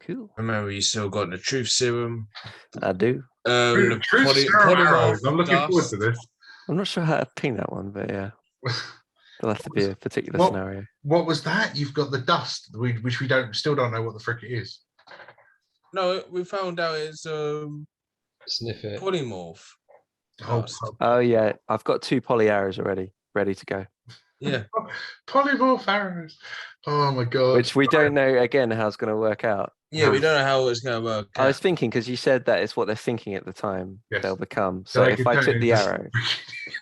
D: Cool.
G: Remember, you still got the truth serum.
D: I do.
G: The
A: Truth serum arrows.
G: polymorph
A: I'm looking forward
G: dust.
A: to this.
D: I'm not sure how to ping that one, but yeah, there'll have to be a particular
A: What-
D: scenario.
A: What was that? You've got the dust, which we still don't know what the frick it is.
G: No, we found out it's
F: Sniff it.
G: polymorph.
A: Oh,
G: Dust.
D: Oh yeah, I've got 2 poly arrows already, ready to go.
G: Yeah,
A: polymorph arrows. Oh my god.
D: Which we don't know again how it's going to work out.
G: yeah, we don't know how it's gonna work.
D: I was
G: out.
D: thinking because you said that it's what they're thinking at the time
A: Yes.
D: they'll become. So
A: they
D: if
A: can
D: I
A: turn
D: took the
A: into-
D: arrow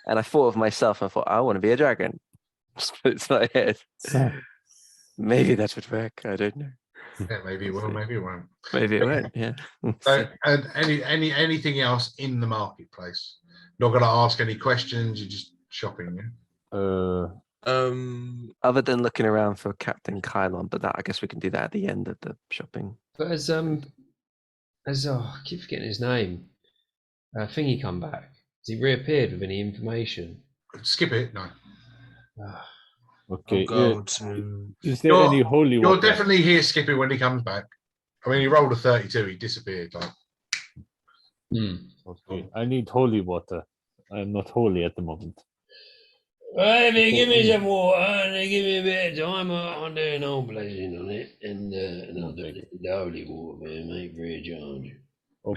D: and I thought of myself, I thought I want to be a dragon. It's my head. Maybe that would work. I don't know.
A: Yeah, maybe it will, maybe it won't.
D: Maybe it won't. Yeah.
A: So, and anything else in the marketplace? Not going to ask any questions. You're just shopping. Yeah?
D: Other than looking around for Captain Kylon, but that I guess we can do that at the end of the shopping.
F: But as I keep forgetting his name. Thingy come back. Has he reappeared with any information?
A: Skip it. No,
F: Ah,
B: Okay.
G: I'll go to.
B: Is there
A: You're-
B: any holy
A: you'll
B: water?
A: definitely hear Skip it when he comes back. I mean, he rolled a 32. He disappeared. Like,
B: Okay. I need holy water. I'm not holy at the moment.
E: Well, if you give me some water and they give me a bit of time, I'll do an old blessing on it, and I'll do the holy water, man, mate, free of charge.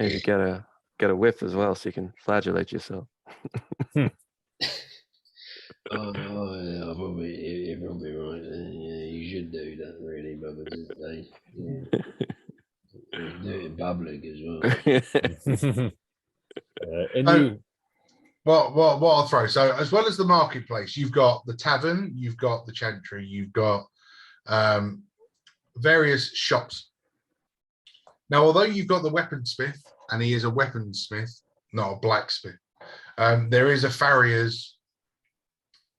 D: Maybe
B: Okay.
D: get a whiff as well, so you can flagellate yourself.
E: Oh, yeah, you're probably right. Yeah, you should do that, really, brother. Yeah. Do it in public as well.
B: Any
A: what I'll throw. So, as well as the marketplace, you've got the tavern, you've got the chantry, you've got various shops. Now, although you've got the weaponsmith, and he is a weaponsmith, not a blacksmith, There is a farrier's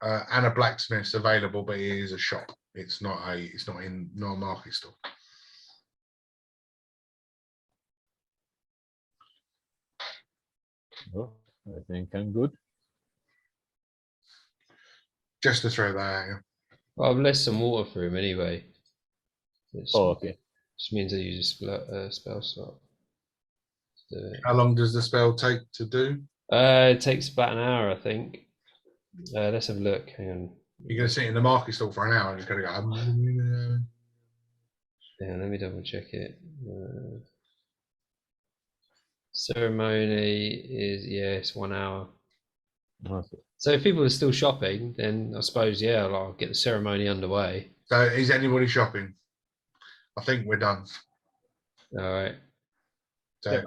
A: and a blacksmith's available, but it is a shop. It's not a market store.
B: Oh, I think I'm good.
A: Just to throw that at you.
F: Well, I've left some water for him anyway. Which
B: Oh, okay.
F: just means I use a spell slot.
A: How long does the spell take to do?
F: It takes about an hour, I think. Let's have a look. Hang on.
A: You're going to sit in the market stall for an hour and just going to go.
F: Yeah, let me double check it. Ceremony is, yeah, it's 1 hour.
B: Okay.
F: So if people are still shopping, then I suppose, yeah, I'll get the ceremony underway.
A: So is anybody shopping? I think we're done.
F: All right.
A: So,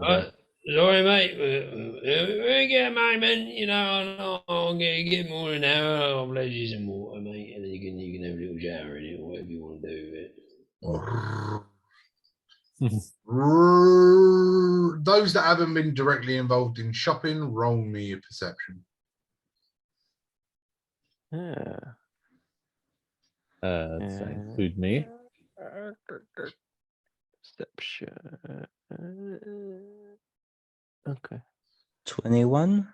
F: Sorry, mate. We get a moment, you know. I'll get more than an hour. I'll pledge you some water, mate, and then you can have a little shower in it, or whatever you want to do with it.
A: those that haven't been directly involved in shopping, roll me a perception.
D: Yeah.
B: Does that include me?
D: Perception. Okay.
H: 21.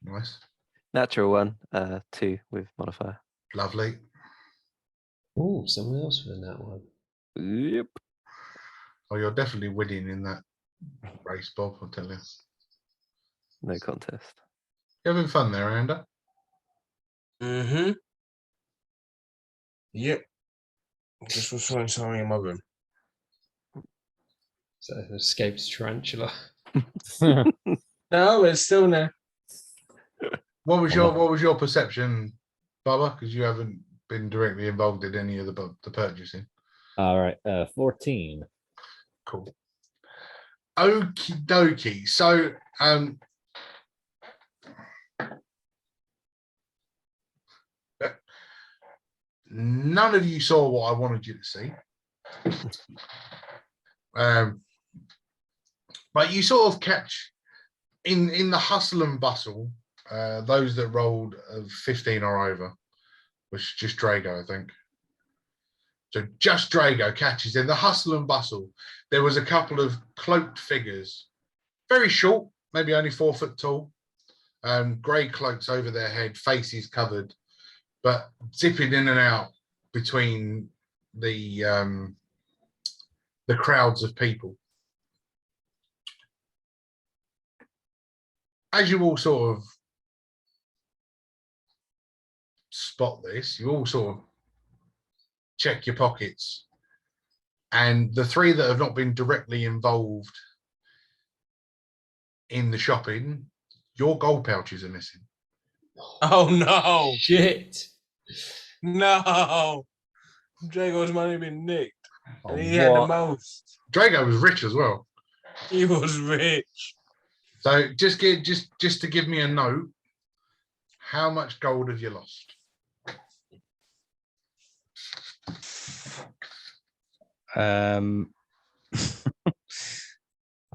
A: Nice,
D: Natural one. 2 with modifier.
A: lovely.
F: Oh, someone else with that one.
D: Yep.
A: Oh, you're definitely winning in that race, Bob. I'll tell you.
D: No contest.
A: You having fun there, Amanda?
G: Mm-hmm. Yep. Just was throwing something in my room.
F: So escaped tarantula.
G: No, it's still there.
A: What was your perception, Bubba? Because you haven't been directly involved in any of the purchasing.
B: All right, 14.
A: Cool. Okie dokie. So, none of you saw what I wanted you to see. But you sort of catch in the hustle and bustle, those that rolled 15 or over, which is just Drago, I think. So just Drago catches in the hustle and bustle. There was a couple of cloaked figures, very short, maybe only 4 foot tall, grey cloaks over their head, faces covered, but zipping in and out between the crowds of people. As you all sort of spot this, you all sort of check your pockets, and the 3 that have not been directly involved in the shopping, your gold pouches are missing.
G: Oh no!
F: Shit.
G: No! Drago's money been nicked.
B: Oh,
G: And he had the
B: what?
G: most.
A: Drago was rich as well.
G: He was rich.
A: So just to give me a note, how much gold have you lost?
H: I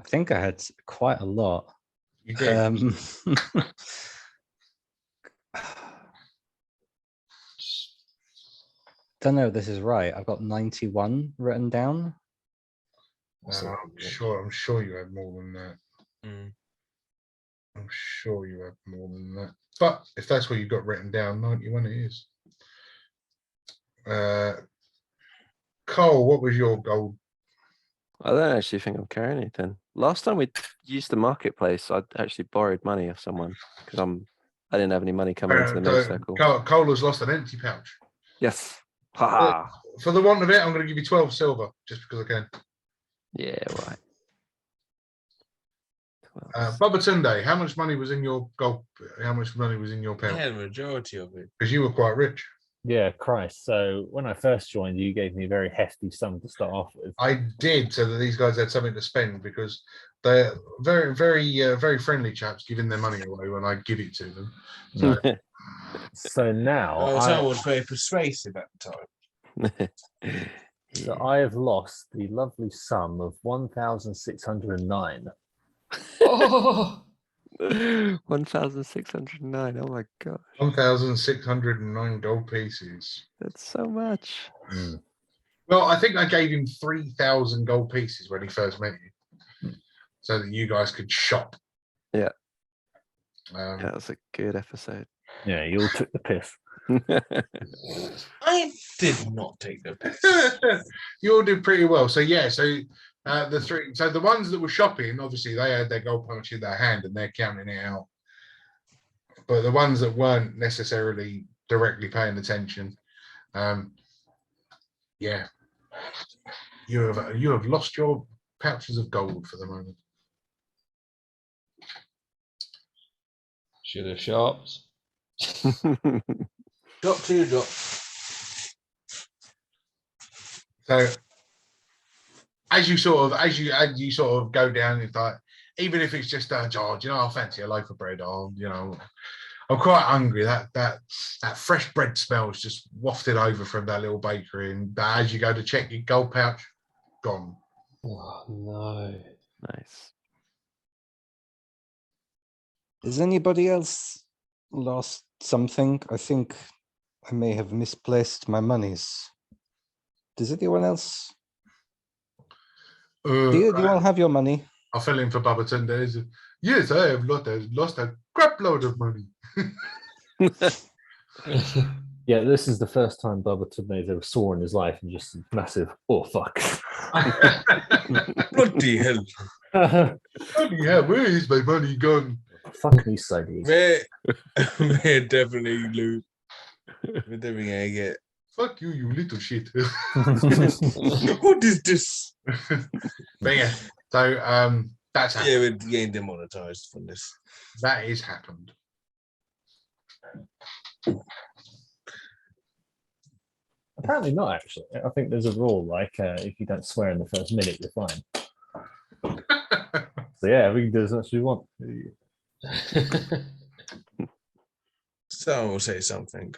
H: think I had quite a lot.
A: You did.
H: Don't know if this is right. I've got 91 written down.
A: I'm sure you had more than that.
G: Mm.
A: I'm sure you had more than that. But if that's what you got written down, 91 it is. Cole, what was your gold?
D: I don't actually think I'm carrying anything. Last time we used the marketplace, I actually borrowed money off someone because I didn't have any money coming into the main circle.
A: Cole has lost an empty pouch.
D: Yes. Ha.
A: For the want of it, I'm going to give you 12 silver just because I can.
D: Yeah, right.
A: Bubba Tunde, how much money was in your gold? How much money was in your pouch?
G: Yeah, the majority of it.
A: Because you were quite rich.
B: Yeah, Christ. So when I first joined, you gave me a very hefty sum to start off with.
A: I did, so that these guys had something to spend because they're very, very friendly chaps giving their money away when I give it to them. So,
B: So now,
G: Oh, so I was very persuasive at the time.
B: so I have lost the lovely sum of 1,609.
F: Oh,
D: 1,609. Oh my god,
A: 1,609 gold pieces.
D: that's so much.
B: Mm.
A: Well, I think I gave him 3,000 gold pieces when he first met you, so that you guys could shop.
D: Yeah.
A: Um,
D: That was a good episode.
B: Yeah, you all took the piss.
G: I did not take the piss.
A: you all did pretty well. So yeah, so the ones that were shopping, obviously they had their gold punch in their hand and they're counting it out. But the ones that weren't necessarily directly paying attention, yeah, you have lost your pouches of gold for the moment.
E: Should have shops.
G: Drop to your drop.
A: So as you sort of go down, it's like, even if it's just oh, do you know, I fancy a loaf of bread. Oh, you know, I'm quite hungry. That fresh bread smells just wafted over from that little bakery, and as you go to check your gold pouch, gone.
E: Oh no.
D: Nice.
H: Has anybody else lost something? I think I may have misplaced my monies. Does anyone else? Do you all have your money?
A: I fell in for Babatunde. Yes, I have lost a crap load of money.
B: Yeah, this is the first time Babatunde's ever saw in his life, and just massive, oh fuck.
G: Bloody hell.
A: Bloody hell, where is my money gone?
B: Fuck me, sideways.
G: We're definitely lose. We're definitely gonna get.
A: Fuck you, you little shit.
G: What is this?
A: But yeah, so that's happened.
G: Yeah, we're getting demonetized from this.
A: That is happened.
B: Apparently not, actually. I think there's a rule, like, if you don't swear in the first minute, you're fine. So yeah, we can do as much as we want.
G: Someone will say something.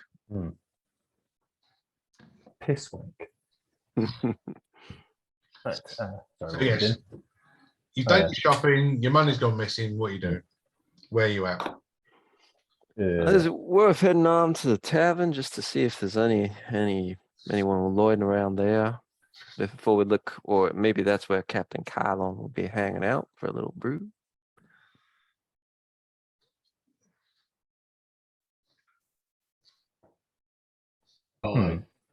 B: Piss wank. Right, sorry,
A: So yes, you've done your shopping, your money's gone missing. What are you doing? Where are you at?
D: Is it worth heading on to the tavern just to see if there's anyone loitering around there before we look, or maybe that's where Captain Kylon will be hanging out for a little brew?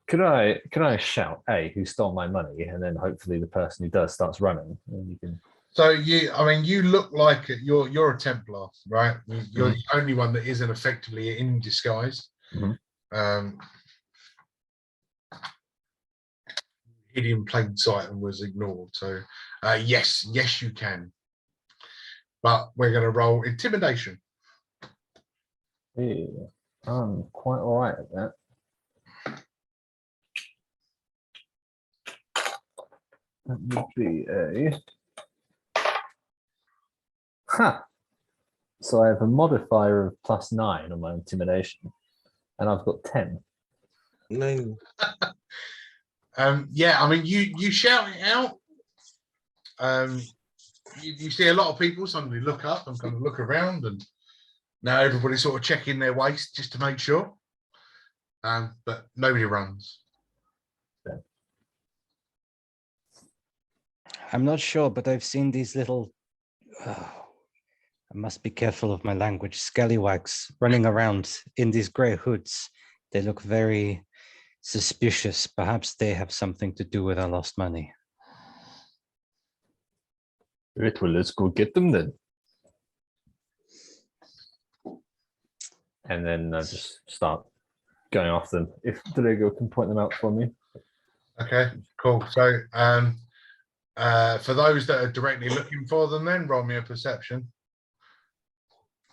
B: Could I shout, "Hey, who stole my money?" And then hopefully the person who does starts running, and you can.
A: So you look like you're a Templar, right? You're the only one that isn't effectively in disguise. Hid in plain sight and was ignored. So yes, you can. But we're going to roll intimidation.
B: Yeah, I'm quite all right at that. That would be a. So I have a modifier of +9 on my intimidation, and I've got 10.
G: No.
A: Yeah, I mean, you shout it out. You see a lot of people suddenly look up and kind of look around, and now everybody's sort of checking their waist just to make sure. But nobody runs.
H: I'm not sure, but I've seen these little. I must be careful of my language. Scallywags running around in these grey hoods. They look very suspicious. Perhaps they have something to do with our lost money.
B: Right, well, let's go get them then. And then I just start going off them. If Diego can point them out for me.
A: Okay, cool. So for those that are directly looking for them, then roll me a perception.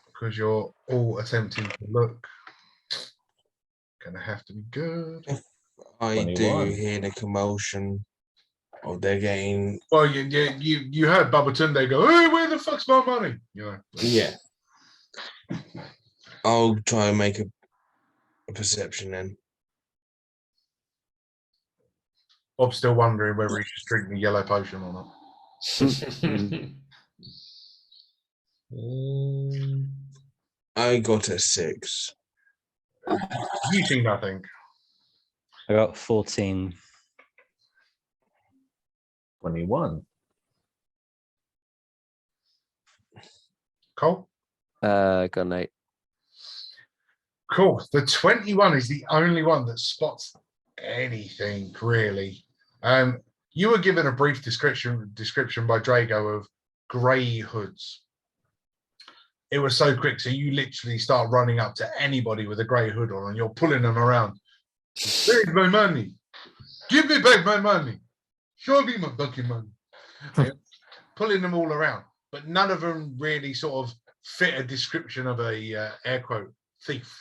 A: Because you're all attempting to look. Gonna have to be good.
G: I
B: 21.
G: do hear the commotion of they're getting.
A: Well, you heard Babatunde go, "Hey, where the fuck's my money?" You know.
G: Yeah. I'll try and make a perception then.
A: Bob's still wondering whether he should drink the yellow potion or not.
G: I got a 6.
A: You see nothing.
H: I got 14.
B: 21.
A: Cool.
D: Got an 8.
A: Cool. The 21 is the only one that spots anything really. You were given a brief description by Drago of grey hoods. It was so quick, so you literally start running up to anybody with a grey hood on, and you're pulling them around. Where's my money? Give me back my money. Show me my fucking money. Yeah, pulling them all around, but none of them really sort of fit a description of a air quote thief.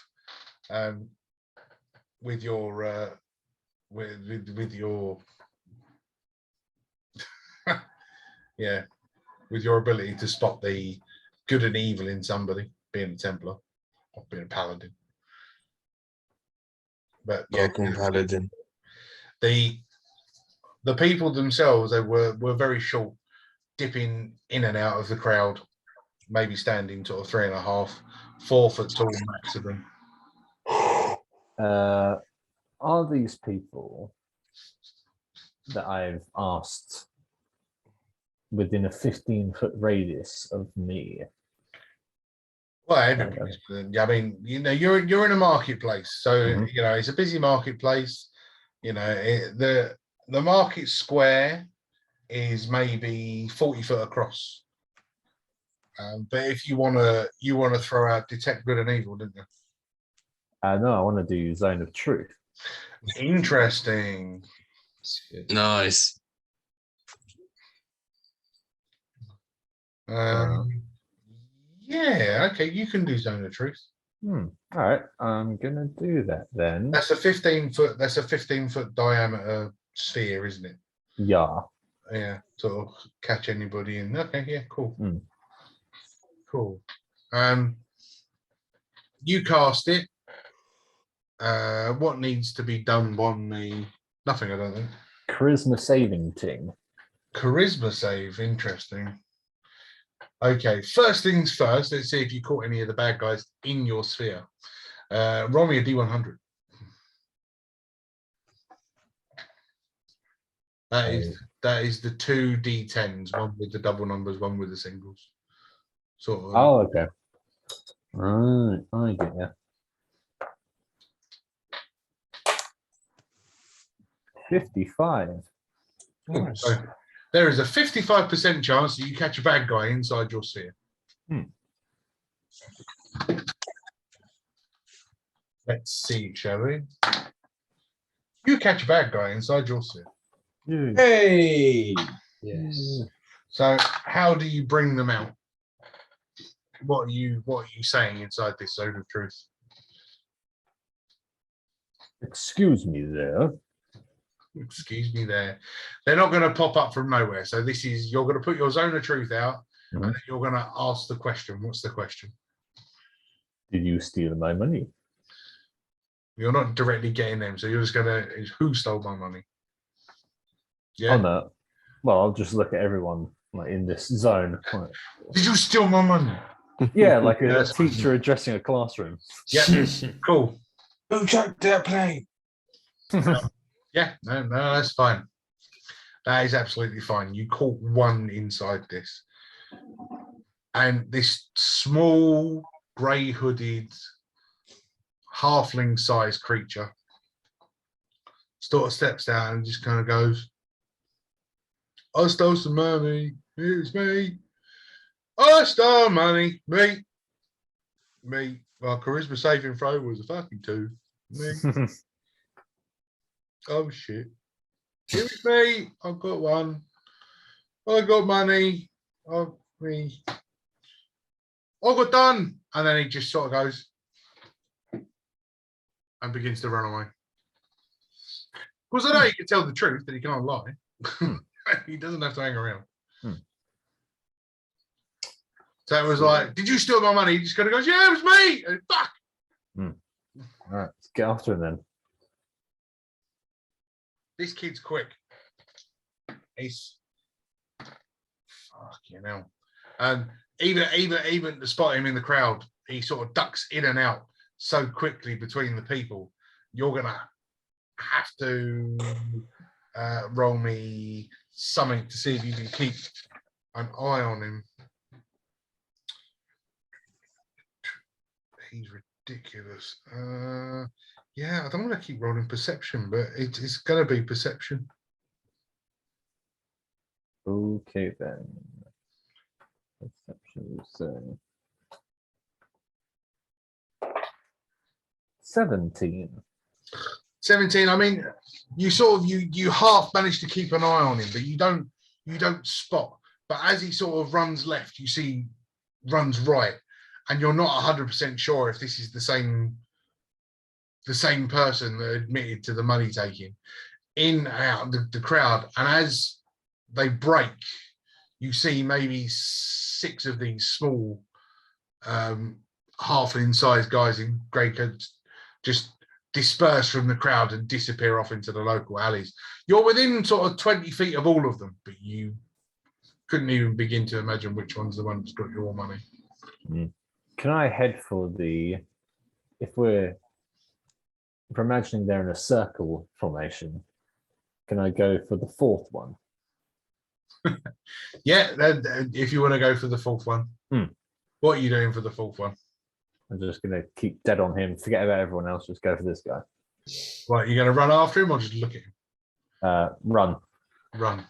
A: With your with your yeah, with your ability to spot the good and evil in somebody, being a Templar or being a Paladin. But yeah,
G: Welcome, Paladin.
A: the people themselves, they were very short, dipping in and out of the crowd, maybe standing sort of 3.5, 4 foot tall maximum.
B: Are these people that I've asked within a 15-foot radius of me?
A: Well, everybody's, I mean, you know, you're in a marketplace, so you know it's a busy marketplace. You know, the market square is maybe 40 foot across. But if you want to throw out detect good and evil, didn't you?
B: No, I want to do zone of truth.
A: Interesting.
F: That's good.
G: Nice.
A: Yeah, okay, you can do zone of truth.
B: All right, I'm gonna do that then.
A: That's a 15 foot. That's a 15-foot diameter sphere, isn't it?
B: Yeah.
A: Yeah, sort of catch anybody in. Okay, yeah, cool. Cool. You cast it. What needs to be done on me? Nothing, I don't think.
B: Charisma saving team.
A: Charisma save, interesting. Okay, first things first, let's see if you caught any of the bad guys in your sphere. Roll me a D100. That is the 2 D10s, one with the double numbers, one with the singles. Sort of.
B: Oh, okay. Right, I get you. 55.
G: Nice.
A: So there is a 55% chance that you catch a bad guy inside your sphere. Let's see, shall we? You catch a bad guy inside your sphere.
G: Hey.
F: Yes.
A: So how do you bring them out? What are you saying inside this zone of truth?
B: Excuse me there.
A: Excuse me there. They're not going to pop up from nowhere. So this is, you're going to put your zone of truth out and then you're going to ask the question. What's the question?
B: Did you steal my money?
A: You're not directly getting them. So you're just going to, who stole my money? Yeah.
B: Oh no. Well, I'll just look at everyone like in this zone. Like,
A: Did you steal my money?
B: yeah, like a
A: That's fine.
B: teacher addressing a classroom.
A: Yeah. Cool.
G: Who chucked that plane?
A: Yeah, no, that's fine. That is absolutely fine. You caught one inside this. And this small, grey hooded, halfling sized creature sort of steps down and just kind of goes, I stole some money. It's me. I stole money. Me. Well, charisma saving throw was a fucking 2. Me. Oh shit. It was me. I've got one. I got money. Oh me. I got done. And then he just sort of goes and begins to run away. Because I know he can tell the truth that he can't lie. He doesn't have to hang around. So it was like, did you steal my money? He just kind of goes, yeah, it was me. And, fuck.
B: All right, let's get after him then.
A: This kid's quick. He's fucking hell. And even to spot him in the crowd, he sort of ducks in and out so quickly between the people. You're gonna have to roll me something to see if you can keep an eye on him. He's ridiculous. Yeah, I don't want to keep rolling perception, but it's going to be perception.
B: Okay then. Perception. So 17.
A: 17. I mean, you half manage to keep an eye on him, but you don't spot. But as he sort of runs left, you see runs right, and you're not 100% sure if this is the same person that admitted to the money taking. In out the crowd, and as they break, you see maybe 6 of these small halfling-sized guys in grey coats just disperse from the crowd and disappear off into the local alleys. You're within sort of 20 feet of all of them, but you couldn't even begin to imagine which one's the one that's got your money.
B: Can I head for the, if we're imagining they're in a circle formation, can I go for the 4th one?
A: Yeah, if you want to go for the 4th one. What are you doing for the 4th one?
B: I'm just going to keep dead on him, forget about everyone else, just go for this guy.
A: Right, you're going to run after him or just look at him?
B: Run.
A: Run.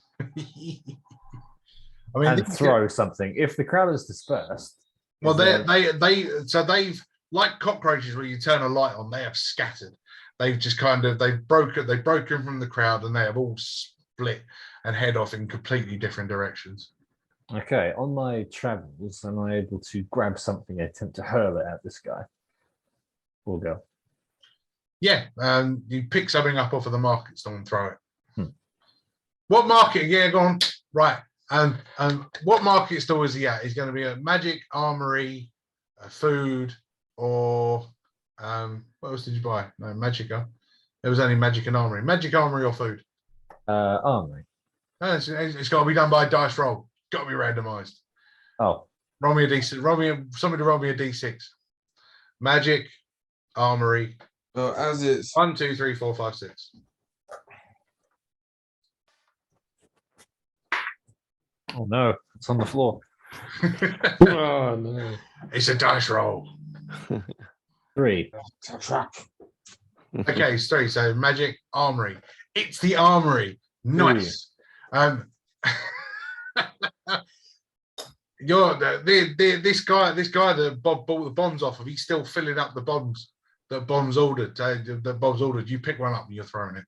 A: I mean,
B: And throw something. If the crowd is dispersed.
A: Well, they've like cockroaches where you turn a light on, they have scattered. They've just they've broken from the crowd and they have all split and head off in completely different directions.
B: Okay, on my travels, am I able to grab something and attempt to hurl it at this guy? We'll go.
A: Yeah, you pick something up off of the market stall and throw it. What market? Yeah, go on. Right. What market stall is he at? He's going to be a magic, armory, food, or what else did you buy? No, Magicka. There was only magic and armory. Magic, armory, or food?
B: Armory.
A: No, it's got to be done by a dice roll. Got to be randomized.
B: Oh.
A: Roll me a D6. Somebody roll me a D6. Magic, armory.
G: So as it's
A: 1, 2, 3, 4, 5, 6.
B: Oh no, it's on the floor.
E: Oh no.
A: It's a dice roll.
B: 3.
G: a trap.
A: Okay, sorry. So magic, armory. It's the armory. Nice. This guy that Bob bought the bombs off of, he's still filling up the bombs that Bob's ordered. You pick one up and you're throwing it.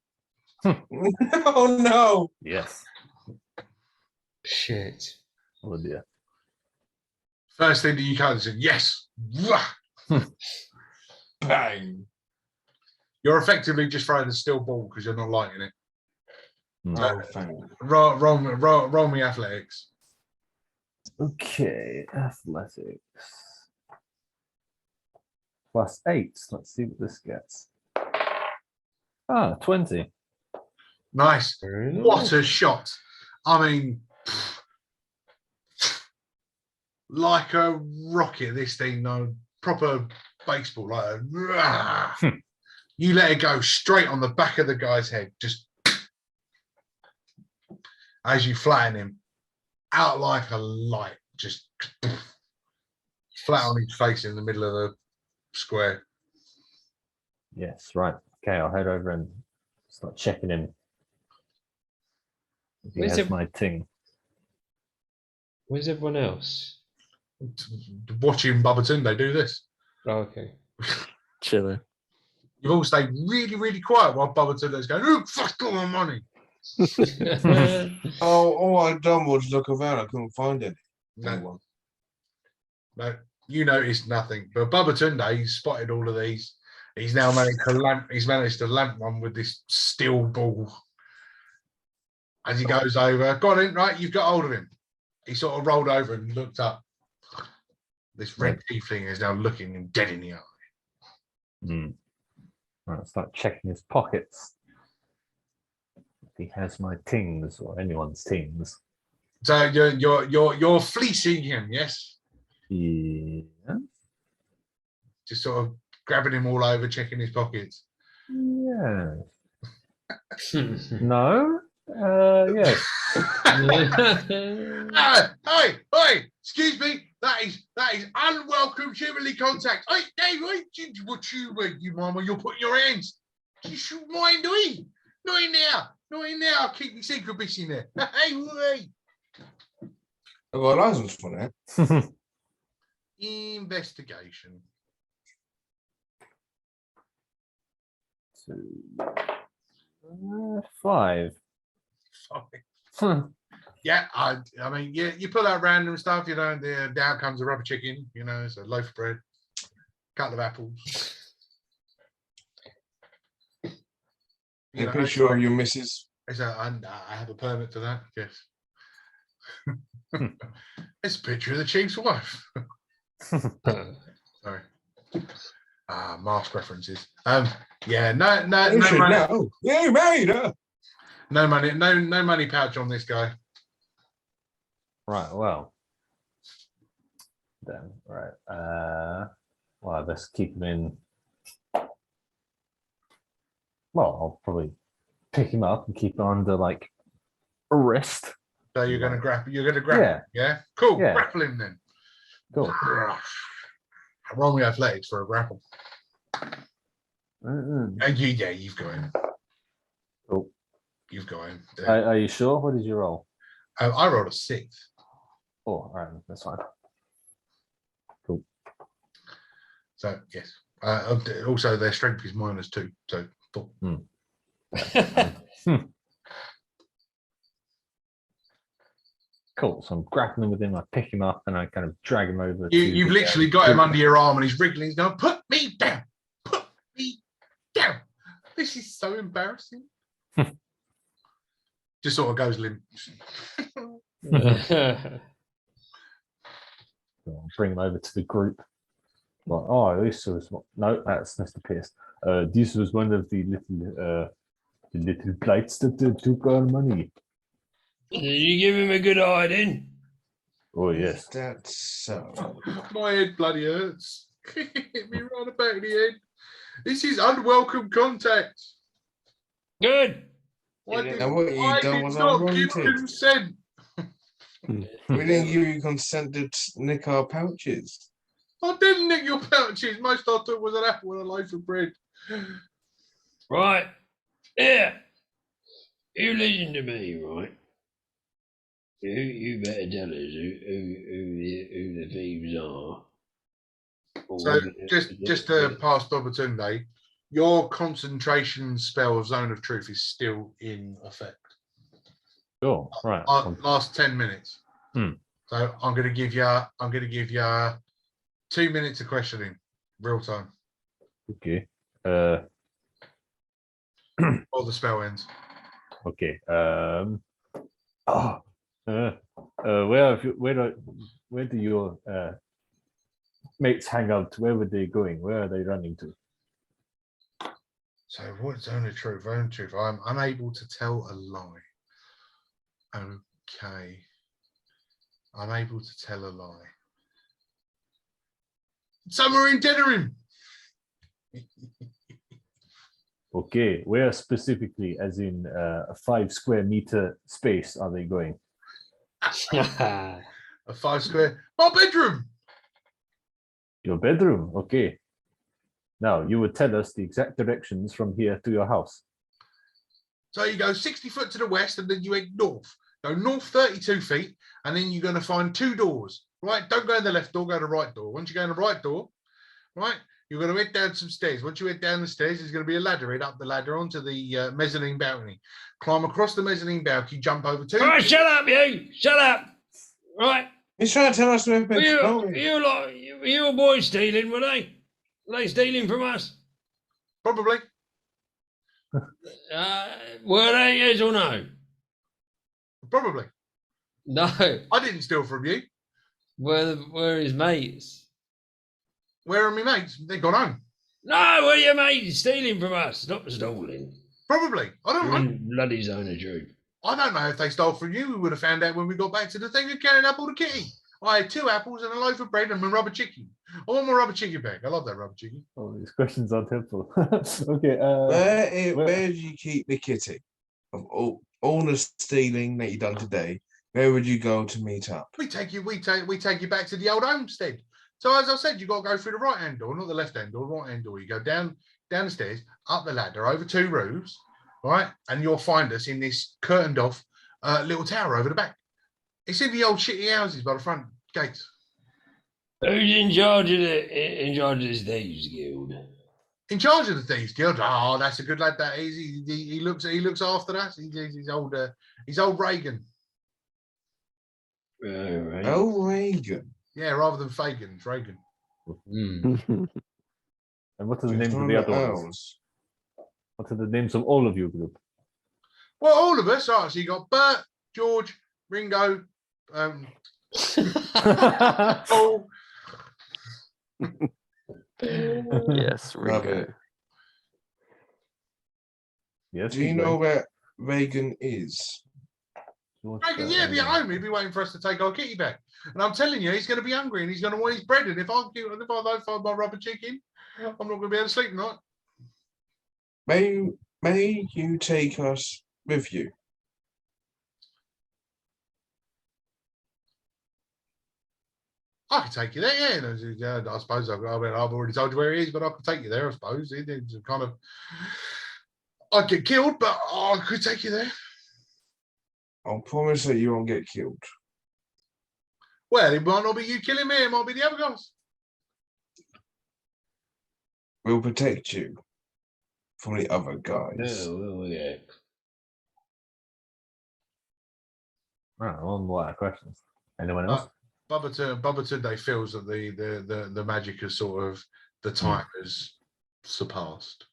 G: Oh no!
B: Yes.
E: Shit.
B: Oh dear.
A: First thing that you can say, yes.
G: Bang!
A: You're effectively just throwing the steel ball because you're not lighting it.
G: Oh, thank you.
A: Roll me athletics.
B: Okay, athletics. +8. Let's see what this gets. 20.
A: Nice.
E: Very nice.
A: What a shot. I mean, like a rocket, this thing, no proper baseball, like you let it go straight on the back of the guy's head, just as you flatten him out like a light, just flat on his face in the middle of the square.
B: Yes, right. Okay, I'll head over and start checking him. If he
E: Where's
B: has
E: it-
B: my ting.
E: Where's everyone else?
A: Watching Babatunde do this.
E: Oh, okay.
D: Chilling.
A: You've all stayed really, really quiet while Babatunde's going, "Who fucked all my money?"
G: Oh, all I'd done was look around. I couldn't find it.
A: No, no, you noticed nothing. But Babatunde, he's spotted all of these. He's now managed to lamp. He's managed to lamp one with this steel ball. As he goes over, got him right. You've got hold of him. He sort of rolled over and looked up. This red tiefling is now looking him dead in the eye.
B: Right, I'll start checking his pockets. If he has my tings or anyone's tings.
A: So you're fleecing him, yes?
B: Yeah.
A: Just sort of grabbing him all over, checking his pockets.
B: Yeah. No. Yes.
A: Hey, hey, excuse me. That is unwelcome humanly contact. Hey, Dave, what you mama, you're putting your hands. You should mind doing. Not in there. Not in there. I'll keep the secret bits in there. Hey, hey.
G: I've got a license for that.
A: Investigation.
B: 5.
A: Yeah, I mean, yeah, you pull out random stuff, you know, down comes a rubber chicken, you know, it's a loaf of bread, couple of apples.
G: You picture of your missus.
A: I have a permit for that, yes. It's a picture of the chief's wife. Sorry. Mask references. Yeah, no money.
G: No. You married her.
A: No money, no money pouch on this guy.
B: Right. Well. Then. Right. Well, let's keep him in. Well, I'll probably pick him up and keep him under like arrest.
A: So you're gonna grapple. You're gonna grapple.
B: Yeah.
A: Yeah. Cool.
B: Yeah.
A: Grapple him then.
B: Cool.
A: Roll me athletics for a grapple.
B: Mm-mm.
A: Yeah, you've got him.
B: Cool.
A: You've got him.
B: Are you sure? What did you roll?
A: I rolled a 6.
B: Oh, all right. That's fine. Cool.
A: So yes. Also, their strength is -2. So 4.
B: Cool. So I'm grappling with him. I pick him up and I kind of drag him over.
A: You've literally got him under your arm and he's wriggling. He's going, "Put me down. Put me down." This is so embarrassing. Just sort of goes limp.
B: I'll bring him over to the group. Like, oh, this was no, that's Mr. Pierce. This was one of the little blights that took our money.
E: Did you give him a good hiding?
B: Oh yes.
G: That's so.
A: My head bloody hurts. Hit me right about the head. This is unwelcome contact.
E: Good.
A: Why did,
G: Now what you
A: I
G: done
A: did
G: was
A: not give
G: unwanted.
A: consent.
G: We didn't give you consent to nick our pouches.
A: I didn't nick your pouches. Most I took was an apple and a loaf of bread.
E: Right. Here. You listen to me, right? You better tell us who the thieves are. Or
A: So just to pass Babatunde, your concentration spell of Zone of Truth is still in effect.
B: Sure. Right.
A: Last 10 minutes. So I'm gonna give you 2 minutes of questioning, real time.
B: Okay.
A: Or the spell ends.
B: Okay. Where do your mates hang out? Where were they going? Where are they running to?
A: So what Zone of Truth? Zone of Truth. I'm unable to tell a lie. Okay. I'm able to tell a lie. Somewhere in Denerim.
B: Okay, where specifically, as in a 5 square meter space, are they going?
A: A 5 square. My bedroom.
B: Your bedroom. Okay. Now you would tell us the exact directions from here to your house.
A: So you go 60 foot to the west and then you head north. Go north 32 feet and then you're going to find 2 doors. Right? Don't go in the left door, go to the right door. Once you go in the right door, right, you're going to head down some stairs. Once you head down the stairs, there's going to be a ladder. Head up the ladder onto the mezzanine balcony. Climb across the mezzanine balcony, jump over 2.
E: All right, shut up, you. Shut up. Right.
G: He's trying to tell us we've
E: Were
G: been
E: you,
G: stolen.
E: you boys stealing, were they? Were they stealing from us?
A: Probably.
E: Were they, yes or no?
A: Probably.
F: No,
A: I didn't steal from you.
F: where his mates?
A: Where are my mates? They've gone home.
E: No, were your mates stealing from us? Not stealing.
A: Probably. I don't
E: You're
A: know.
E: in bloody Zone of Truth.
A: I don't know if they stole from you. We would have found out when we got back to the thing and carried up all the kitty. I had 2 apples and a loaf of bread and my rubber chicken. I want my rubber chicken back. I love that rubber chicken.
B: Oh, these questions aren't helpful. Okay.
G: Where
B: well-
G: do you keep the kitty? Of all the stealing that you done today, where would you go to meet up?
A: We take you back to the old homestead. So as I said, you got to go through the right hand door, not the left hand door, right hand door. You go down the stairs, up the ladder, over 2 roofs, right? And you'll find us in this curtained off little tower over the back. It's in the old shitty houses by the front gates.
E: Who's in charge of this thieves guild?
A: In charge of the thieves guild. Oh, that's a good lad. That is. He looks after us. He's old Reagan.
E: Right.
G: Oh, Reagan.
A: Yeah, rather than Fagin, it's Reagan.
B: And what are the names of the
G: Just
B: other
G: remember
B: ones?
G: ours.
B: What are the names of all of your group?
A: Well, all of us. Right, so you got Bert, George, Ringo, Paul.
D: Yes,
G: Love
D: Ringo.
G: it.
B: Yes.
G: Do you know where Reagan is?
A: Reagan, yeah, be at home. He'll be waiting for us to take our kitty back. And I'm telling you, he's going to be hungry and he's going to want his bread. And if I don't find my rubber chicken, I'm not going to be able to sleep tonight.
G: May you take us with you?
A: I can take you there, yeah. I suppose I've already told you where he is, but I could take you there, I suppose. It's kind of, I'd get killed, but I could take you there.
G: I'll promise that you won't get killed.
A: Well, it might not be you killing me, it might be the other guys.
G: We'll protect you from the other guys.
E: Oh, yeah.
B: Right, one more questions. Anyone else?
A: Bubba Tunde feels that the magic has sort of, the time has surpassed.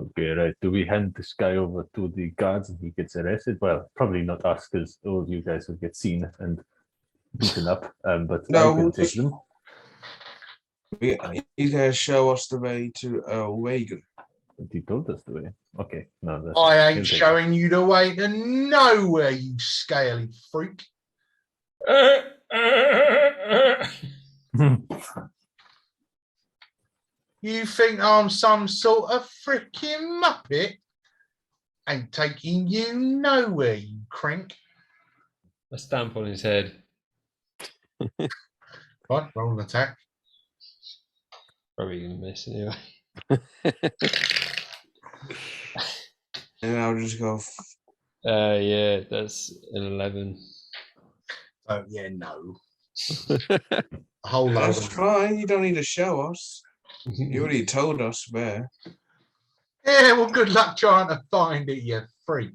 B: Okay, right. Do we hand this guy over to the guards and he gets arrested? Well, probably not us, because all of you guys will get seen and beaten up. But
G: No,
B: I can
G: we'll
B: take
G: just-
B: them.
G: He's going to show us the way to Reagan.
B: But he told us the way. Okay, no, that's
A: I
B: he'll
A: ain't
B: take
A: showing you the way to nowhere, you scaly freak.
B: it.
A: You think I'm some sort of freaking muppet? Ain't taking you nowhere, you crank.
F: A stamp on his head.
A: Right, roll an attack.
F: Probably gonna miss anyway.
G: And I'll just go,
F: Yeah, that's an 11.
A: Oh, yeah, no. A whole load
G: that's
A: of...
G: fine. You don't need to show us. You already told us where.
A: Yeah, well, good luck trying to find it, you freak.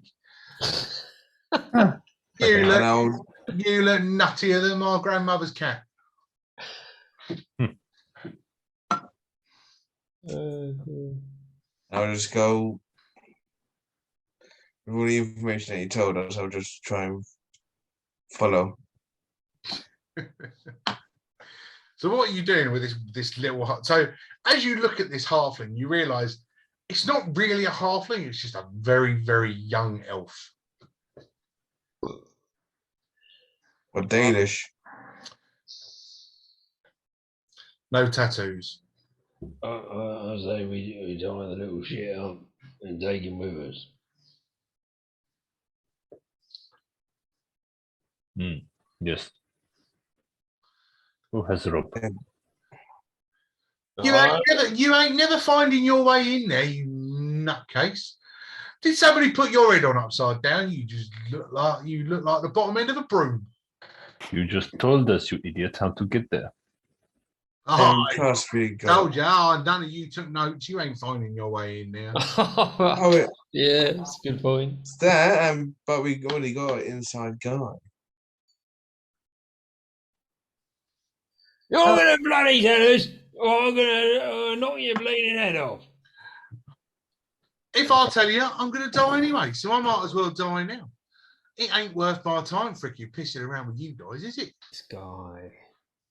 G: And
A: You look
G: I'll
A: nuttier than my grandmother's cat.
G: I'll just go with all the information that you told us. I'll just try and follow.
A: So what are you doing with this little hut? So as you look at this halfling, you realise it's not really a halfling, it's just a very, very young elf.
G: Or Danish.
A: No tattoos.
E: I say we tie the little shit up and take him with us.
B: Yes. Who has rope?
A: You ain't never finding your way in there, you nutcase. Did somebody put your head on upside down? You look like the bottom end of a broom.
B: You just told us, you idiot, how to get there.
A: Oh, I
G: Trust me, God.
A: told you. Oh, none of you took notes. You ain't finding your way in there.
G: Oh,
F: Yeah, that's a good point.
G: it's that, but we already got an inside guy.
E: You're gonna bloody tell us, or I'm gonna knock your bleeding head off.
A: If I tell you, I'm going to die anyway, so I might as well die now. It ain't worth my time, Fricky, pissing around with you guys, is it?
F: This guy.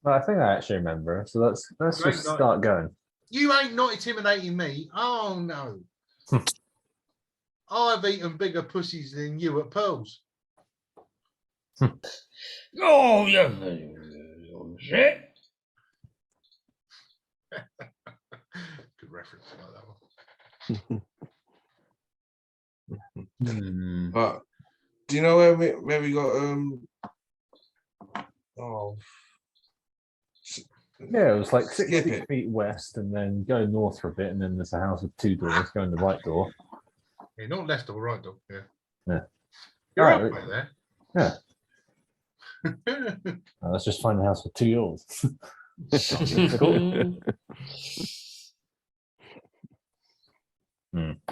B: Well, I think I actually remember. So let's
A: Great
B: just
A: night.
B: start going.
A: You ain't not intimidating me. Oh, no. I've eaten bigger pussies than you at Pearls.
E: Oh, yeah. Shit.
A: Good reference. I like that one.
F: Hmm.
G: But do you know where we got oh
B: Yeah, it was like 60
G: Skip it.
B: feet west and then go north for a bit, and then there's a house with 2 doors. Go in the right door.
A: Yeah, not left or right, dog. Yeah.
B: Yeah.
A: You're
B: All
A: right
B: right.
A: there.
B: Yeah.
A: Yeah.
B: Let's just find a house with 2 doors.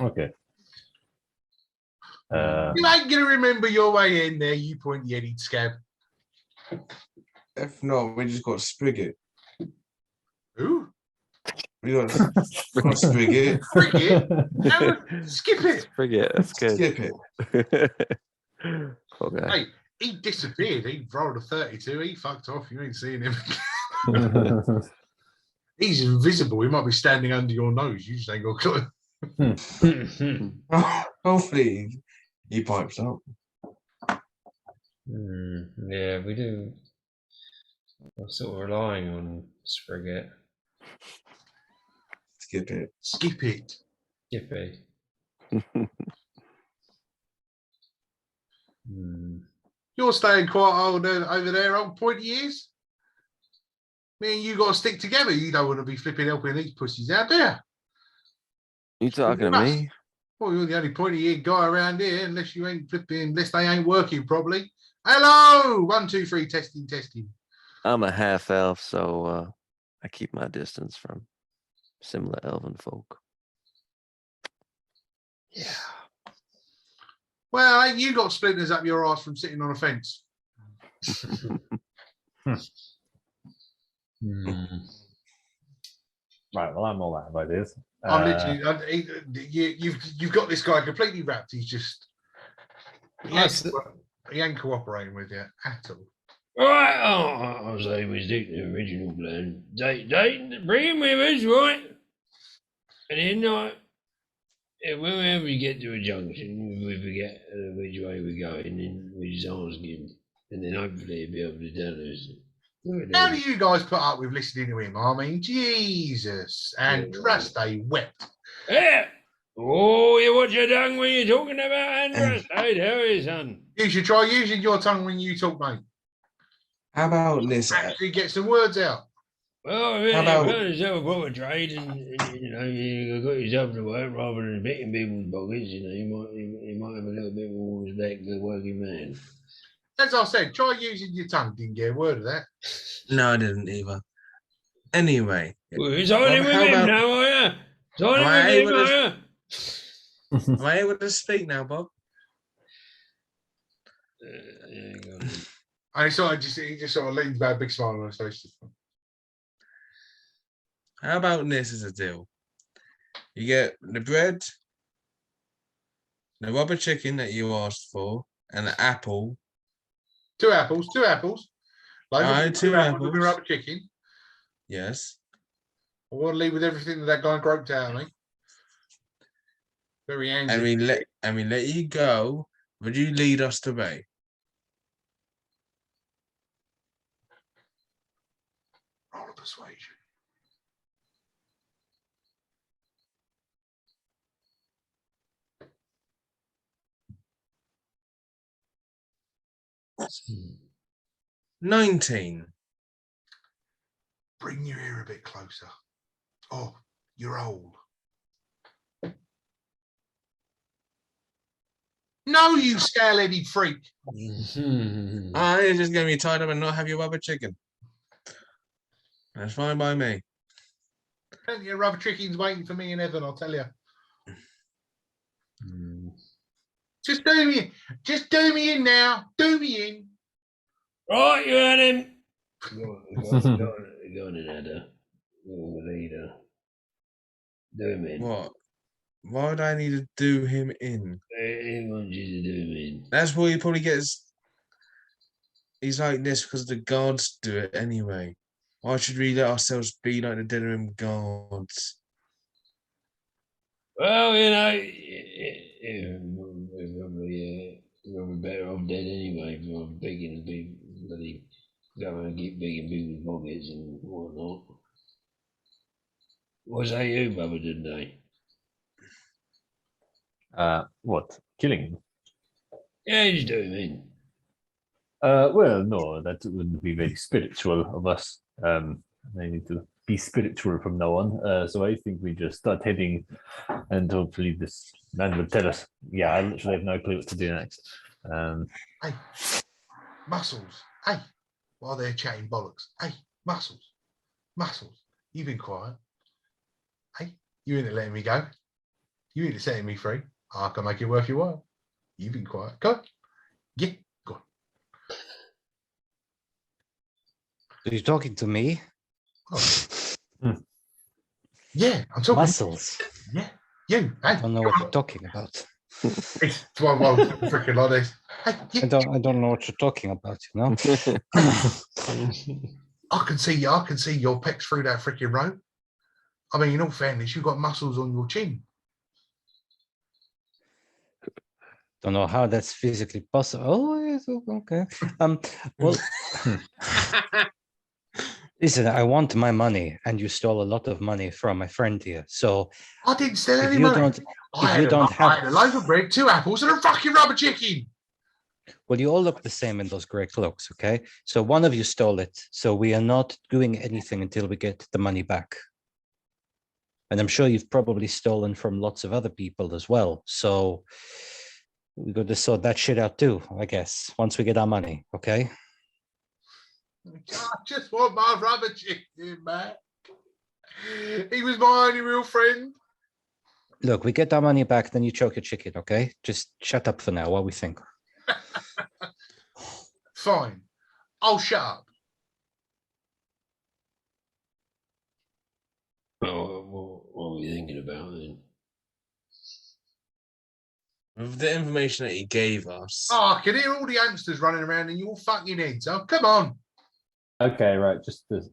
B: Okay.
A: You ain't gonna remember your way in there, you pointy-headed scab.
G: if not, we just got Sprigget.
A: Who?
G: We got Sprigget.
A: Frigate? No, skip it.
D: Forget. That's good.
G: Skip it.
D: Okay.
A: Hey, he disappeared. He rolled a 32. He fucked off. You ain't seeing him. He's invisible. He might be standing under your nose. You just ain't got a clue.
G: Hopefully he pipes up.
F: Yeah, we do. I'm sort of relying on Sprigget.
G: Skip it.
A: Skip it.
F: Skippy.
A: You're staying quite old over there, old pointy ears. Me and you got to stick together. You don't want to be flipping helping these pussies out there.
D: You talking to me?
A: Well, you're the only pointy-eared guy around here, unless you ain't flipping, unless they ain't working properly. Hello, 1, 2, 3, testing, testing.
D: I'm a half elf, so I keep my distance from similar elven folk. Yeah.
A: Well, ain't you got splinters up your ass from sitting on a fence?
B: Right, well, I'm all out of ideas.
A: I'm literally, you've got this guy completely wrapped. He's just, he ain't cooperating with you at all.
E: Right, I was saying we stick to the original plan. Bring him with us, right? And then, whenever we get to a junction, we forget which way we're going, and we just ask him, and then hopefully he'll be able to tell us.
A: How do you guys put up with listening to him? I mean, Jesus. And trust they wept.
E: Yeah. Oh, you watch your tongue when you're talking about Andrus. I tell you, son.
A: You should try using your tongue when you talk, mate.
G: How about this?
A: Actually get some words out.
E: Well, I mean,
G: How about-
E: you found yourself a proper trade, and you know, you got yourself to work rather than picking people's pockets. You know, you might have a little bit more respect for the working man.
A: As I said, try using your tongue. Didn't get a word of that.
G: No, I didn't either. Anyway,
E: Well, you're signing with
G: how
E: him
G: about-
E: now, are you? Signing
G: Am I
E: with him,
G: able to-
E: are you?
G: am I able to speak now, Bob?
E: Yeah, go on.
A: And he just sort of leans back, big smile on his face.
G: How about this as a deal? You get the bread, the rubber chicken that you asked for, and the apple.
A: 2 apples, 2 apples. Like,
G: Aye, 2
A: apples. With
G: apples.
A: rubber chicken.
G: Yes.
A: I want to leave with everything that guy groped out of me. Very handsy.
G: And we let you go. Would you lead us to Bay?
A: Roll a persuasion.
E: Hmm.
G: 19.
A: Bring your ear a bit closer. Oh, you're old. No, you scale-headed freak.
G: You're just gonna be tied up and not have your rubber chicken. That's fine by me.
A: Plenty of rubber chickens waiting for me in heaven, I'll tell you. Just do me in now. Do me in.
E: Right, you had him. Go on in, Ada. You're the leader. Do him in.
G: What? Why would I need to do him in?
E: He wants you to do him in.
G: That's where he probably gets. He's like this because the guards do it anyway. Why should we let ourselves be like the Denerim guards?
E: Well, you know, You're better off dead anyway. If I'm begging to be bloody go and get big and people's pockets and whatnot. What say you, Bubba, today?
B: What? Killing him?
E: Yeah, he's doing it.
B: Well, no, that wouldn't be very spiritual of us. They need to be spiritual from now on. So I think we just start heading, and hopefully this man will tell us. Yeah, I literally have no clue what to do next.
A: Hey, Muscles. Hey, while they're chatting bollocks. Hey, Muscles. Muscles. You've been quiet. Hey, you ain't letting me go. You ain't setting me free. I can make it worth your while. You've been quiet. Go on. Yeah, go on.
H: Are you talking to me?
A: Oh. Yeah, I'm talking.
H: Muscles.
A: Yeah, you. Hey,
H: I don't know what you're talking about.
A: it's well, freaking like this. Hey, yeah,
H: I don't know what you're talking about, you know?
A: I can see your pecs through that freaking rope. I mean, in all fairness, you've got muscles on your chin.
H: Don't know how that's physically possible. Oh, yes, okay. Well, listen, I want my money, and you stole a lot of money from my friend here. So
A: I didn't steal
H: if
A: any
H: you
A: money.
H: don't,
A: I
H: if you don't
A: had a
H: have,
A: loaf of bread, 2 apples, and a fucking rubber chicken.
H: well, you all look the same in those grey cloaks, okay? So one of you stole it. So we are not doing anything until we get the money back. And I'm sure you've probably stolen from lots of other people as well. So we got to sort that shit out too, I guess, once we get our money, okay?
A: I just want my rubber chicken back. He was my only real friend.
H: Look, we get our money back, then you choke your chicken, okay? Just shut up for now while we think.
A: Fine. I'll shut up.
E: Oh, what were you thinking about then?
G: With the information that he gave us,
A: Oh, I can hear all the youngsters running around in your fucking heads. Oh, come on.
B: Okay, right. Just this,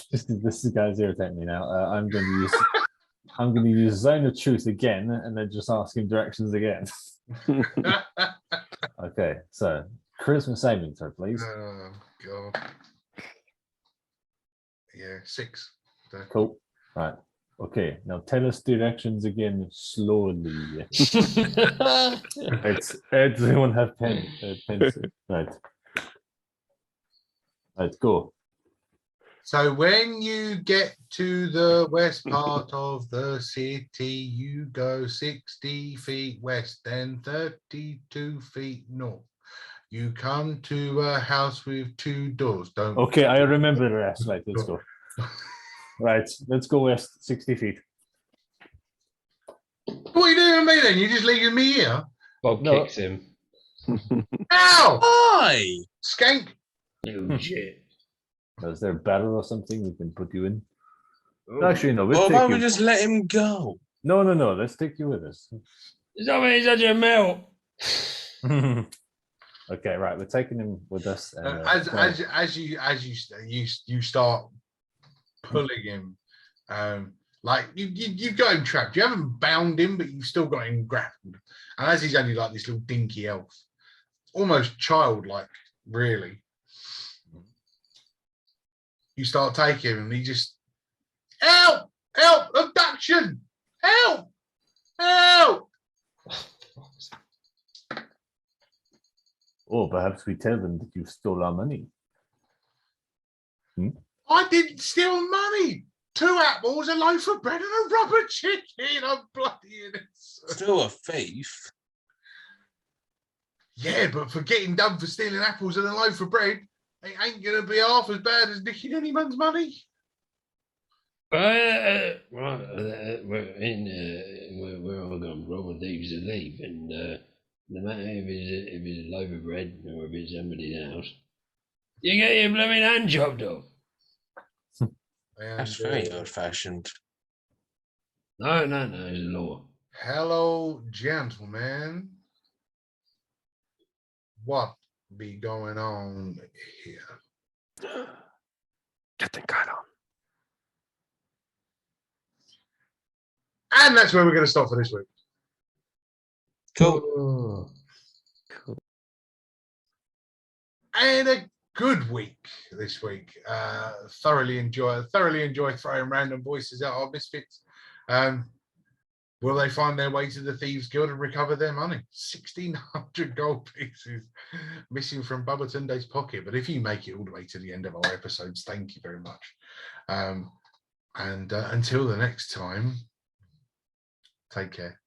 B: this guy's irritating me now. I'm going to use Zone of Truth again, and then just ask him directions again. Okay, so charisma saving throw, please.
A: Oh, God. Yeah, 6.
B: Cool. Right. Okay. Now tell us directions again slowly. It's everyone have pen, pencil. Right. Right. Go.
A: So when you get to the west part of the city, you go 60 feet west, then 32 feet north. You come to a house with 2 doors. Don't.
B: Okay, I remember the rest. Right. Let's go. Right. Let's go west 60 feet.
A: What are you doing with me then? You just leaving me here?
F: Bob
B: No.
F: kicks him.
A: Ow!
G: why?
A: Skank!
E: Oh shit!
B: Is there a barrel or something we can put you in? Actually, no. We'll
G: Well, why
B: take
G: don't we
B: you.
G: just let him go?
B: No. Let's take you with us.
E: Somebody's such a melt.
B: Okay, right. We're taking him with us.
A: As you start pulling him, like you've got him trapped. You haven't bound him, but you've still got him grappled. And as he's only like this little dinky elf, almost childlike, really. You start taking him, and he just help, abduction, help.
B: Oh, perhaps we tell them that you stole our money.
A: I didn't steal money. 2 apples, a loaf of bread, and a rubber chicken. I'm bloody innocent.
G: Still a thief.
A: Yeah, but for getting done for stealing apples and a loaf of bread, it ain't gonna be half as bad as nicking anyone's money.
E: Right, we're all going to roll thieves to leave, and no matter if it's a loaf of bread or if it's somebody's house, you get your blooming hand chopped off.
G: That's very old-fashioned.
E: No, it's law.
A: Hello, gentlemen. What be going on here?
D: Get the gun on.
A: And that's where we're going to stop for this week.
G: Cool.
A: and a good week this week. Thoroughly enjoy throwing random voices at our misfits. Will they find their way to the Thieves Guild and recover their money? 1,600 gold pieces missing from Babatunde's pocket. But if you make it all the way to the end of our episodes, thank you very much. And until the next time, take care.